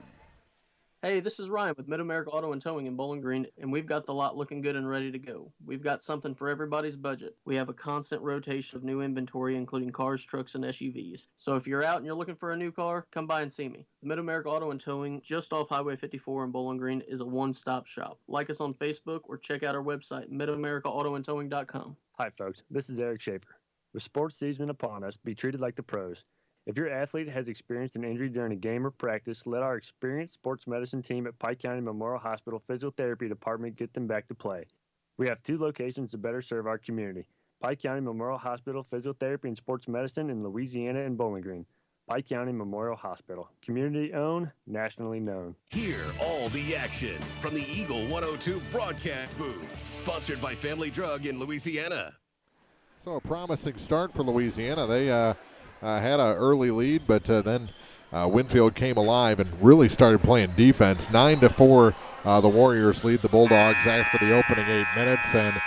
Hey, this is Ryan with Mid-America Auto and Towing in Bowling Green, and we've got the lot looking good and ready to go. We've got something for everybody's budget. We have a constant rotation of new inventory, including cars, trucks, and SUVs. So if you're out and you're looking for a new car, come by and see me. Mid-America Auto and Towing, just off Highway 54 in Bowling Green, is a one-stop shop. Like us on Facebook or check out our website, midamericaautoandtowing.com. Hi, folks. This is Eric Schaefer. With sports season upon us, be treated like the pros. If your athlete has experienced an injury during a game or practice, let our experienced sports medicine team at Pike County Memorial Hospital Physiotherapy Department get them back to play. We have 2 locations to better serve our community. Pike County Memorial Hospital Physiotherapy and Sports Medicine in Louisiana and Bowling Green. Pike County Memorial Hospital. Community owned, nationally known. Hear all the action from the Eagle 102 broadcast booth. Sponsored by Family Drug in Louisiana. So a promising start for Louisiana. They had an early lead, but then Winfield came alive and really started playing defense. 9-4, the Warriors lead the Bulldogs after the opening 8 minutes, and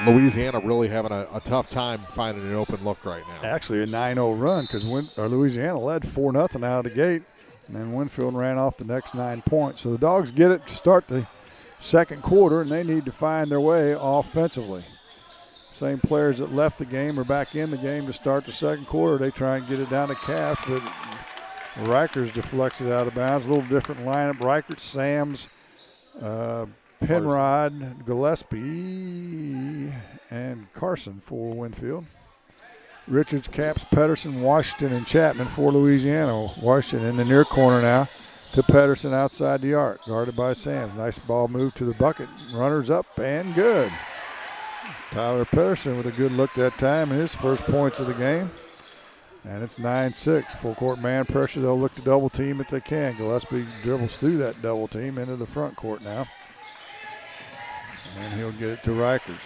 Louisiana really having a tough time finding an open look right now. Actually, a 9-0 run because Louisiana led 4-0 out of the gate, and then Winfield ran off the next 9 points. So the Dogs get it to start the second quarter, and they need to find their way offensively. Same players that left the game are back in the game to start the second quarter. They try and get it down to Calf, but Rikers deflects it out of bounds. A little different lineup. Rikers, Sams, Penrod, Gillespie, and Carson for Winfield. Richards, Caps, Pedersen, Washington, and Chapman for Louisiana. Washington in the near corner now to Pedersen outside the arc, guarded by Sams. Nice ball move to the bucket. Runners up and good. Tyler Pedersen with a good look that time, his first points of the game. And it's 9-6. Full court man pressure. They'll look to double team if they can. Gillespie dribbles through that double team into the front court now. And he'll get it to Rikers.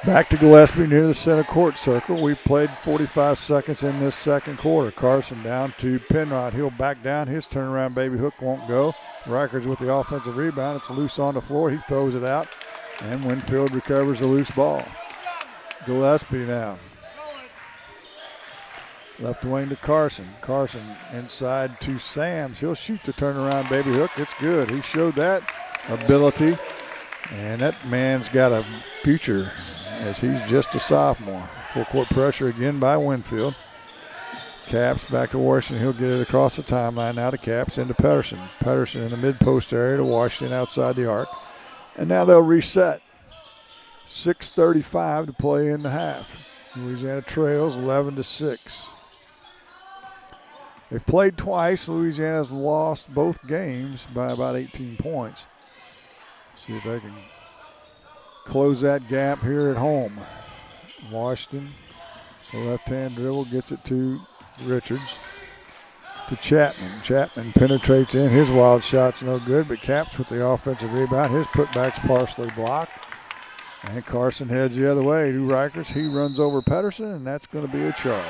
Back to Gillespie near the center court circle. We've played 45 seconds in this second quarter. Carson down to Penrod. He'll back down. His turnaround baby hook won't go. Rikers with the offensive rebound. It's loose on the floor. He throws it out. And Winfield recovers the loose ball. Gillespie now. Left wing to Carson. Carson inside to Sams. He'll shoot the turnaround baby hook. It's good. He showed that ability. And that man's got a future as he's just a sophomore. Full court pressure again by Winfield. Caps back to Washington. He'll get it across the timeline now to Caps into Pedersen. Pedersen in the mid-post area to Washington outside the arc. And now they'll reset. 6:35 to play in the half. Louisiana trails 11-6. They've played twice. Louisiana's lost both games by about 18 points. See if they can close that gap here at home. Washington, the left-hand dribble, gets it to Richards. To Chapman. Chapman penetrates in. His wild shot's no good, but Caps with the offensive rebound. His putback's partially blocked. And Carson heads the other way to Rikers. He runs over Pedersen, and that's going to be a charge.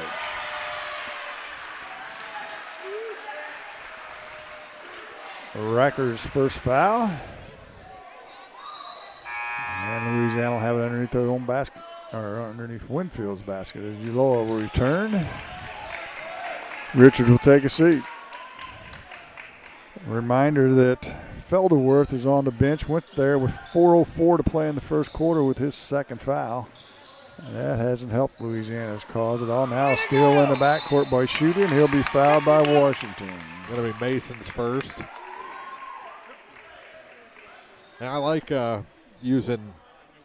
Rikers' first foul. And Louisiana will have it underneath their own basket, or underneath Winfield's basket. As Uloa will return. Richards will take a seat. Reminder that Felderworth is on the bench. Went there with 4:04 to play in the first quarter with his second foul. And that hasn't helped Louisiana's cause at all. Now still in the backcourt by Shooting. He'll be fouled by Washington. Going to be Mason's first. And I like using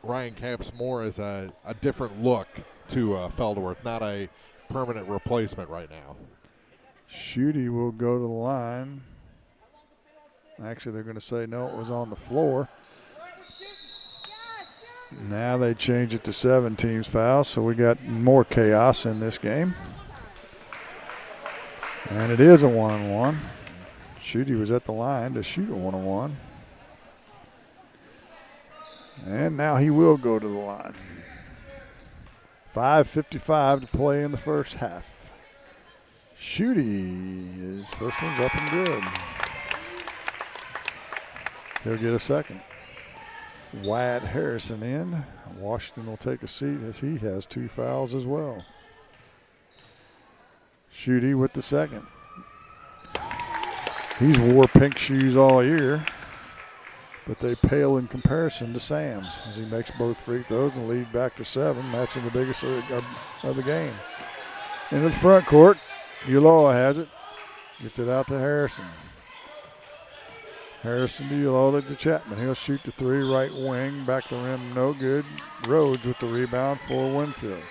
Ryan Caps more as a different look to Felderworth, not a permanent replacement right now. Schutte will go to the line. Actually, they're going to say no, it was on the floor. Now they change it to 7 teams foul, so we got more chaos in this game. And it is a 1-on-1. Schutte was at the line to shoot a 1-on-1. And now he will go to the line. 5:55 to play in the first half. Schutte, his first one's up and good. He'll get a second. Wyatt Harrison in. Washington will take a seat as he has 2 fouls as well. Schutte with the second. He's wore pink shoes all year, but they pale in comparison to Sam's as he makes both free throws and lead back to 7, matching the biggest of the game. Into the front court, Uloa has it. Gets it out to Harrison. Harrison to Uloa to Chapman. He'll shoot the 3 right wing. Back the rim, no good. Rhodes with the rebound for Winfield.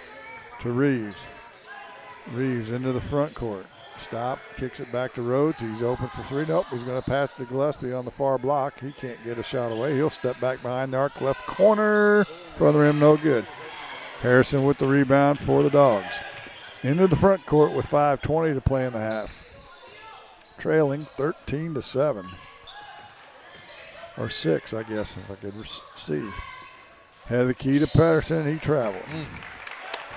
To Reeves. Reeves into the front court. Stop, kicks it back to Rhodes. He's open for 3. Nope, he's going to pass to Gillespie on the far block. He can't get a shot away. He'll step back behind the arc, left corner. Front of the rim, no good. Harrison with the rebound for the Dogs. Into the front court with 5:20 to play in the half. Trailing 13-7. Or 6, I guess, if I could see. Had the key to Pedersen, he traveled.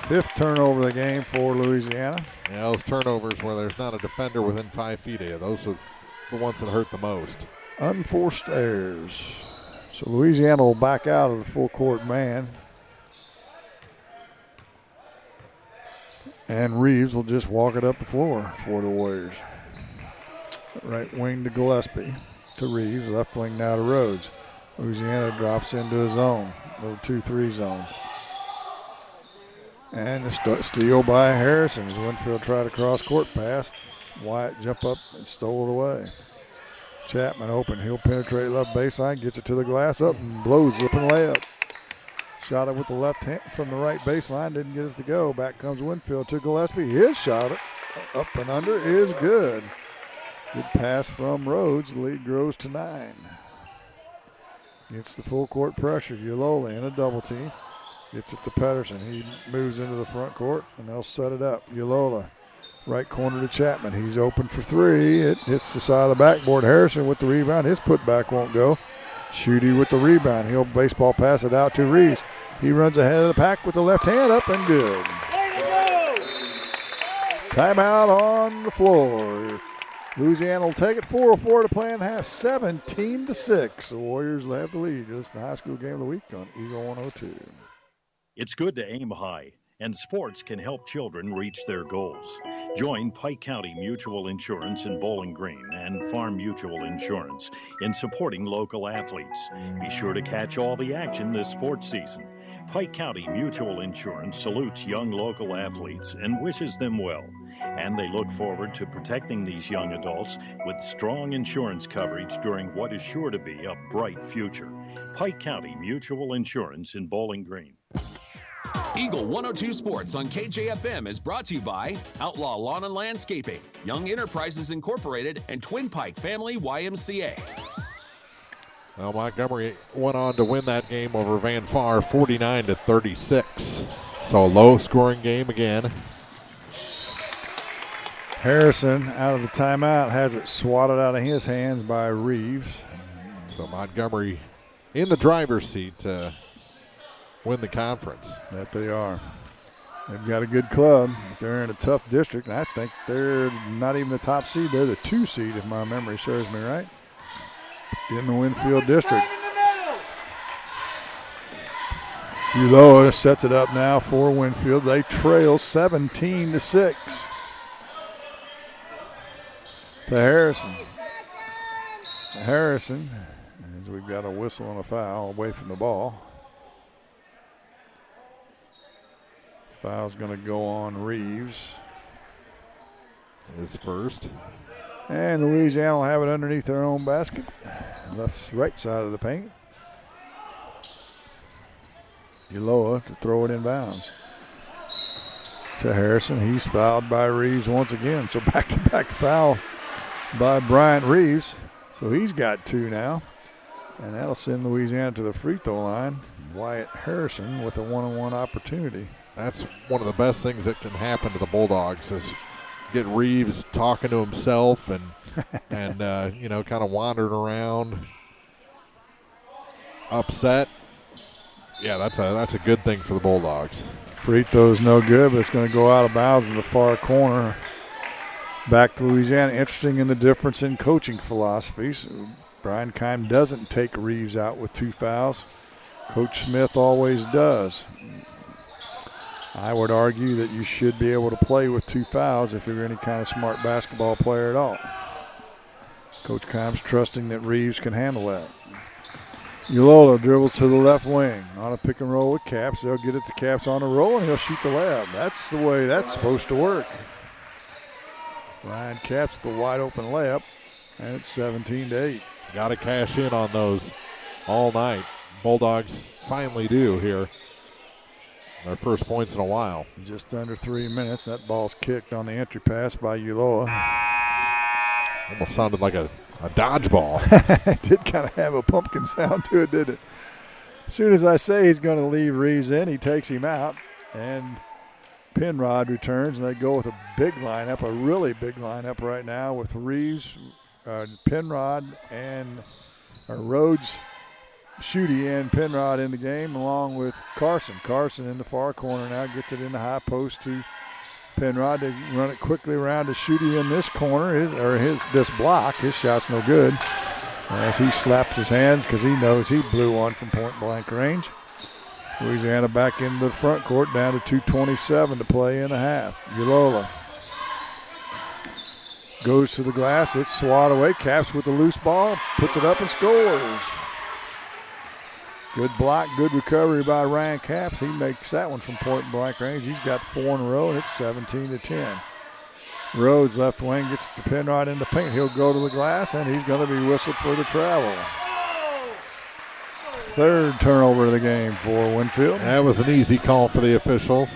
5th turnover of the game for Louisiana. Yeah, those turnovers where there's not a defender within 5 feet of you, those are the ones that hurt the most. Unforced errors. So Louisiana will back out of the full court man. And Reeves will just walk it up the floor for the Warriors. Right wing to Gillespie, to Reeves, left wing now to Rhodes. Louisiana drops into a zone, little 2-3 zone. And a steal by Harrison as Winfield tried a cross-court pass. Wyatt jump up and stole it away. Chapman open, he'll penetrate left baseline, gets it to the glass up and blows the open layup. Shot it with the left hand from the right baseline, didn't get it to go. Back comes Winfield to Gillespie. His shot up and under is good. Good pass from Rhodes. The lead grows to 9. Gets the full court pressure. Ulola in a double team. Gets it to Pedersen. He moves into the front court and they'll set it up. Ulola, right corner to Chapman. He's open for 3. It hits the side of the backboard. Harrison with the rebound. His putback won't go. Shooty with the rebound. He'll baseball pass it out to Reeves. He runs ahead of the pack with the left hand up and good. Timeout on the floor. Louisiana will take it. 4:04 to play in the half. 17-6. The Warriors have the lead. It's the high school game of the week on Eagle 102. It's good to aim high, and sports can help children reach their goals. Join Pike County Mutual Insurance in Bowling Green and Farm Mutual Insurance in supporting local athletes. Be sure to catch all the action this sports season. Pike County Mutual Insurance salutes young local athletes and wishes them well. And they look forward to protecting these young adults with strong insurance coverage during what is sure to be a bright future. Pike County Mutual Insurance in Bowling Green. Eagle 102 Sports on KJFM is brought to you by Outlaw Lawn and Landscaping, Young Enterprises Incorporated, and Twin Pike Family YMCA. Well, Montgomery went on to win that game over Van Far 49-36. So a low-scoring game again. Harrison out of the timeout has it swatted out of his hands by Reeves. So Montgomery in the driver's seat to win the conference. That they are. They've got a good club. They're in a tough district, and I think they're not even the top seed. They're the 2 seed, if my memory serves me right, in the Winfield district. Uloa sets it up now for Winfield. They trail 17-6. To Harrison. And we've got a whistle and a foul away from the ball. Foul's going to go on Reeves. His first. And Louisiana will have it underneath their own basket. Right side of the paint. Uloa to throw it in bounds. To Harrison. He's fouled by Reeves once again. So back-to-back foul by Bryant Reeves. So he's got 2 now. And that'll send Louisiana to the free throw line. Wyatt Harrison with a one-on-one opportunity. That's one of the best things that can happen to the Bulldogs is get Reeves talking to himself and kind of wandering around, upset. Yeah, that's a good thing for the Bulldogs. Free throw's no good, but it's going to go out of bounds in the far corner. Back to Louisiana. Interesting in the difference in coaching philosophies. Brian Keim doesn't take Reeves out with 2 fouls. Coach Smith always does. I would argue that you should be able to play with 2 fouls if you're any kind of smart basketball player at all. Coach Keim's trusting that Reeves can handle that. Ulola dribbles to the left wing on a pick and roll with Caps. They'll get it to Caps on a roll, and he'll shoot the layup. That's the way that's supposed to work. Ryan Caps with the wide open layup, and it's 17-8. Got to cash in on those all night. Bulldogs finally do here. Their first points in a while. Just under 3 minutes. That ball's kicked on the entry pass by Uloa. Almost sounded like a dodgeball. It did kind of have a pumpkin sound to it, didn't it? As soon as I say he's going to leave Reeves in, he takes him out. And Penrod returns, and they go with a big lineup, a really big lineup right now with Reeves, Penrod, and Rhodes, Shooty and Penrod in the game, along with Carson. Carson in the far corner now gets it in the high post to Penrod. They run it quickly around to Shooty in this corner, this block. His shot's no good as he slaps his hands because he knows he blew one from point-blank range. Louisiana back into the front court, down to 2:27 to play in the half. Ulola goes to the glass. It's swatted away. Caps with the loose ball, puts it up and scores. Good block, good recovery by Ryan Capps. He makes that one from point-blank range. He's got 4 in a row, and it's 17-10. Rhodes, left wing, gets to Penrod in the paint. He'll go to the glass, and he's going to be whistled for the travel. Third turnover of the game for Winfield. That was an easy call for the officials.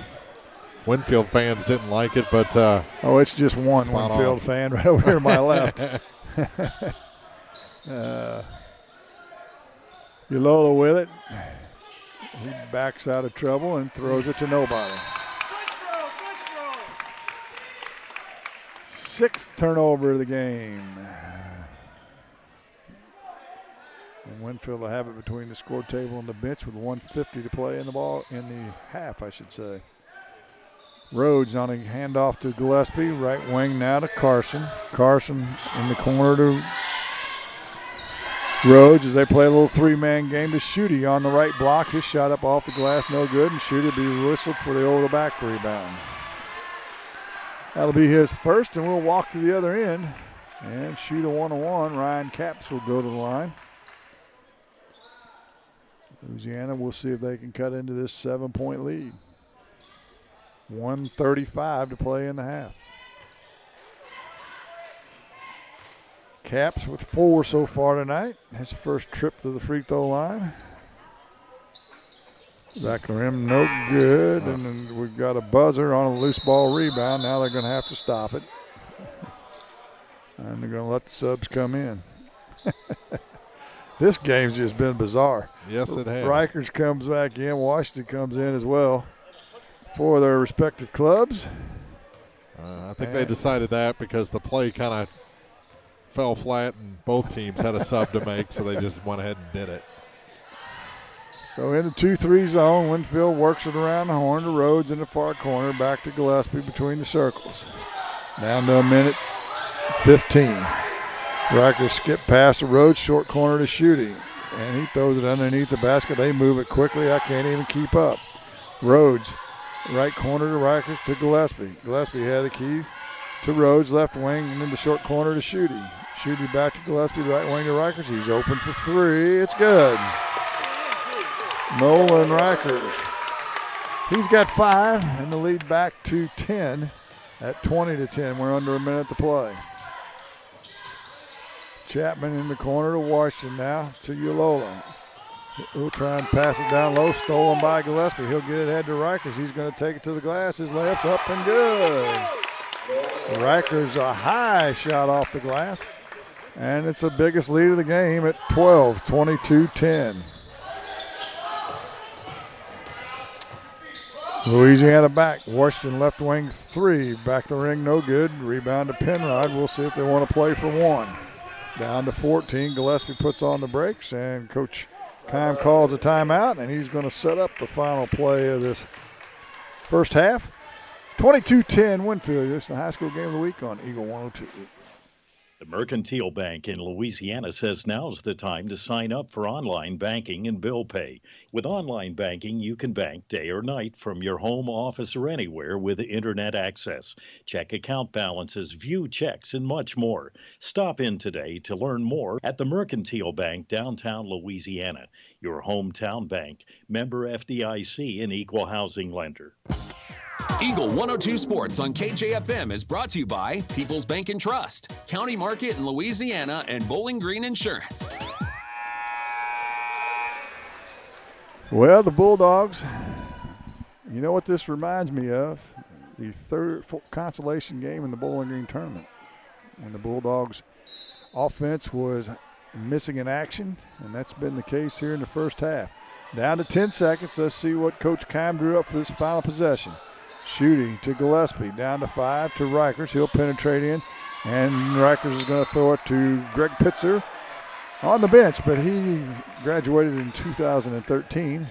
Winfield fans didn't like it, but it's just one Winfield fan right over here to my left. Ulola with it. He backs out of trouble and throws it to nobody. Sixth turnover of the game. And Winfield will have it between the score table and the bench with 1:50 to play in the half, I should say. Rhodes on a handoff to Gillespie, right wing now to Carson. Carson in the corner to Rhodes as they play a little 3-man game to Shooty on the right block. His shot up off the glass, no good, and Shooty will be whistled for the over-the-back rebound. That'll be his first, and we'll walk to the other end and shoot a 1-on-1. Ryan Capps will go to the line. Louisiana, we'll see if they can cut into this 7-point lead. 1:35 to play in the half. Capps with 4 so far tonight. His first trip to the free throw line. Back of the rim, no good. And then we've got a buzzer on a loose ball rebound. Now they're going to have to stop it. And they're going to let the subs come in. This game's just been bizarre. Yes, it has. Rikers comes back in. Washington comes in as well for their respective clubs. I think they decided that because the play kind of fell flat and both teams had a sub to make, so they just went ahead and did it. So in the 2-3 zone, Winfield works it around the horn to Rhodes in the far corner, back to Gillespie between the circles. Down to a minute 15. Rikers skip past the Rhodes, short corner to Shooty, and he throws it underneath the basket. They move it quickly. I can't even keep up. Rhodes, right corner to Rikers to Gillespie. Gillespie had the key to Rhodes, left wing, and then the short corner to Shooty. Shooty back to Gillespie, right wing to Rikers. He's open for 3. It's good. Nolan Rikers. He's got 5, and the lead back to 10 at 20-10. We're under a minute to play. Chapman in the corner to Washington now to Ulola. He'll try and pass it down low, stolen by Gillespie. He'll get it ahead to Rikers. He's going to take it to the glass. His layup's up and good. Rikers a high shot off the glass. And it's the biggest lead of the game at 12, 22-10. Louisiana back. Washington left wing 3. Back the ring, no good. Rebound to Penrod. We'll see if they want to play for 1. Down to 14. Gillespie puts on the brakes, and Coach Keim calls a timeout, and he's going to set up the final play of this first half. 22-10 Winfield. It's the high school game of the week on Eagle 102. The Mercantile Bank in Louisiana says now's the time to sign up for online banking and bill pay. With online banking, you can bank day or night from your home, office, or anywhere with internet access. Check account balances, view checks, and much more. Stop in today to learn more at the Mercantile Bank, downtown Louisiana. Your hometown bank. Member FDIC, an equal housing lender. Eagle 102 Sports on KJFM is brought to you by People's Bank and Trust, County Market in Louisiana, and Bowling Green Insurance. Well, the Bulldogs, you know what this reminds me of? The third consolation game in the Bowling Green tournament, when the Bulldogs' offense was missing in action, and that's been the case here in the first half. Down to 10 seconds. Let's see what Coach Keim drew up for this final possession. Shooting to Gillespie, down to 5 to Rikers. He'll penetrate in, and Rikers is going to throw it to Greg Pitzer. on the bench, but he graduated in 2013.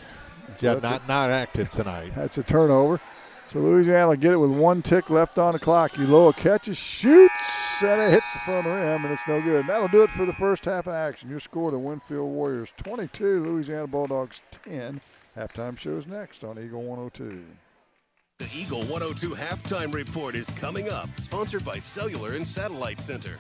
So not active tonight. That's a turnover. So Louisiana will get it with 1 tick left on the clock. Ulloa catches, shoots, and it hits the front of the rim, and it's no good. And that'll do it for the first half of action. Your score, the Winfield Warriors 22, Louisiana Bulldogs 10. Halftime show's next on Eagle 102. The Eagle 102 Halftime Report is coming up, sponsored by Cellular and Satellite Center.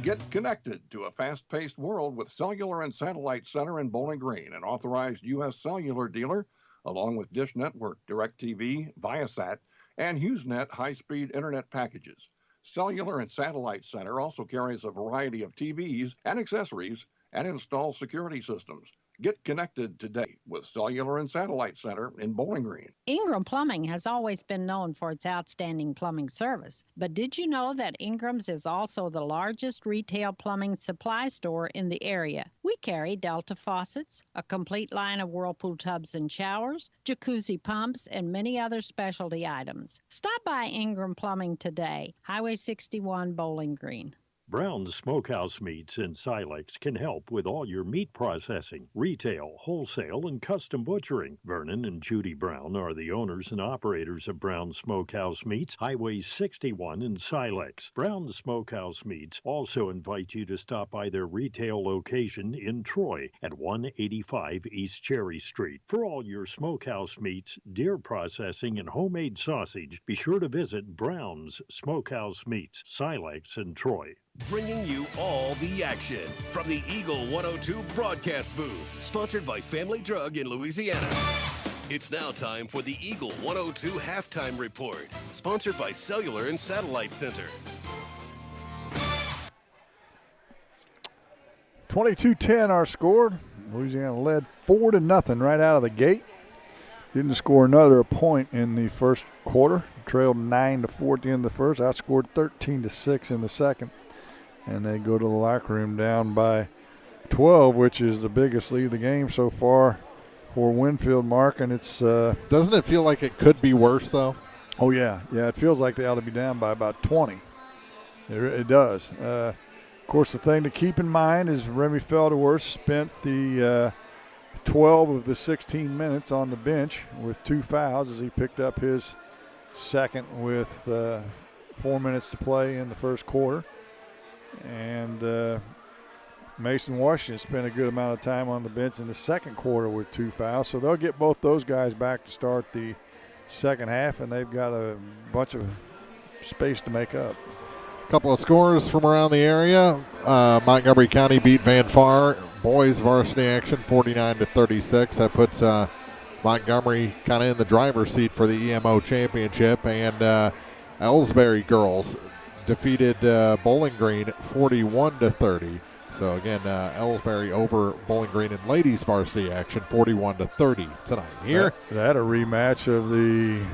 Get connected to a fast-paced world with Cellular and Satellite Center in Bowling Green, an authorized U.S. cellular dealer, along with Dish Network, DirecTV, Viasat, and HughesNet high-speed internet packages. Cellular and Satellite Center also carries a variety of TVs and accessories and installs security systems. Get connected today with Cellular and Satellite Center in Bowling Green. Ingram Plumbing has always been known for its outstanding plumbing service. But did you know that Ingram's is also the largest retail plumbing supply store in the area? We carry Delta faucets, a complete line of Whirlpool tubs and showers, jacuzzi pumps, and many other specialty items. Stop by Ingram Plumbing today, Highway 61, Bowling Green. Brown's Smokehouse Meats in Silex can help with all your meat processing, retail, wholesale, and custom butchering. Vernon and Judy Brown are the owners and operators of Brown's Smokehouse Meats, Highway 61 in Silex. Brown's Smokehouse Meats also invite you to stop by their retail location in Troy at 185 East Cherry Street. For all your smokehouse meats, deer processing, and homemade sausage, be sure to visit Brown's Smokehouse Meats, Silex and Troy. Bringing you all the action from the Eagle 102 broadcast booth, sponsored by Family Drug in Louisiana. It's now time for the Eagle 102 Halftime Report, sponsored by Cellular and Satellite Center. 22-10 our score. Louisiana led 4-0 right out of the gate. Didn't score another point in the first quarter. Trailed 9-4 at the end of the first. Outscored 13-6 in the second. And they go to the locker room down by 12, which is the biggest lead of the game so far for Winfield, Mark. And it's doesn't it feel like it could be worse, though? Oh, yeah. Yeah, it feels like they ought to be down by about 20. It does. Of course, the thing to keep in mind is Remy Felderworth spent the 12 of the 16 minutes on the bench with 2 fouls as he picked up his second with 4 minutes to play in the first quarter. And Mason Washington spent a good amount of time on the bench in the second quarter with 2 fouls. So they'll get both those guys back to start the second half, and they've got a bunch of space to make up. A couple of scores from around the area. Montgomery County beat Van Far. Boys varsity action 49-36. That puts Montgomery kind of in the driver's seat for the EMO championship. And Ellsbury girls defeated Bowling Green 41-30. So again, Ellsbury over Bowling Green in ladies varsity action 41-30 tonight. Here, that a rematch of the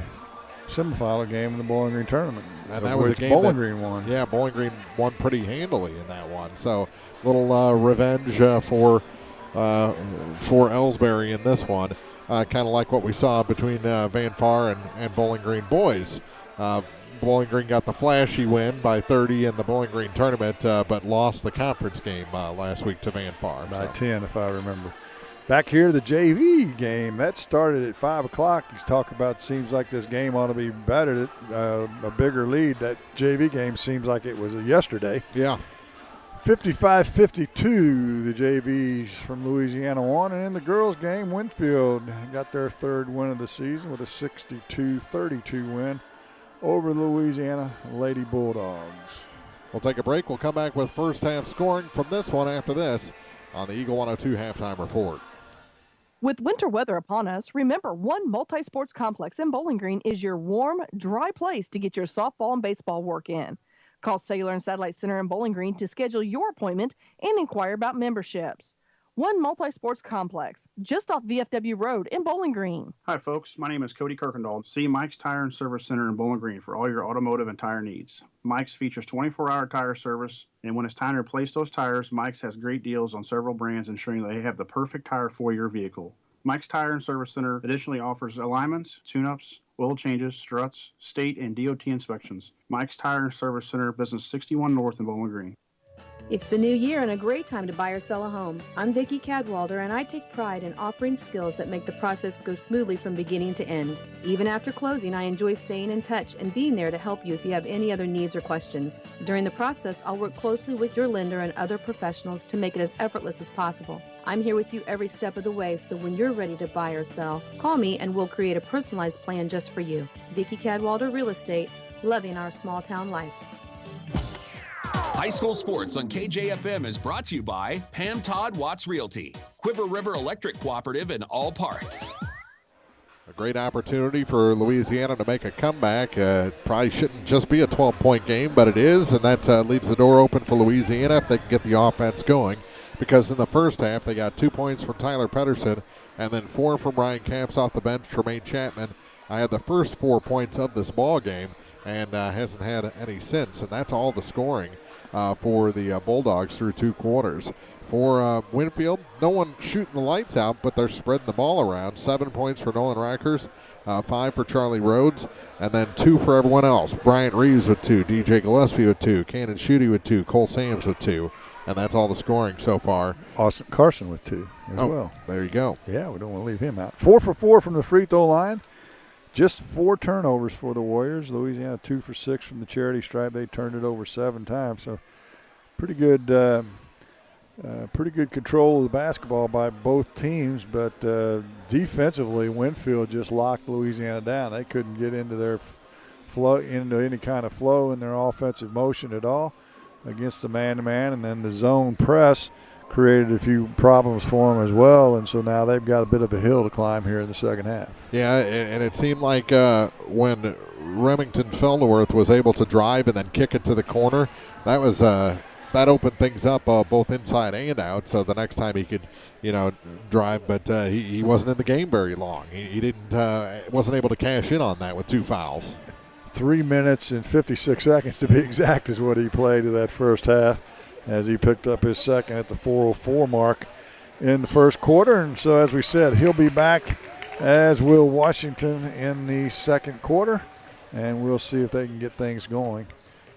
semifinal game in the Bowling Green tournament, and that was a game Bowling Green won. Yeah, Bowling Green won pretty handily in that one. So a little revenge for Ellsbury in this one, kind of like what we saw between Van Far and Bowling Green boys. Bowling Green got the flashy win by 30 in the Bowling Green tournament, but lost the conference game last week to Van Far. By 10, if I remember. Back here, the JV game, that started at 5 o'clock. You talk about seems like this game ought to be better, a bigger lead. That JV game seems like it was yesterday. Yeah. 55-52, the JVs from Louisiana won. And in the girls' game, Winfield got their third win of the season with a 62-32 win over the Louisiana Lady Bulldogs. We'll take a break. We'll come back with first half scoring from this one after this on the Eagle 102 Halftime Report. With winter weather upon us, remember One Multi-Sports Complex in Bowling Green is your warm, dry place to get your softball and baseball work in. Call Cellular and Satellite Center in Bowling Green to schedule your appointment and inquire about memberships. One Multi-Sports Complex, just off VFW Road in Bowling Green. Hi, folks. My name is Cody Kirkendall. See Mike's Tire and Service Center in Bowling Green for all your automotive and tire needs. Mike's features 24-hour tire service, and when it's time to replace those tires, Mike's has great deals on several brands, ensuring they have the perfect tire for your vehicle. Mike's Tire and Service Center additionally offers alignments, tune-ups, oil changes, struts, state and DOT inspections. Mike's Tire and Service Center, Business 61 North in Bowling Green. It's the new year and a great time to buy or sell a home. I'm Vicki Cadwalder, and I take pride in offering skills that make the process go smoothly from beginning to end. Even after closing, I enjoy staying in touch and being there to help you if you have any other needs or questions. During the process, I'll work closely with your lender and other professionals to make it as effortless as possible. I'm here with you every step of the way, so when you're ready to buy or sell, call me and we'll create a personalized plan just for you. Vicki Cadwalder Real Estate, loving our small town life. High school sports on KJFM is brought to you by Pam Todd Watts Realty, Quiver River Electric Cooperative, and All Parts. A great opportunity for Louisiana to make a comeback. Probably shouldn't just be a 12-point game, but it is, and that leaves the door open for Louisiana if they can get the offense going. Because in the first half, they got 2 points from Tyler Pedersen and then 4 from Ryan Camps off the bench. Tremaine Chapman had the first 4 points of this ball game and hasn't had any since, and that's all the scoring for the Bulldogs through 2 quarters. For Winfield, no one shooting the lights out, but they're spreading the ball around. 7 points for Nolan Rackers, 5 for Charlie Rhodes, and then 2 for everyone else. Bryant Reeves with 2, DJ Gillespie with 2, Cannon Schutte with 2, Cole Sams with 2, and that's all the scoring so far. Austin Carson with 2 as well. There you go. Yeah, we don't want to leave him out. 4 for 4 from the free throw line. Just 4 turnovers for the Warriors. Louisiana 2 for 6 from the charity stripe. They turned it over 7 times. So pretty good control of the basketball by both teams. But defensively, Winfield just locked Louisiana down. They couldn't get into their flow, into any kind of flow in their offensive motion at all against the man-to-man. And then the zone press created a few problems for them as well, and so now they've got a bit of a hill to climb here in the second half. Yeah, and it seemed like when Remington Felderworth was able to drive and then kick it to the corner, that was that opened things up both inside and out. So the next time he could, drive, but he wasn't in the game very long. He didn't wasn't able to cash in on that with 2 fouls. 3 minutes and 56 seconds to be exact is what he played in that first half, as he picked up his second at the 4:04 mark in the first quarter. And so, as we said, he'll be back, as will Washington, in the second quarter. And we'll see if they can get things going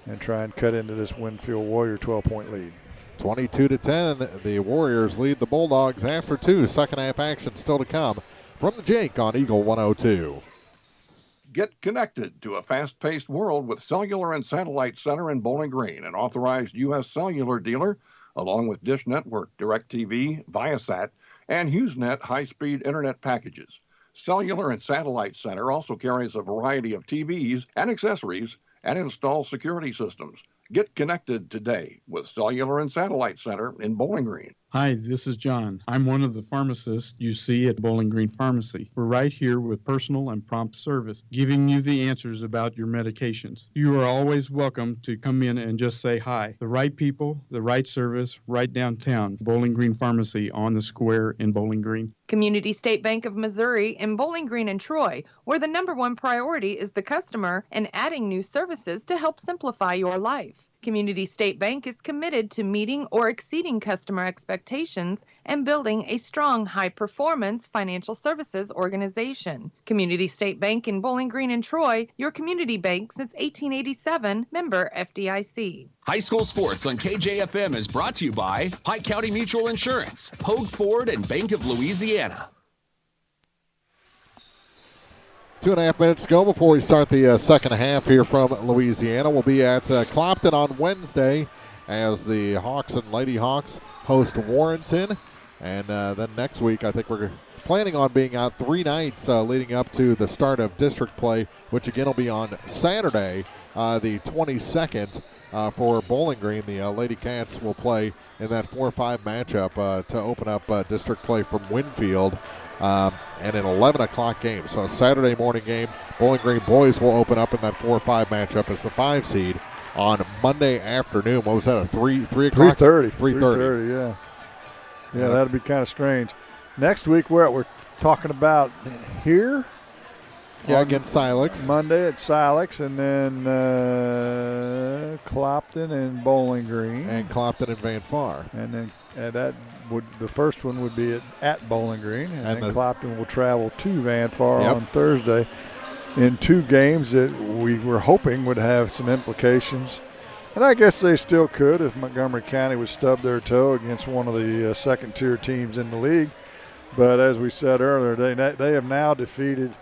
and try and cut into this Winfield Warrior 12-point lead. 22-10, the Warriors lead the Bulldogs after 2. Second half action still to come from the Jake on Eagle 102. Get connected to a fast-paced world with Cellular and Satellite Center in Bowling Green, an authorized U.S. cellular dealer, along with Dish Network, DirecTV, Viasat, and HughesNet high-speed internet packages. Cellular and Satellite Center also carries a variety of TVs and accessories and installs security systems. Get connected today with Cellular and Satellite Center in Bowling Green. Hi, this is John. I'm one of the pharmacists you see at Bowling Green Pharmacy. We're right here with personal and prompt service, giving you the answers about your medications. You are always welcome to come in and just say hi. The right people, the right service, right downtown. Bowling Green Pharmacy on the square in Bowling Green. Community State Bank of Missouri in Bowling Green and Troy, where the #1 priority is the customer and adding new services to help simplify your life. Community State Bank is committed to meeting or exceeding customer expectations and building a strong, high-performance financial services organization. Community State Bank in Bowling Green and Troy, your community bank since 1887, member FDIC. High school sports on KJFM is brought to you by Pike County Mutual Insurance, Hogue Ford, and Bank of Louisiana. 2.5 minutes to go before we start the second half here from Louisiana. We'll be at Clopton on Wednesday as the Hawks and Lady Hawks host Warrenton. And then next week, I think we're planning on being out 3 nights leading up to the start of district play, which again will be on Saturday, the 22nd for Bowling Green. The Lady Cats will play in that 4-5 matchup to open up district play from Winfield. And an 11 o'clock game. So a Saturday morning game. Bowling Green boys will open up in that 4-5 matchup as the 5 seed on Monday afternoon. What was that, a 3 o'clock? 3:30. 3:30, yeah. Yeah, that'd be kind of strange. Next week, we're talking about here. Yeah, against Silex. Monday at Silex, and then Clopton and Bowling Green. And Clopton and Van Far. And then the first one would be at Bowling Green, and then Clopton will travel to Van Far on Thursday in 2 games that we were hoping would have some implications And I guess they still could if Montgomery County would stub their toe against one of the second-tier teams in the league. But as we said earlier, they have now defeated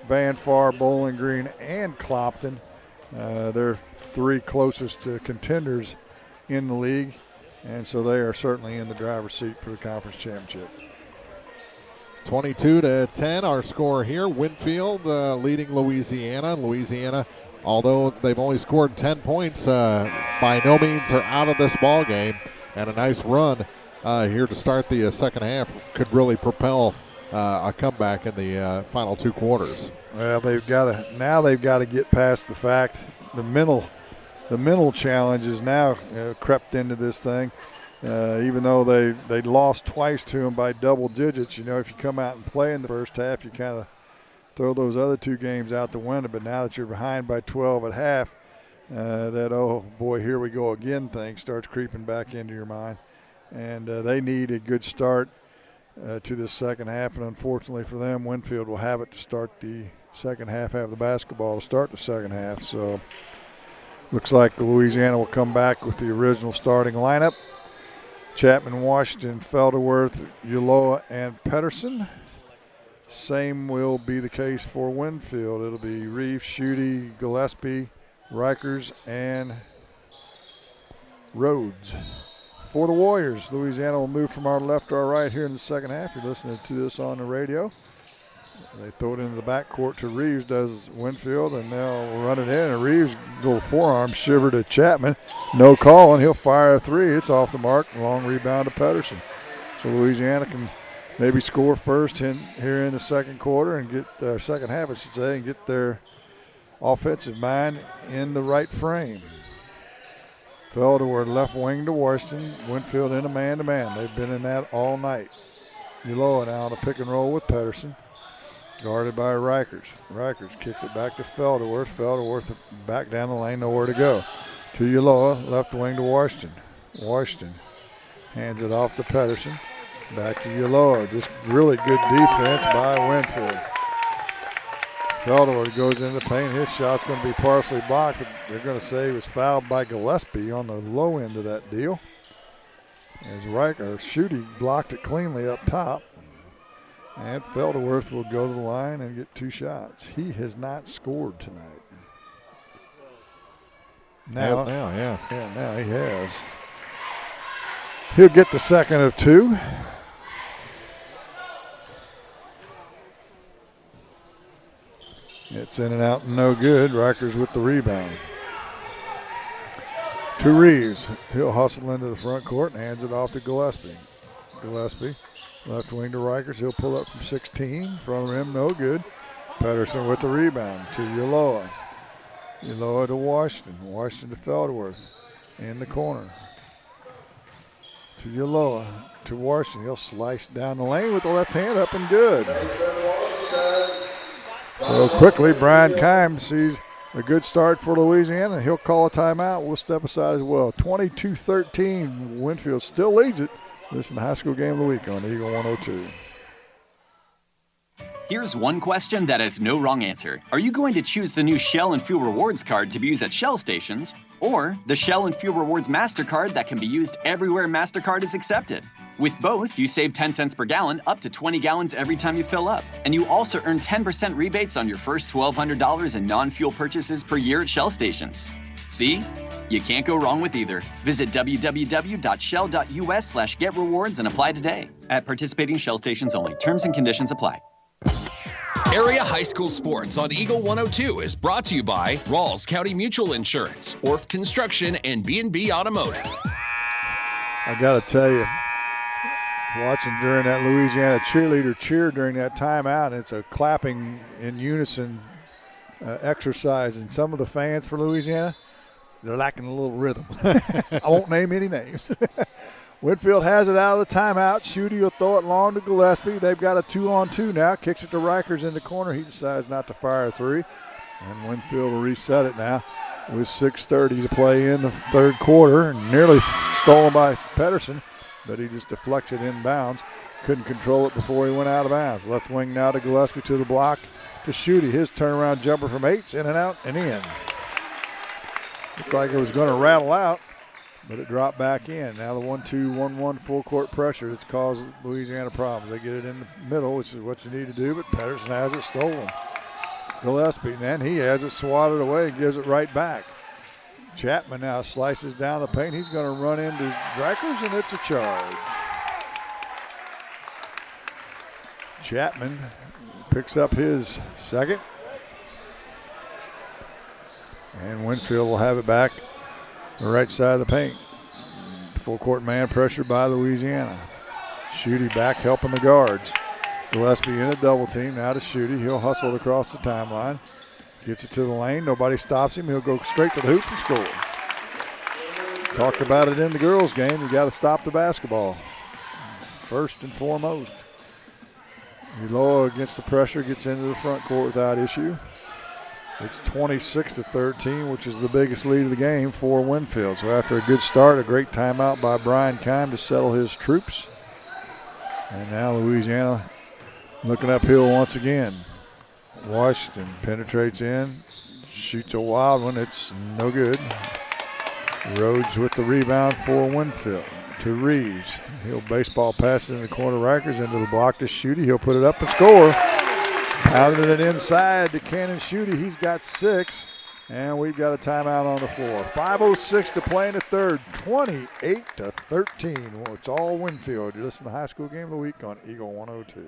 Van Far, Bowling Green, and Clopton. They're 3 closest contenders in the league, and so they are certainly in the driver's seat for the conference championship. 22-10 our score here. Winfield leading Louisiana. Louisiana, although they've only scored 10 points, by no means are out of this ball game. And a nice run here to start the second half could really propel a comeback in the final 2 quarters. Well, they've got to get past the fact the mental challenge is now crept into this thing. Even though they lost twice to them by double digits, if you come out and play in the first half, you kind of throw those other 2 games out the window. But now that you're behind by 12 at half, that, oh boy, here we go again thing starts creeping back into your mind. And they need a good start to this second half. And unfortunately for them, Winfield will have it to start the second half, have the basketball to start the second half. So looks like Louisiana will come back with the original starting lineup. Chapman, Washington, Felderworth, Ulloa, and Pedersen. Same will be the case for Winfield. It'll be Reeves, Schutte, Gillespie, Rikers, and Rhodes. For the Warriors, Louisiana will move from our left to our right here in the second half. You're listening to this on the radio. They throw it into the backcourt to Reeves, does Winfield, and they'll run it in. And Reeves, little forearm shiver to Chapman. No call, and he'll fire a 3. It's off the mark. Long rebound to Pedersen. So Louisiana can maybe score first here in the second quarter and get second half, I should say, and get their offensive mind in the right frame. Felderworth left wing to Washington. Winfield in a man-to-man. They've been in that all night. Ulloa now on a pick and roll with Pedersen. Guarded by Rikers. Rikers kicks it back to Felderworth. Felderworth back down the lane, nowhere to go. To Ulloa, left wing to Washington. Washington hands it off to Pedersen. Back to Ulloa. Just really good defense by Winfield. Felderworth goes into the paint. His shot's going to be partially blocked. They're going to say he was fouled by Gillespie on the low end of that deal. As Schutte blocked it cleanly up top. And Felderworth will go to the line and get 2 shots. He has not scored tonight. Now he has. He'll get the second of 2. It's in and out and no good. Rikers with the rebound. To Reeves. He'll hustle into the front court and hands it off to Gillespie. Gillespie. Left wing to Rikers. He'll pull up from 16. Front of him, no good. Pedersen with the rebound to Ulloa. Ulloa to Washington. Washington to Felderworth. In the corner. To Ulloa. To Washington. He'll slice down the lane with the left hand up and good. So quickly, Brian Keim sees a good start for Louisiana. He'll call a timeout. We'll step aside as well. 22-13. Winfield still leads it. This is the high school game of the week on Eagle 102. Here's one question that has no wrong answer. Are you going to choose the new Shell and Fuel Rewards card to be used at Shell stations, or the Shell and Fuel Rewards MasterCard that can be used everywhere MasterCard is accepted? With both, you save 10 cents per gallon, up to 20 gallons every time you fill up. And you also earn 10% rebates on your first $1,200 in non-fuel purchases per year at Shell stations. See? You can't go wrong with either. Visit www.shell.us/getrewards and apply today. At participating Shell stations only. Terms and conditions apply. Area High School Sports on Eagle 102 is brought to you by Rawls County Mutual Insurance, Orff Construction, and B&B Automotive. I got to tell you, watching during that Louisiana cheerleader cheer during that timeout, it's a clapping in unison exercise, and some of the fans for Louisiana, they're lacking a little rhythm. I won't name any names. Winfield has it out of the timeout. Schutte will throw it long to Gillespie. They've got a 2-on-2 now. Kicks it to Rikers in the corner. He decides not to fire a 3. And Winfield will reset it now with 6:30 to play in the third quarter. Nearly stolen by Pedersen, but he just deflects it inbounds. Couldn't control it before he went out of bounds. Left wing now to Gillespie to the block to Schutte. His turnaround jumper from 8's in and out and in. Looked like it was going to rattle out, but it dropped back in. Now the 1-2-1-1 full court pressure that's caused Louisiana problems. They get it in the middle, which is what you need to do, but Pedersen has it stolen. Gillespie, and then he has it swatted away and gives it right back. Chapman now slices down the paint. He's going to run into Dreikers, and it's a charge. Chapman picks up his second. And Winfield will have it back the right side of the paint. Full court man pressure by Louisiana. Schutte back helping the guards. Gillespie in a double team. Now to Schutte. He'll hustle it across the timeline. Gets it to the lane. Nobody stops him. He'll go straight to the hoop and score. Talked about it in the girls' game. You got to stop the basketball. First and foremost. Uloa against the pressure gets into the front court without issue. It's 26-13, which is the biggest lead of the game for Winfield. So after a good start, a great timeout by Brian Keim to settle his troops. And now Louisiana looking uphill once again. Washington penetrates in, shoots a wild one. It's no good. Rhodes with the rebound for Winfield to Reeves. He'll baseball pass it in the corner. Rikers into the block to Schutte. He'll put it up and score. Pounded it inside to Cannon Schutte. He's got 6, and we've got a timeout on the floor. 5:06 to play in the third. 28-13. Well, it's all Winfield. You listen to the high school game of the week on Eagle 102.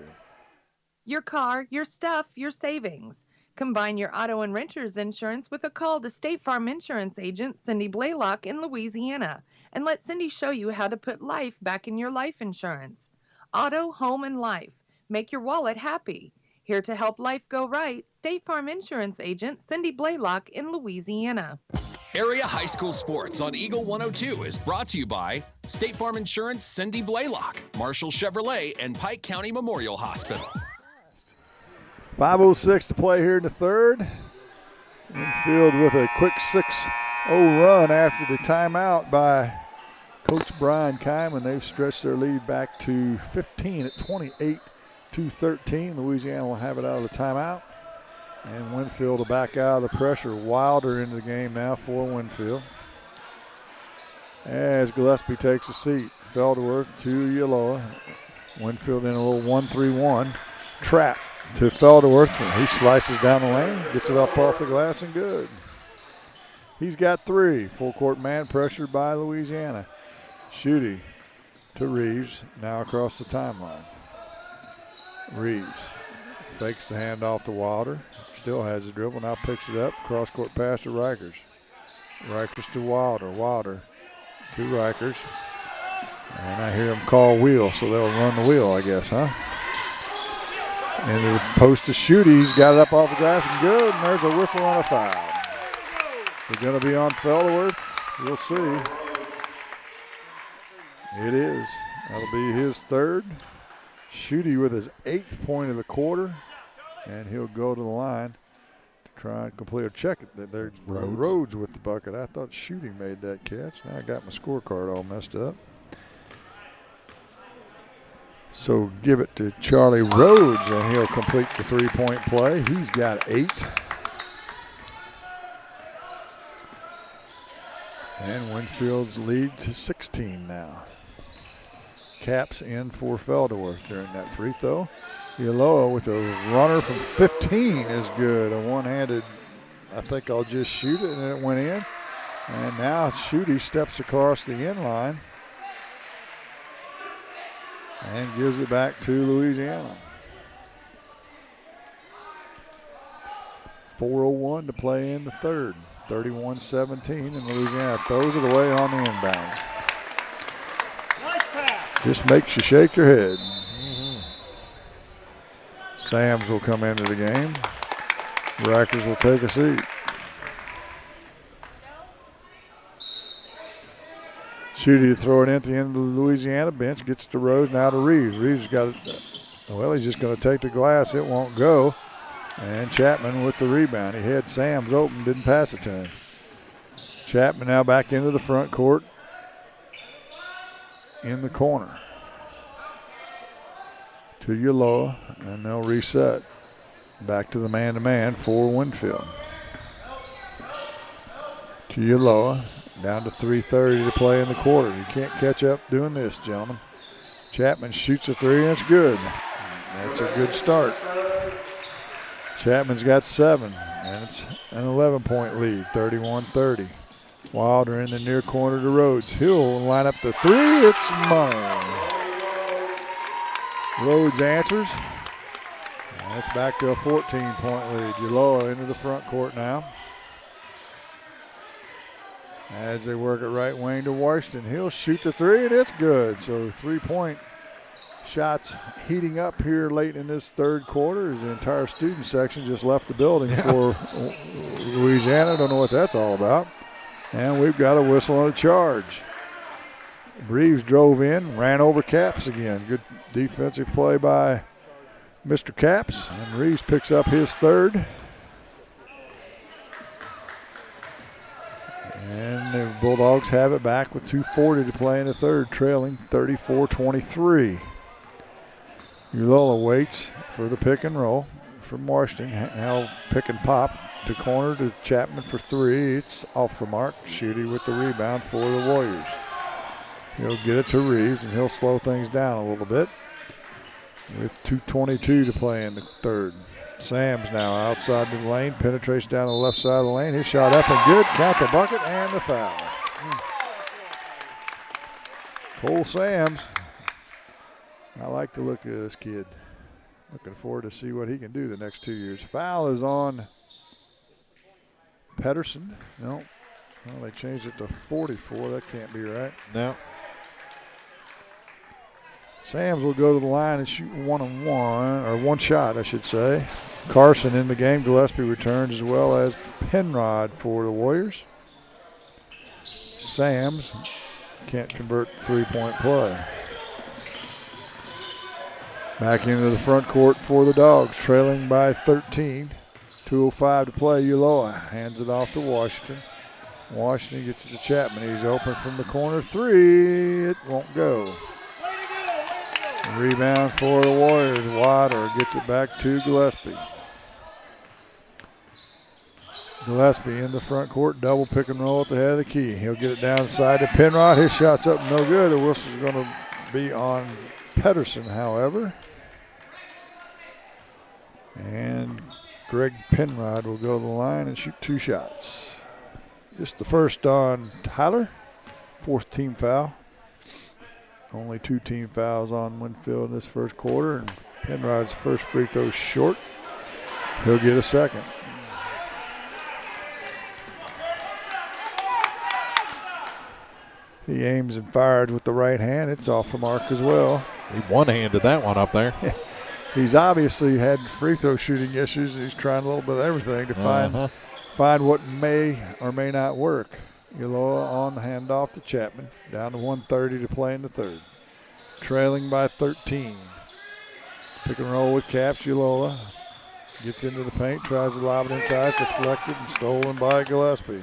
Your car, your stuff, your savings. Combine your auto and renter's insurance with a call to State Farm Insurance agent Cindy Blaylock in Louisiana, and let Cindy show you how to put life back in your life insurance. Auto, home, and life. Make your wallet happy. Here to help life go right, State Farm Insurance agent Cindy Blaylock in Louisiana. Area High School Sports on Eagle 102 is brought to you by State Farm Insurance, Cindy Blaylock, Marshall Chevrolet, and Pike County Memorial Hospital. 5:06 to play here in the third. Winfield with a quick 6-0 run after the timeout by Coach Brian Keim, and they've stretched their lead back to 15 at 28-13. Louisiana will have it out of the timeout. And Winfield will back out of the pressure. Wilder into the game now for Winfield. As Gillespie takes a seat. Felderworth to Uloa. Winfield in a little 1-3-1 trap to Felderworth. And he slices down the lane, gets it up off the glass and good. He's got 3. Full court man pressured by Louisiana. Schutte to Reeves, now across the timeline. Reeves fakes the handoff to Wilder. Still has the dribble, now picks it up. Cross court pass to Rikers. Rikers to Wilder. Wilder to Rikers. And I hear him call wheel, so they'll run the wheel, I guess, huh? And the post to Schutte. He's got it up off the glass and good. And there's a whistle on a foul. They're going to be on Felderworth. We'll see. It is. That'll be his third. Schutte with his 8th point of the quarter. And he'll go to the line to try and complete a check. There's Rhodes with the bucket. I thought Schutte made that catch. Now I got my scorecard all messed up. So give it to Charlie Rhodes, and he'll complete the 3-point play. He's got 8. And Winfield's lead to 16 now. Caps in for Felderworth during that free throw. Uloa with a runner from 15 is good. A one-handed, I think I'll just shoot it, and it went in. And now Schutte steps across the end line and gives it back to Louisiana. 4:01 to play in the third. 31-17, and Louisiana throws it away on the inbounds. Nice pass. Just makes you shake your head. Sams will come into the game. Rikers will take a seat. Schutte to throw it into the end of the Louisiana bench. Gets to Rose, now to Reeves. Reeves got it. Well, he's just going to take the glass. It won't go. And Chapman with the rebound. He had Sams open, didn't pass it to him. Chapman now back into the front court in the corner to Uloa, and they'll reset. Back to the man-to-man for Winfield. to Uloa. Down to 3:30 to play in the quarter. You can't catch up doing this, gentlemen. Chapman shoots a three, and it's good. That's a good start. Chapman's got 7, and it's an 11-point lead, 31-30. Wilder in the near corner to Rhodes. He'll line up the three. It's money. Rhodes answers. And it's back to a 14-point lead. Uloa into the front court now. As they work it right wing to Washington. He'll shoot the three, and it's good. So 3-point shots heating up here late in this third quarter as the entire student section just left the building for Louisiana. Don't know what that's all about. And we've got a whistle on a charge. Reeves drove in, ran over Capps again. Good defensive play by Mr. Capps. And Reeves picks up his third. And the Bulldogs have it back with 2:40 to play in the third, trailing 34-23. Uloa waits for the pick and roll from Washington. Now pick and pop to corner to Chapman for three. It's off the mark. Shooty with the rebound for the Warriors. He'll get it to Reeves, and he'll slow things down a little bit with 2:22 to play in the third. Sam's now outside the lane, penetrates down the left side of the lane. His shot up and good. Count the bucket and the foul. Cole Sams. I like the look of this kid. Looking forward to see what he can do the next 2 years. Foul is on Pedersen. No. Well, they changed it to 44. That can't be right. No. Sams will go to the line and shoot one shot, I should say. Carson in the game. Gillespie returns, as well as Penrod for the Warriors. Sams can't convert three-point play. Back into the front court for the Dogs, trailing by 13. 2:05 to play. Uloa hands it off to Washington. Washington gets it to Chapman. He's open from the corner. Three. It won't go. Rebound for the Warriors. Wilder gets it back to Gillespie. Gillespie in the front court. Double pick and roll at the head of the key. He'll get it down inside to Penrod. His shot's up no good. The whistle's going to be on Pedersen, however. And Greg Penrod will go to the line and shoot 2 shots. Just the first on Tyler. 4th team foul. Only 2 team fouls on Winfield in this first quarter. And Penrod's first free throw short. He'll get a second. He aims and fires with the right hand. It's off the mark as well. He one-handed that one up there. He's obviously had free throw shooting issues. He's trying a little bit of everything to find what may or may not work. Uloa on the handoff to Chapman. Down to 1:30 to play in the third. Trailing by 13. Pick and roll with Capps. Uloa gets into the paint, tries to lob it inside. It's deflected and stolen by Gillespie.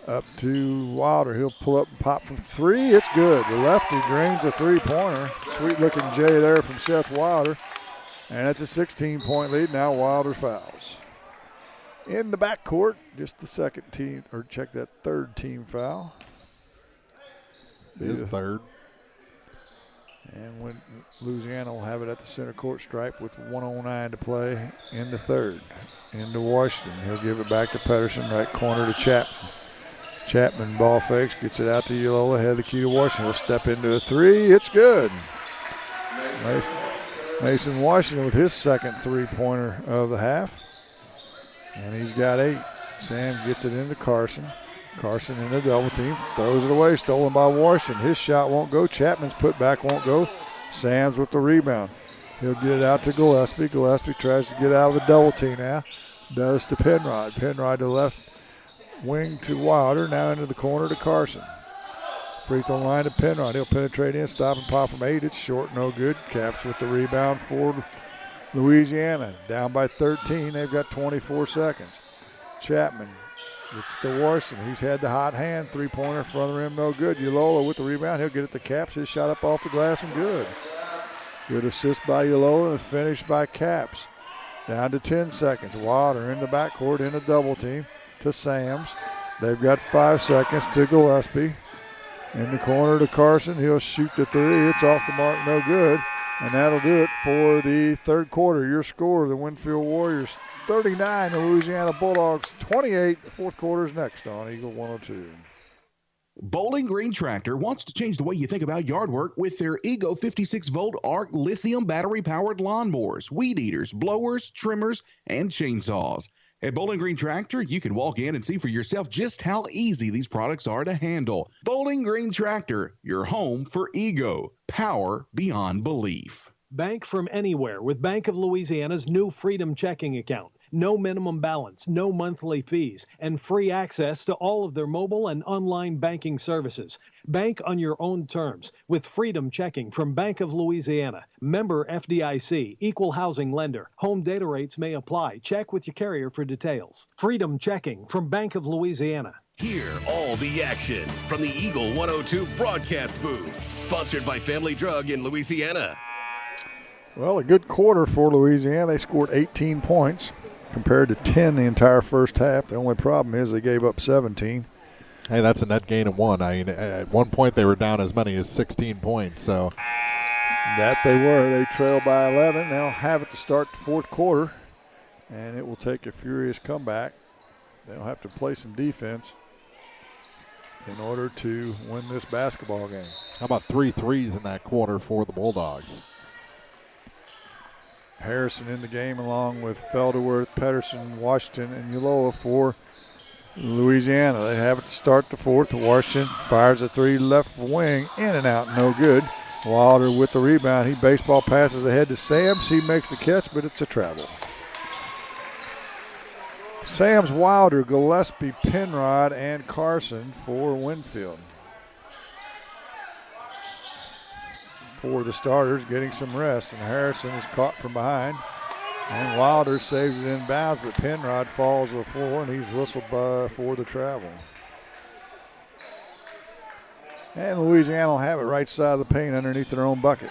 Up to Wilder. He'll pull up and pop from 3. It's good. The lefty drains a three-pointer. Sweet-looking J there from Seth Wilder. And it's a 16-point lead. Now Wilder fouls. In the backcourt, just the second team, or check that third team foul. His third. And when Louisiana will have it at the center court stripe with 1:09 to play in the third. Into Washington. He'll give it back to Pedersen, right corner to Chapman. Chapman ball fakes, gets it out to Uloa, head of the key to Washington. He'll step into a 3. It's good. Mason Washington with his second three-pointer of the half. And he's got 8. Sam gets it into Carson. Carson in a double team, throws it away, stolen by Washington. His shot won't go. Chapman's putback won't go. Sam's with the rebound. He'll get it out to Gillespie. Gillespie tries to get out of the double team now. Does to Penrod. Penrod to the left wing to Wilder. Now into the corner to Carson. Free throw line to Penrod. He'll penetrate in, stop and pop from 8. It's short, no good. Capps with the rebound for Louisiana. Down by 13. They've got 24 seconds. Chapman gets to Washington. He's had the hot hand. Three-pointer, front of the rim, no good. Uloa with the rebound. He'll get it to Capps. His shot up off the glass and good. Good assist by Uloa and a finish by Capps. Down to 10 seconds. Wilder in the backcourt in a double team to Sams. They've got 5 seconds to Gillespie. In the corner to Carson. He'll shoot the three. It's off the mark, no good. And that'll do it for the third quarter. Your score, the Winfield Warriors 39, the Louisiana Bulldogs 28. The fourth quarter is next on Eagle 102. Bowling Green Tractor wants to change the way you think about yard work with their Ego 56-volt ARC lithium battery-powered lawnmowers, weed eaters, blowers, trimmers, and chainsaws. At Bowling Green Tractor, you can walk in and see for yourself just how easy these products are to handle. Bowling Green Tractor, your home for Ego. Power beyond belief. Bank from anywhere with Bank of Louisiana's new Freedom checking account. No minimum balance, no monthly fees, and free access to all of their mobile and online banking services. Bank on your own terms with Freedom Checking from Bank of Louisiana. Member FDIC, equal housing lender. Home data rates may apply. Check with your carrier for details. Freedom Checking from Bank of Louisiana. Hear all the action from the Eagle 102 broadcast booth. Sponsored by Family Drug in Louisiana. Well, a good quarter for Louisiana. They scored 18 points compared to 10 the entire first half. The only problem is they gave up 17. Hey, that's a net gain of 1. I mean, at one point they were down as many as 16 points. So that they were. They trailed by 11. They'll have it to start the fourth quarter, and it will take a furious comeback. They'll have to play some defense in order to win this basketball game. How about 3 threes in that quarter for the Bulldogs? Harrison in the game along with Felderworth, Pedersen, Washington, and Uloa for Louisiana. They have it to start the fourth. Washington fires a three left wing, in and out, no good. Wilder with the rebound. He baseball passes ahead to Sams. He makes the catch, but it's a travel. Sams, Wilder, Gillespie, Penrod, and Carson for Winfield. For the starters, getting some rest, and Harrison is caught from behind. And Wilder saves it in bounds, but Penrod falls to the floor, and he's whistled for the travel. And Louisiana will have it right side of the paint underneath their own bucket.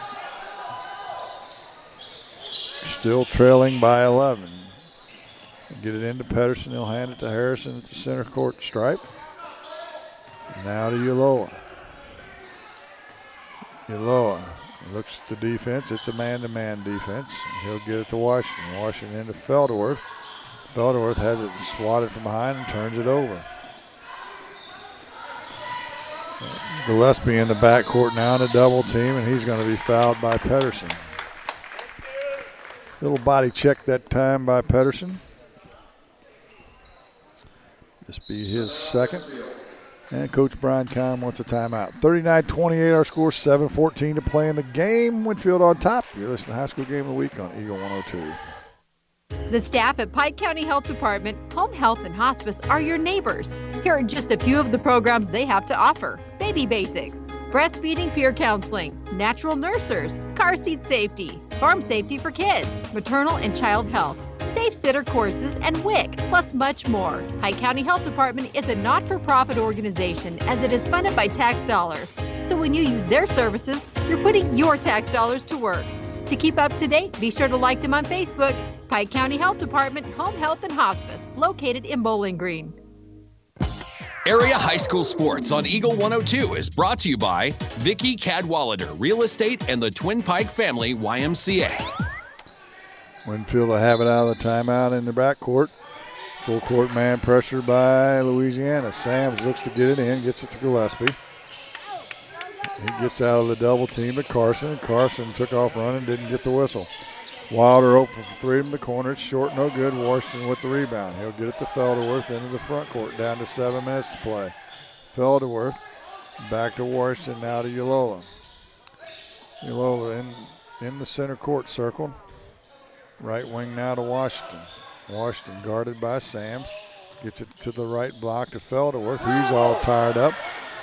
Still trailing by 11. Get it into Pedersen. He'll hand it to Harrison at the center court stripe. Now to Uloa. Uloa looks at the defense. It's a man-to-man defense. He'll get it to Washington. Washington into Felderworth. Felderworth has it swatted from behind and turns it over. Gillespie in the backcourt now in a double team, and he's going to be fouled by Pedersen. Little body check that time by Pedersen. This be his second. And Coach Brian Kahn wants a timeout. 39-28 our score, 7:14 to play in the game. Winfield on top. You're listening to High School Game of the Week on Eagle 102. The staff at Pike County Health Department, Home Health and Hospice are your neighbors. Here are just a few of the programs they have to offer. Baby Basics, breastfeeding peer counseling, natural nursers, car seat safety, farm safety for kids, maternal and child health, safe sitter courses, and WIC, plus much more. Pike County Health Department is a not-for-profit organization as it is funded by tax dollars. So when you use their services, you're putting your tax dollars to work. To keep up to date, be sure to like them on Facebook. Pike County Health Department, Home Health and Hospice, located in Bowling Green. Area High School Sports on Eagle 102 is brought to you by Vicki Cadwallader Real Estate and the Twin Pike Family YMCA. Winfield will have it out of the timeout in the backcourt. Full court man pressure by Louisiana. Sams looks to get it in, gets it to Gillespie. He gets out of the double team at Carson. Carson took off running, didn't get the whistle. Wilder open for three from the corner. It's short, no good. Washington with the rebound. He'll get it to Felderworth into the front court. Down to 7 minutes to play. Felderworth back to Washington, now to Uloa. Uloa in the center court circle. Right wing now to Washington. Washington guarded by Sams. Gets it to the right block to Felderworth. He's all tired up.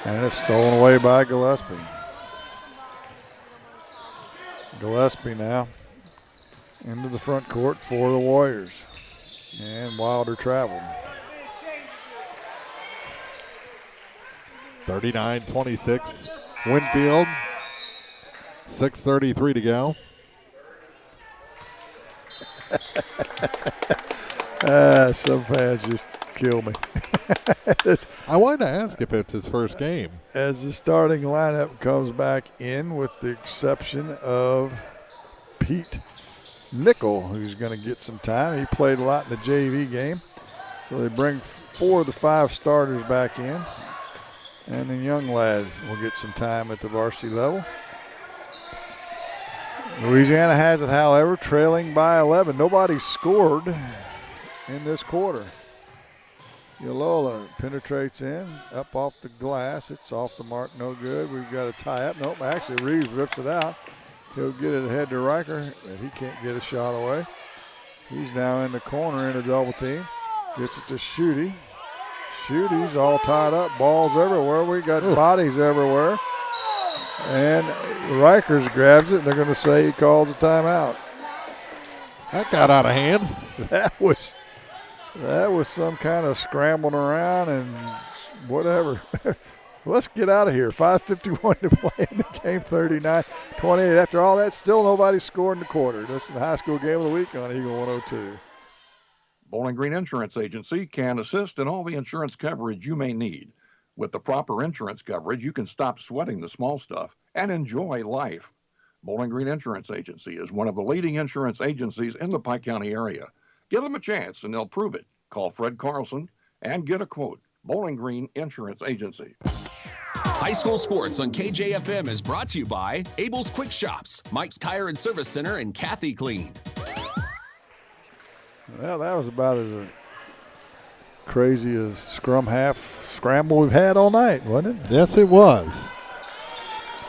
And it's stolen away by Gillespie. Gillespie now into the front court for the Warriors. And Wilder traveled. 39-26. Winfield. 6:33 to go. Some fans just kill me. I wanted to ask if it's his first game. As the starting lineup comes back in, with the exception of Pete Nickel, who's going to get some time. He played a lot in the JV game. So they bring 4 of the 5 starters back in. And the young lads will get some time at the varsity level. Louisiana has it, however, trailing by 11. Nobody scored in this quarter. Yalola penetrates in, up off the glass. It's off the mark, no good. We've got a tie-up. Nope, actually Reeves rips it out. He'll get it ahead to Riker, but he can't get a shot away. He's now in the corner in a double team. Gets it to Shooty. Shooty's all tied up. Balls everywhere. We got bodies everywhere. And Rikers grabs it, and they're going to say he calls a timeout. That got out of hand. That was some kind of scrambling around and whatever. Let's get out of here. 5:51 to play in the game, 39-28. After all that, still nobody scored in the quarter. This is the high school game of the week on Eagle 102. Bowling Green Insurance Agency can assist in all the insurance coverage you may need. With the proper insurance coverage, you can stop sweating the small stuff and enjoy life. Bowling Green Insurance Agency is one of the leading insurance agencies in the Pike County area. Give them a chance and they'll prove it. Call Fred Carlson and get a quote. Bowling Green Insurance Agency. High school sports on KJFM is brought to you by Abel's Quick Shops, Mike's Tire and Service Center, and Kathy Clean. Well, that was about as crazy as scrum half scramble we've had all night, wasn't it? Yes, it was.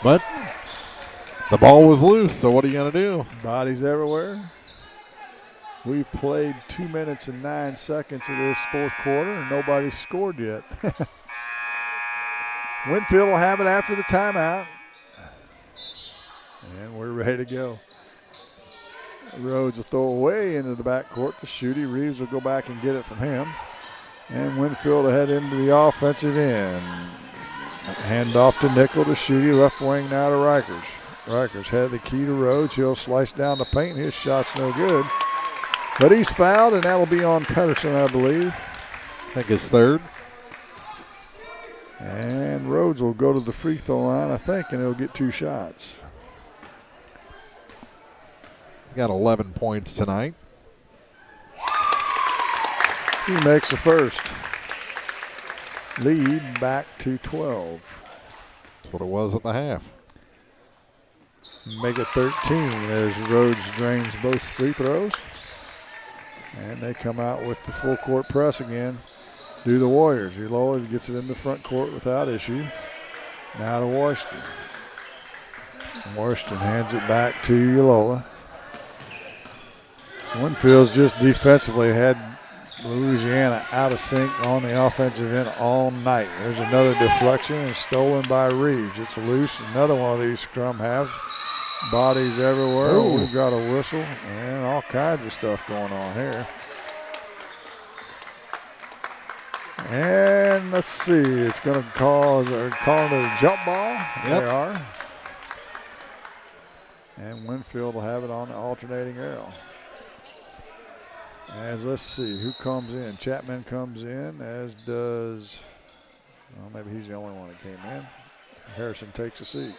But the ball was loose, so what are you going to do? Bodies everywhere. We've played 2 minutes and 9 seconds of this fourth quarter, and nobody's scored yet. Winfield will have it after the timeout. And we're ready to go. Rhodes will throw away into the backcourt to Shooty. Reeves will go back and get it from him. And Winfield will head into the offensive end. Hand off to Nickel to Shooty. Left wing now to Rikers. Rikers had the key to Rhodes. He'll slice down the paint. His shot's no good. But he's fouled, and that'll be on Pedersen, I believe. I think it's third. And Rhodes will go to the free throw line, I think, and he'll get 2 shots. He got 11 points tonight. He makes the first. Lead back to 12. That's what it was at the half. Make it 13 as Rhodes drains both free throws. And they come out with the full court press again. Do the Warriors. Ulola gets it in the front court without issue. Now to Washington. Washington hands it back to Ulola. Winfield's just defensively had Louisiana out of sync on the offensive end all night. There's another deflection and stolen by Reeves. It's loose. Another one of these scrum halves. Bodies everywhere. Ooh. We've got a whistle and all kinds of stuff going on here. And let's see, it's going to cause, they're calling it a jump ball. Yep. They are. And Winfield will have it on the alternating arrow. As let's see who comes in. Chapman comes in, as does, well, maybe he's the only one that came in. Harrison takes a seat.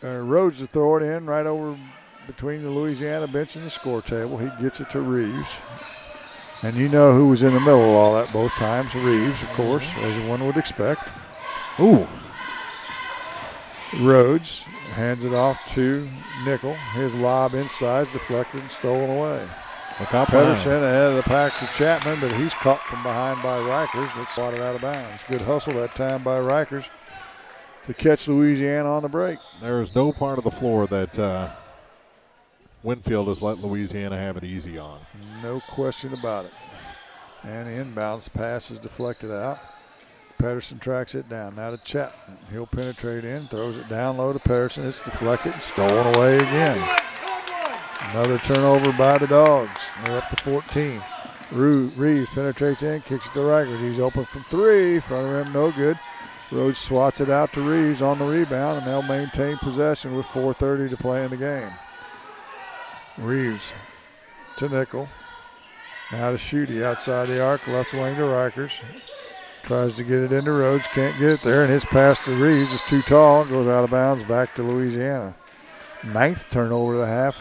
Rhodes to throw it in right over between the Louisiana bench and the score table. He gets it to Reeves. And you know who was in the middle of all that both times. Reeves, of course, as one would expect. Ooh. Rhodes hands it off to Nickel. His lob inside is deflected and stolen away. Pedersen ahead of the pack to Chapman, but he's caught from behind by Rikers. That's swatted out of bounds. Good hustle that time by Rikers to catch Louisiana on the break. There is no part of the floor that Winfield has let Louisiana have it easy on. No question about it. And the inbounds pass is deflected out. Pedersen tracks it down. Now to Chapman. He'll penetrate in, throws it down low to Pedersen. It's deflected and stolen away again. Another turnover by the Dogs. They're up to 14. Reeves penetrates in, kicks it to Rikers. He's open from 3. Front of him, no good. Rhodes swats it out to Reeves on the rebound, and they'll maintain possession with 4:30 to play in the game. Reeves to Nickel. Now to Schutte outside the arc, left wing to Rikers. Tries to get it into Rhodes, can't get it there, and his pass to Reeves is too tall, goes out of bounds back to Louisiana. 9th turnover of the half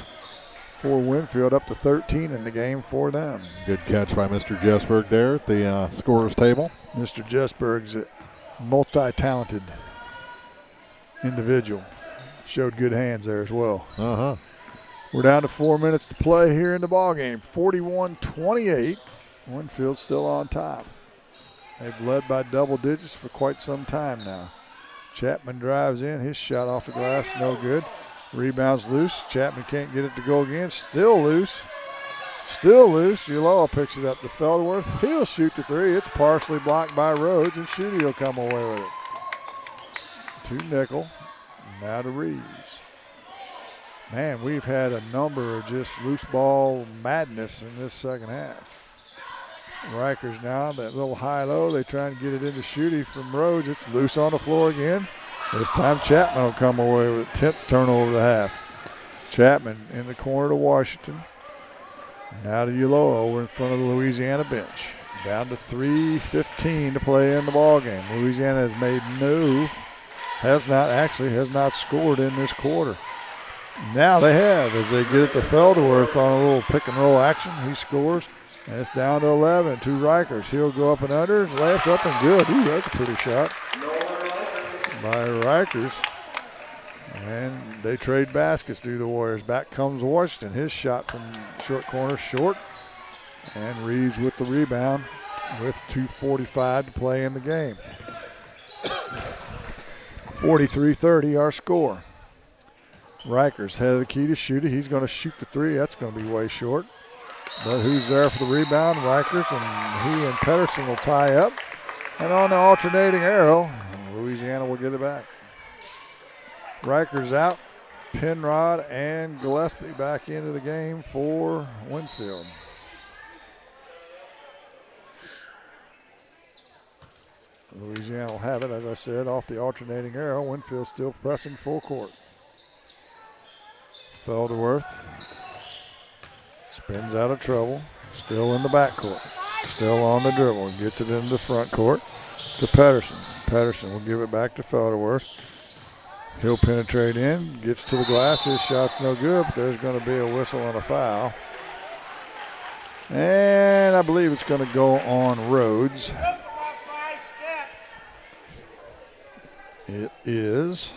for Winfield, up to 13 in the game for them. Good catch by Mr. Jessberg there at the scorer's table. Mr. Jessberg's a multi-talented individual. Showed good hands there as well. We're down to 4 minutes to play here in the ballgame. 41-28. Winfield still on top. They've led by double digits for quite some time now. Chapman drives in. His shot off the glass, no good. Rebounds loose. Chapman can't get it to go again. Still loose. Still loose. Ulloa picks it up to Feldworth. He'll shoot the three. It's partially blocked by Rhodes, and Schutte will come away with it. To Nickel. Now to Reeves. Man, we've had a number of just loose ball madness in this second half. Rikers now, that little high-low, they try and get it into Schutte from Rhodes. It's loose on the floor again. This time Chapman will come away with 10th turnover of the half. Chapman in the corner to Washington. Now to Ulloa over in front of the Louisiana bench. Down to 3:15 to play in the ballgame. Louisiana has not scored in this quarter. Now they have, as they get it to Feldworth on a little pick and roll action. He scores. And it's down to 11 to Rikers. He'll go up and under. His layup's up and good. Ooh, that's a pretty shot by Rikers. And they trade baskets, do the Warriors. Back comes Washington. His shot from short corner, short. And Reeves with the rebound with 2:45 to play in the game. 43-30 our score. Rikers head of the key to Schutte. He's going to shoot the three. That's going to be way short. But who's there for the rebound? Rikers, and he and Pedersen will tie up. And on the alternating arrow, Louisiana will get it back. Rikers out, Penrod and Gillespie back into the game for Winfield. Louisiana will have it, as I said, off the alternating arrow. Winfield still pressing full court. Feldworth spins out of trouble, still in the backcourt, still on the dribble, gets it into the front court to Pedersen. Pedersen will give it back to Feldworth. He'll penetrate in, gets to the glass, his shot's no good, but there's going to be a whistle and a foul. And I believe it's going to go on Rhodes. It is.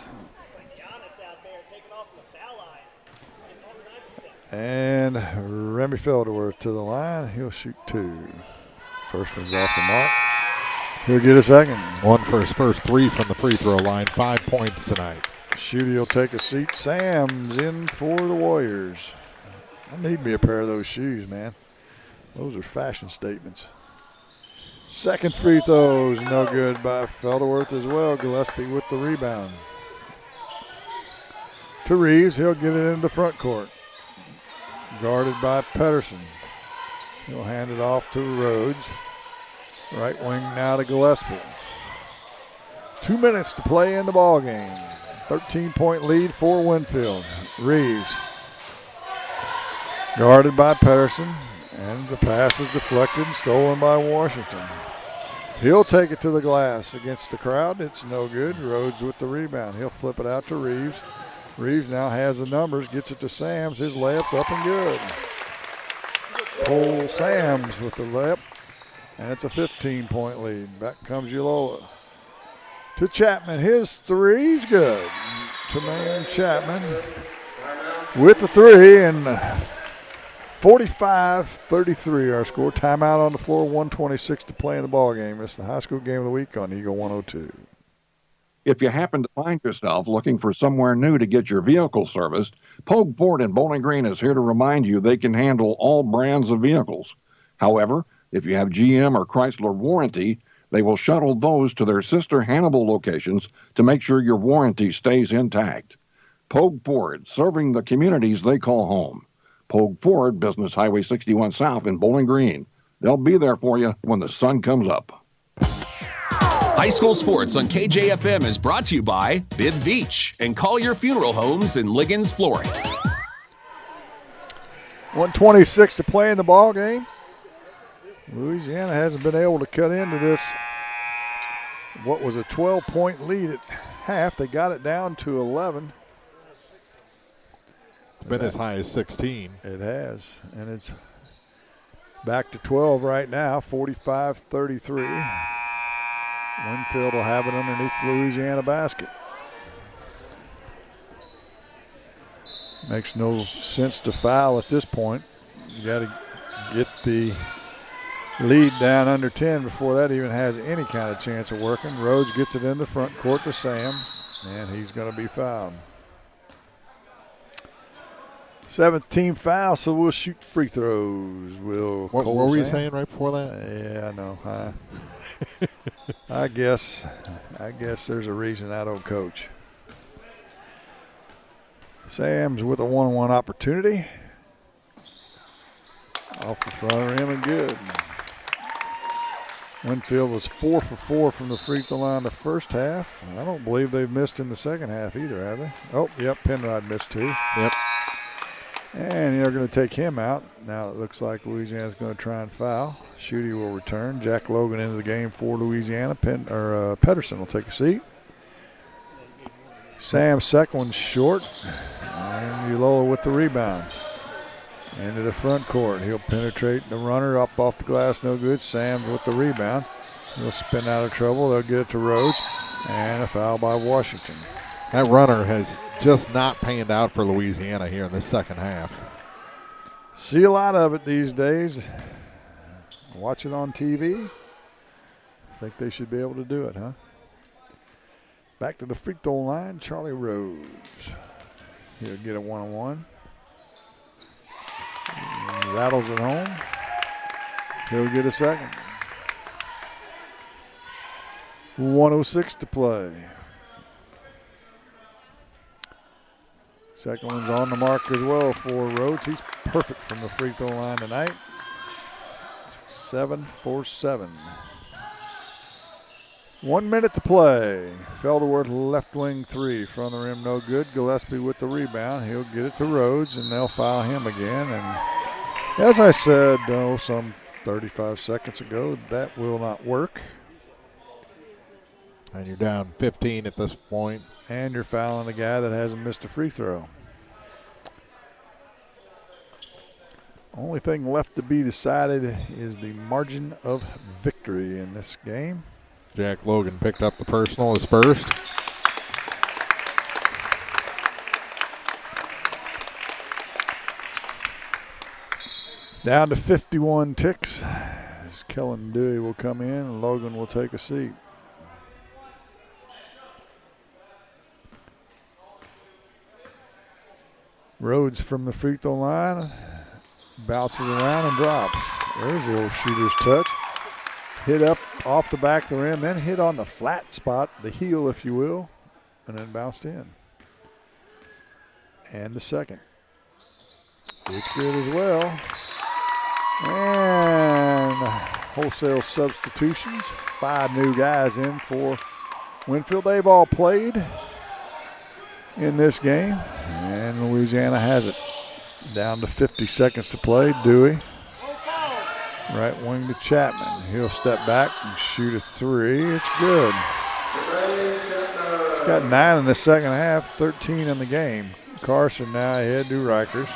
And Remy Feldworth to the line. He'll shoot two. First one's off the mark. He'll get a second. One for his first three from the free throw line. 5 points tonight. Schutte will take a seat. Sam's in for the Warriors. I need me a pair of those shoes, man. Those are fashion statements. Second free throws, no good by Feldworth as well. Gillespie with the rebound. To Reeves, he'll get it into the front court. Guarded by Pedersen. He'll hand it off to Rhodes. Right wing now to Gillespie. 2 minutes to play in the ballgame. 13-point lead for Winfield. Reeves. Guarded by Pedersen. And the pass is deflected and stolen by Washington. He'll take it to the glass against the crowd. It's no good. Rhodes with the rebound. He'll flip it out to Reeves. Reeves now has the numbers, gets it to Sams. His layup's up and good. Cole Sams with the layup. And it's a 15-point lead. Back comes Ulloa. To Chapman. His three's good. Tremaine Chapman with the three, and 45-33 our score. Timeout on the floor, 1:26 to play in the ball game. It's the high school game of the week on Eagle 102. If you happen to find yourself looking for somewhere new to get your vehicle serviced, Pogue Ford in Bowling Green is here to remind you they can handle all brands of vehicles. However, if you have GM or Chrysler warranty, they will shuttle those to their sister Hannibal locations to make sure your warranty stays intact. Pogue Ford, serving the communities they call home. Pogue Ford, Business Highway 61 South in Bowling Green. They'll be there for you when the sun comes up. High school sports on KJFM is brought to you by Bib Beach and Collier Funeral Homes in Liggins Flooring. 1:26 to play in the ball game. Louisiana hasn't been able to cut into this. What was a 12-point lead at half. They got it down to 11. It's been as high as 16. It has, and it's back to 12 right now, 45-33. Winfield will have it underneath the Louisiana basket. Makes no sense to foul at this point. You got to get the lead down under 10 before that even has any kind of chance of working. Rhodes gets it in the front court to Sam, and he's going to be fouled. 7th team foul, so we'll shoot free throws. What were you saying right before that? Yeah, I know. I guess there's a reason I don't coach. Sam's with a 1-on-1 opportunity. Off the front of him and good. Winfield was 4 for 4 from the free throw line the first half. I don't believe they've missed in the second half either, have they? Oh, yep, Penrod missed 2. Yep. And they're going to take him out. Now it looks like Louisiana's going to try and foul. Schutte will return. Jack Logan into the game for Louisiana. Pedersen will take a seat. Sam's second one's short. And Uloa with the rebound. Into the front court. He'll penetrate the runner up off the glass. No good. Sam's with the rebound. He'll spin out of trouble. They'll get it to Rhodes. And a foul by Washington. That runner has just not panned out for Louisiana here in the second half. See a lot of it these days. Watch it on TV. I think they should be able to do it, huh? Back to the free throw line, Charlie Rhodes. He'll get a 1-on-1. Rattles it home. He'll get a second. 1:06 to play. Second one's on the mark as well for Rhodes. He's perfect from the free throw line tonight. 7 for 7. 1 minute to play. Felderworth left wing 3 from the rim, no good. Gillespie with the rebound. He'll get it to Rhodes, and they'll foul him again. And as I said, some 35 seconds ago, that will not work. And you're down 15 at this point. And you're fouling a guy that hasn't missed a free throw. Only thing left to be decided is the margin of victory in this game. Jack Logan picked up the personal, his first. Down to 51 ticks. As Kellen Dewey will come in and Logan will take a seat. Rhodes from the free throw line. Bounces around and drops. There's the old shooter's touch. Hit up off the back of the rim, then hit on the flat spot, the heel if you will, and then bounced in. And the second. It's good as well. And wholesale substitutions. 5 new guys in for Winfield. They've all played in this game, and Louisiana has it. Down to 50 seconds to play. Dewey, right wing to Chapman. He'll step back and shoot a 3. It's good. He's got 9 in the second half, 13 in the game. Carson now ahead to Rikers.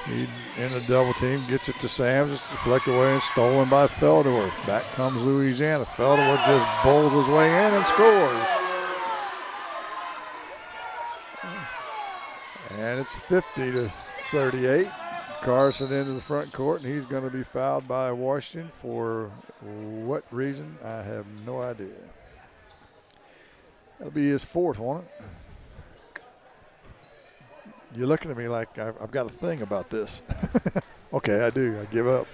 He in a double team, gets it to Sams. It's deflected away and stolen by Felderworth. Back comes Louisiana. Felderworth just bowls his way in and scores. And it's 50-38. Carson into the front court, and he's going to be fouled by Washington for what reason? I have no idea. That'll be his 4th, won't it? You're looking at me like I've got a thing about this. Okay, I do. I give up.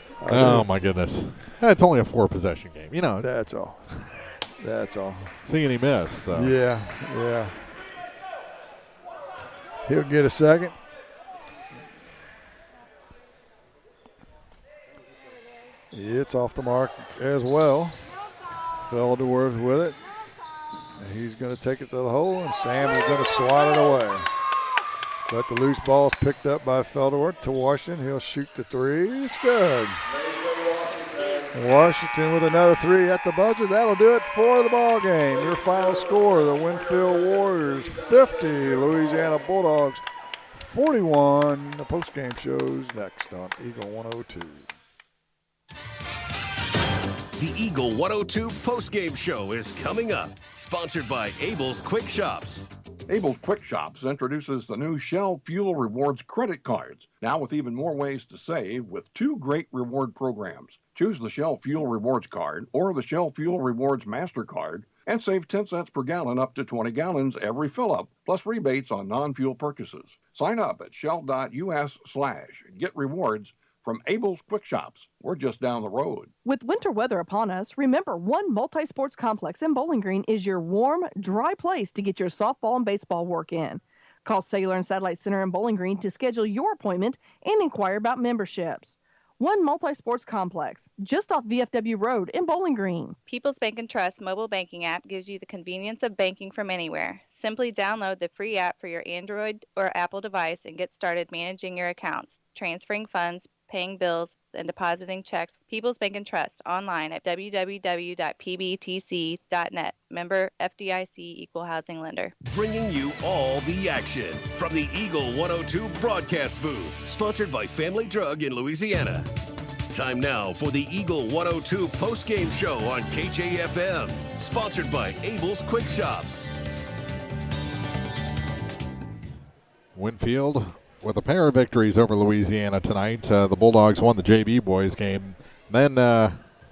My goodness. It's only a 4-possession game. You know. That's all. That's all. See any miss. So. Yeah. He'll get a second. It's off the mark as well. Felderworth with it. He's going to take it to the hole, and Sam is going to swat it away. But the loose ball is picked up by Feldor to Washington. He'll shoot the three. It's good. Washington with another three at the buzzer. That'll do it for the ball game. Your final score, the Winfield Warriors 50, Louisiana Bulldogs 41. The postgame show's next on Eagle 102. The Eagle 102 postgame show is coming up. Sponsored by Abel's Quick Shops. Abel's Quick Shops introduces the new Shell Fuel Rewards credit cards, now with even more ways to save with 2 great reward programs. Choose the Shell Fuel Rewards card or the Shell Fuel Rewards MasterCard and save 10 cents per gallon up to 20 gallons every fill-up, plus rebates on non-fuel purchases. Sign up at shell.us/get-rewards from Abel's Quick Shops. We're just down the road. With winter weather upon us, remember one multi-sports complex in Bowling Green is your warm, dry place to get your softball and baseball work in. Call Cellular and Satellite Center in Bowling Green to schedule your appointment and inquire about memberships. One multi-sports complex, just off VFW Road in Bowling Green. People's Bank and Trust mobile banking app gives you the convenience of banking from anywhere. Simply download the free app for your Android or Apple device and get started managing your accounts, transferring funds, paying bills, and depositing checks. People's Bank and Trust online at www.pbtc.net. Member FDIC Equal Housing Lender. Bringing you all the action from the Eagle 102 broadcast booth. Sponsored by Family Drug in Louisiana. Time now for the Eagle 102 postgame show on KJFM. Sponsored by Abel's Quick Shops. Winfield with a pair of victories over Louisiana tonight. The Bulldogs won the JV boys game. Then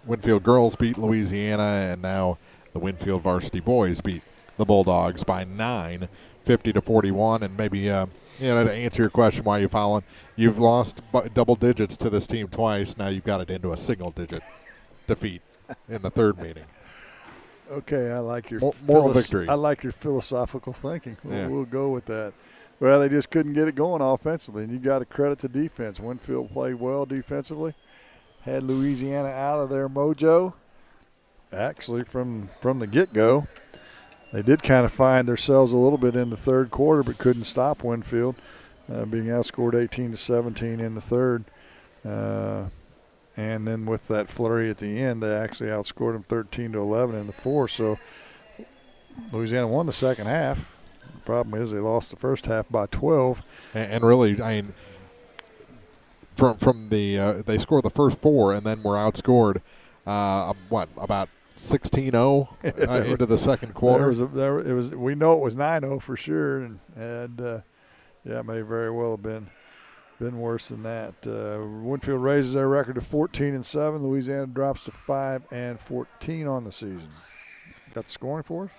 Winfield girls beat Louisiana, and now the Winfield varsity boys beat the Bulldogs by 9, 50-41. And maybe, to answer your question why you're following, you've lost double digits to this team twice. Now you've got it into a single-digit defeat in the third meeting. Okay, I like your moral victory. I like your philosophical thinking. We'll go with that. Well, they just couldn't get it going offensively, and you got to credit the defense. Winfield played well defensively, had Louisiana out of their mojo. Actually, from the get-go, they did kind of find themselves a little bit in the third quarter, but couldn't stop Winfield, being outscored 18-17 in the third. And then with that flurry at the end, they actually outscored them 13-11 in the fourth. So Louisiana won the second half. Problem is they lost the first half by 12. And really, I mean, from the they scored the first 4 and then were outscored, about 16-0 into the second quarter. We know it was 9-0 for sure, and it may very well have been worse than that. Winfield raises their record to 14-7. Louisiana drops to 5-14 on the season. Got the scoring for us?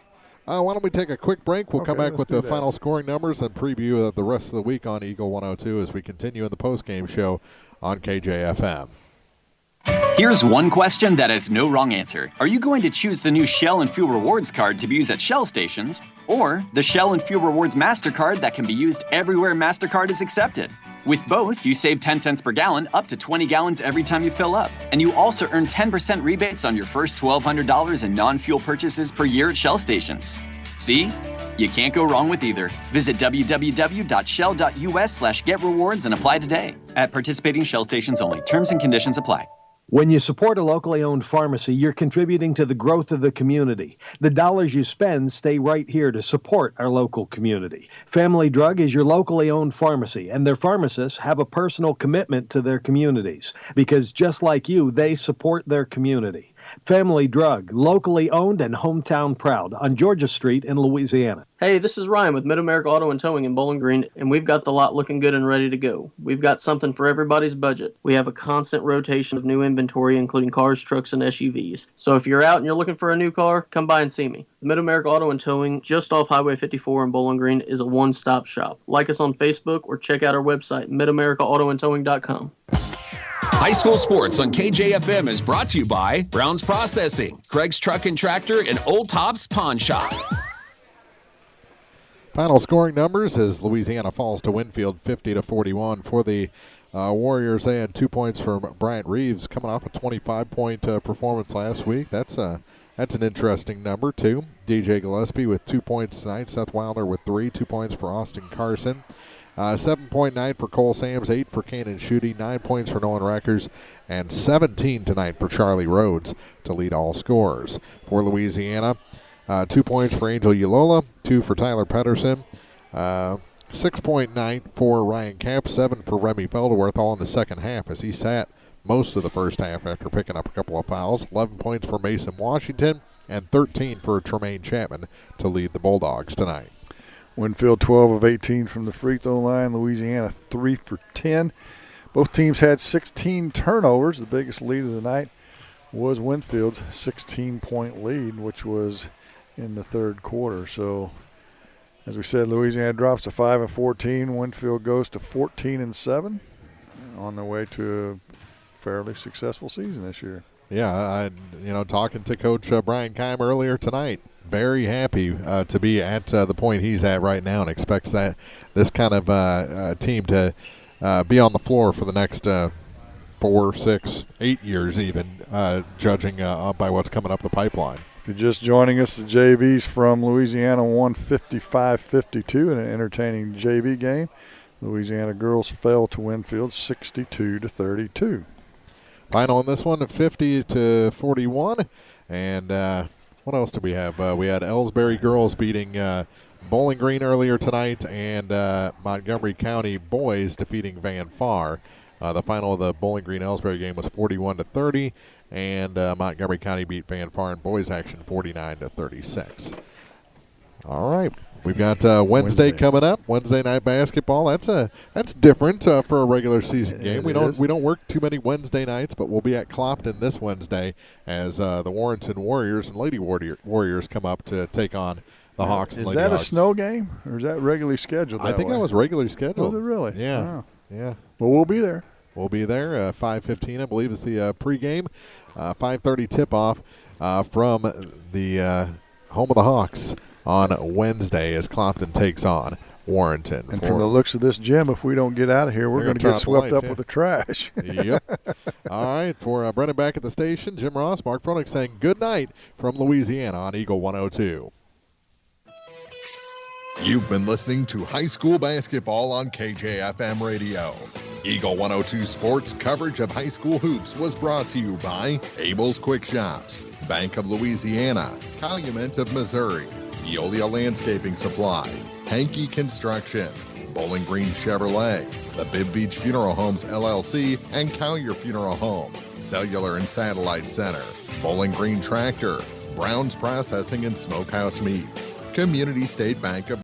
Why don't we take a quick break? We'll come back with the final scoring numbers and preview the rest of the week on Eagle 102 as we continue in the postgame show on KJFM. Here's one question that has no wrong answer. Are you going to choose the new Shell and Fuel Rewards card to be used at Shell stations, or the Shell and Fuel Rewards MasterCard that can be used everywhere MasterCard is accepted? With both, you save 10 cents per gallon up to 20 gallons every time you fill up. And you also earn 10% rebates on your first $1,200 in non-fuel purchases per year at Shell stations. See? You can't go wrong with either. Visit www.shell.us/getrewards and apply today. At participating Shell stations only. Terms and conditions apply. When you support a locally owned pharmacy, you're contributing to the growth of the community. The dollars you spend stay right here to support our local community. Family Drug is your locally owned pharmacy, and their pharmacists have a personal commitment to their communities because just like you, they support their community. Family Drug, locally owned and hometown proud on Georgia Street in Louisiana. Hey, this is Ryan with Mid-America Auto and Towing in Bowling Green, and we've got the lot looking good and ready to go. We've got something for everybody's budget. We have a constant rotation of new inventory, including cars, trucks, and SUVs. So if you're out and you're looking for a new car, come by and see me. The Mid-America Auto and Towing, just off Highway 54 in Bowling Green, is a one-stop shop. Like us on Facebook or check out our website, midamericaautoandtowing.com. High school sports on KJFM is brought to you by Brown's Processing, Craig's Truck and Tractor, and Old Tops Pawn Shop. Final scoring numbers as Louisiana falls to Winfield 50-41. For the Warriors, they had 2 points from Bryant Reeves coming off a 25-point performance last week. That's an interesting number, too. DJ Gillespie with 2 points tonight. Seth Wilder with 3. 2 points for Austin Carson. 7-point night for Cole Sams, 8 for Cannon Schutte, 9 points for Nolan Reckers, and 17 tonight for Charlie Rhodes to lead all scorers. For Louisiana, 2 points for Angel Ulola, 2 for Tyler Pedersen, 6-point night for Ryan Camp, 7 for Remy Felderworth, all in the second half as he sat most of the first half after picking up a couple of fouls. 11 points for Mason Washington, and 13 for Tremaine Chapman to lead the Bulldogs tonight. Winfield 12 of 18 from the free throw line. Louisiana 3 for 10. Both teams had 16 turnovers. The biggest lead of the night was Winfield's 16-point lead, which was in the third quarter. So, as we said, Louisiana drops to 5 and 14. Winfield goes to 14 and 7, on their way to a fairly successful season this year. Yeah, talking to Coach Brian Keim earlier tonight, very happy to be at the point he's at right now, and expects that this kind of team to be on the floor for the next 4, 6, 8 years even, judging by what's coming up the pipeline. If you're just joining us, the JVs from Louisiana won 55-52 in an entertaining JV game. Louisiana girls fell to Winfield 62-32. Final in this one, 50-41. And what else did we have? We had Ellsbury girls beating Bowling Green earlier tonight, and Montgomery County boys defeating Van Far. The final of the Bowling Green-Ellsbury game was 41-30, and Montgomery County beat Van Far in boys action 49-36. All right. We've got Wednesday coming up. Wednesday night basketball. That's different for a regular season game. We don't work too many Wednesday nights, but we'll be at Clopton this Wednesday as the Warrenton Warriors and Lady Warriors come up to take on the Hawks. Is that a snow game, or is that regularly scheduled? I think that was regularly scheduled. Was it really? Yeah. Wow. Yeah. Well, we'll be there. We'll be there. 5:15, I believe, is the pregame. 5:30 tip-off from the home of the Hawks on Wednesday as Clopton takes on Warrenton. And from the looks of this gym, if we don't get out of here, we're going to get swept up with the trash. Yep. All right, for Brennan back at the station, Jim Ross, Mark Froelich saying good night from Louisiana on Eagle 102. You've been listening to high school basketball on KJFM Radio. Eagle 102 Sports coverage of high school hoops was brought to you by Abel's Quick Shops, Bank of Louisiana, Calumet of Missouri, Eolia Landscaping Supply, Hankey Construction, Bowling Green Chevrolet, the Bibb Beach Funeral Homes LLC, and Collier Funeral Home, Cellular and Satellite Center, Bowling Green Tractor, Brown's Processing and Smokehouse Meats, Community State Bank of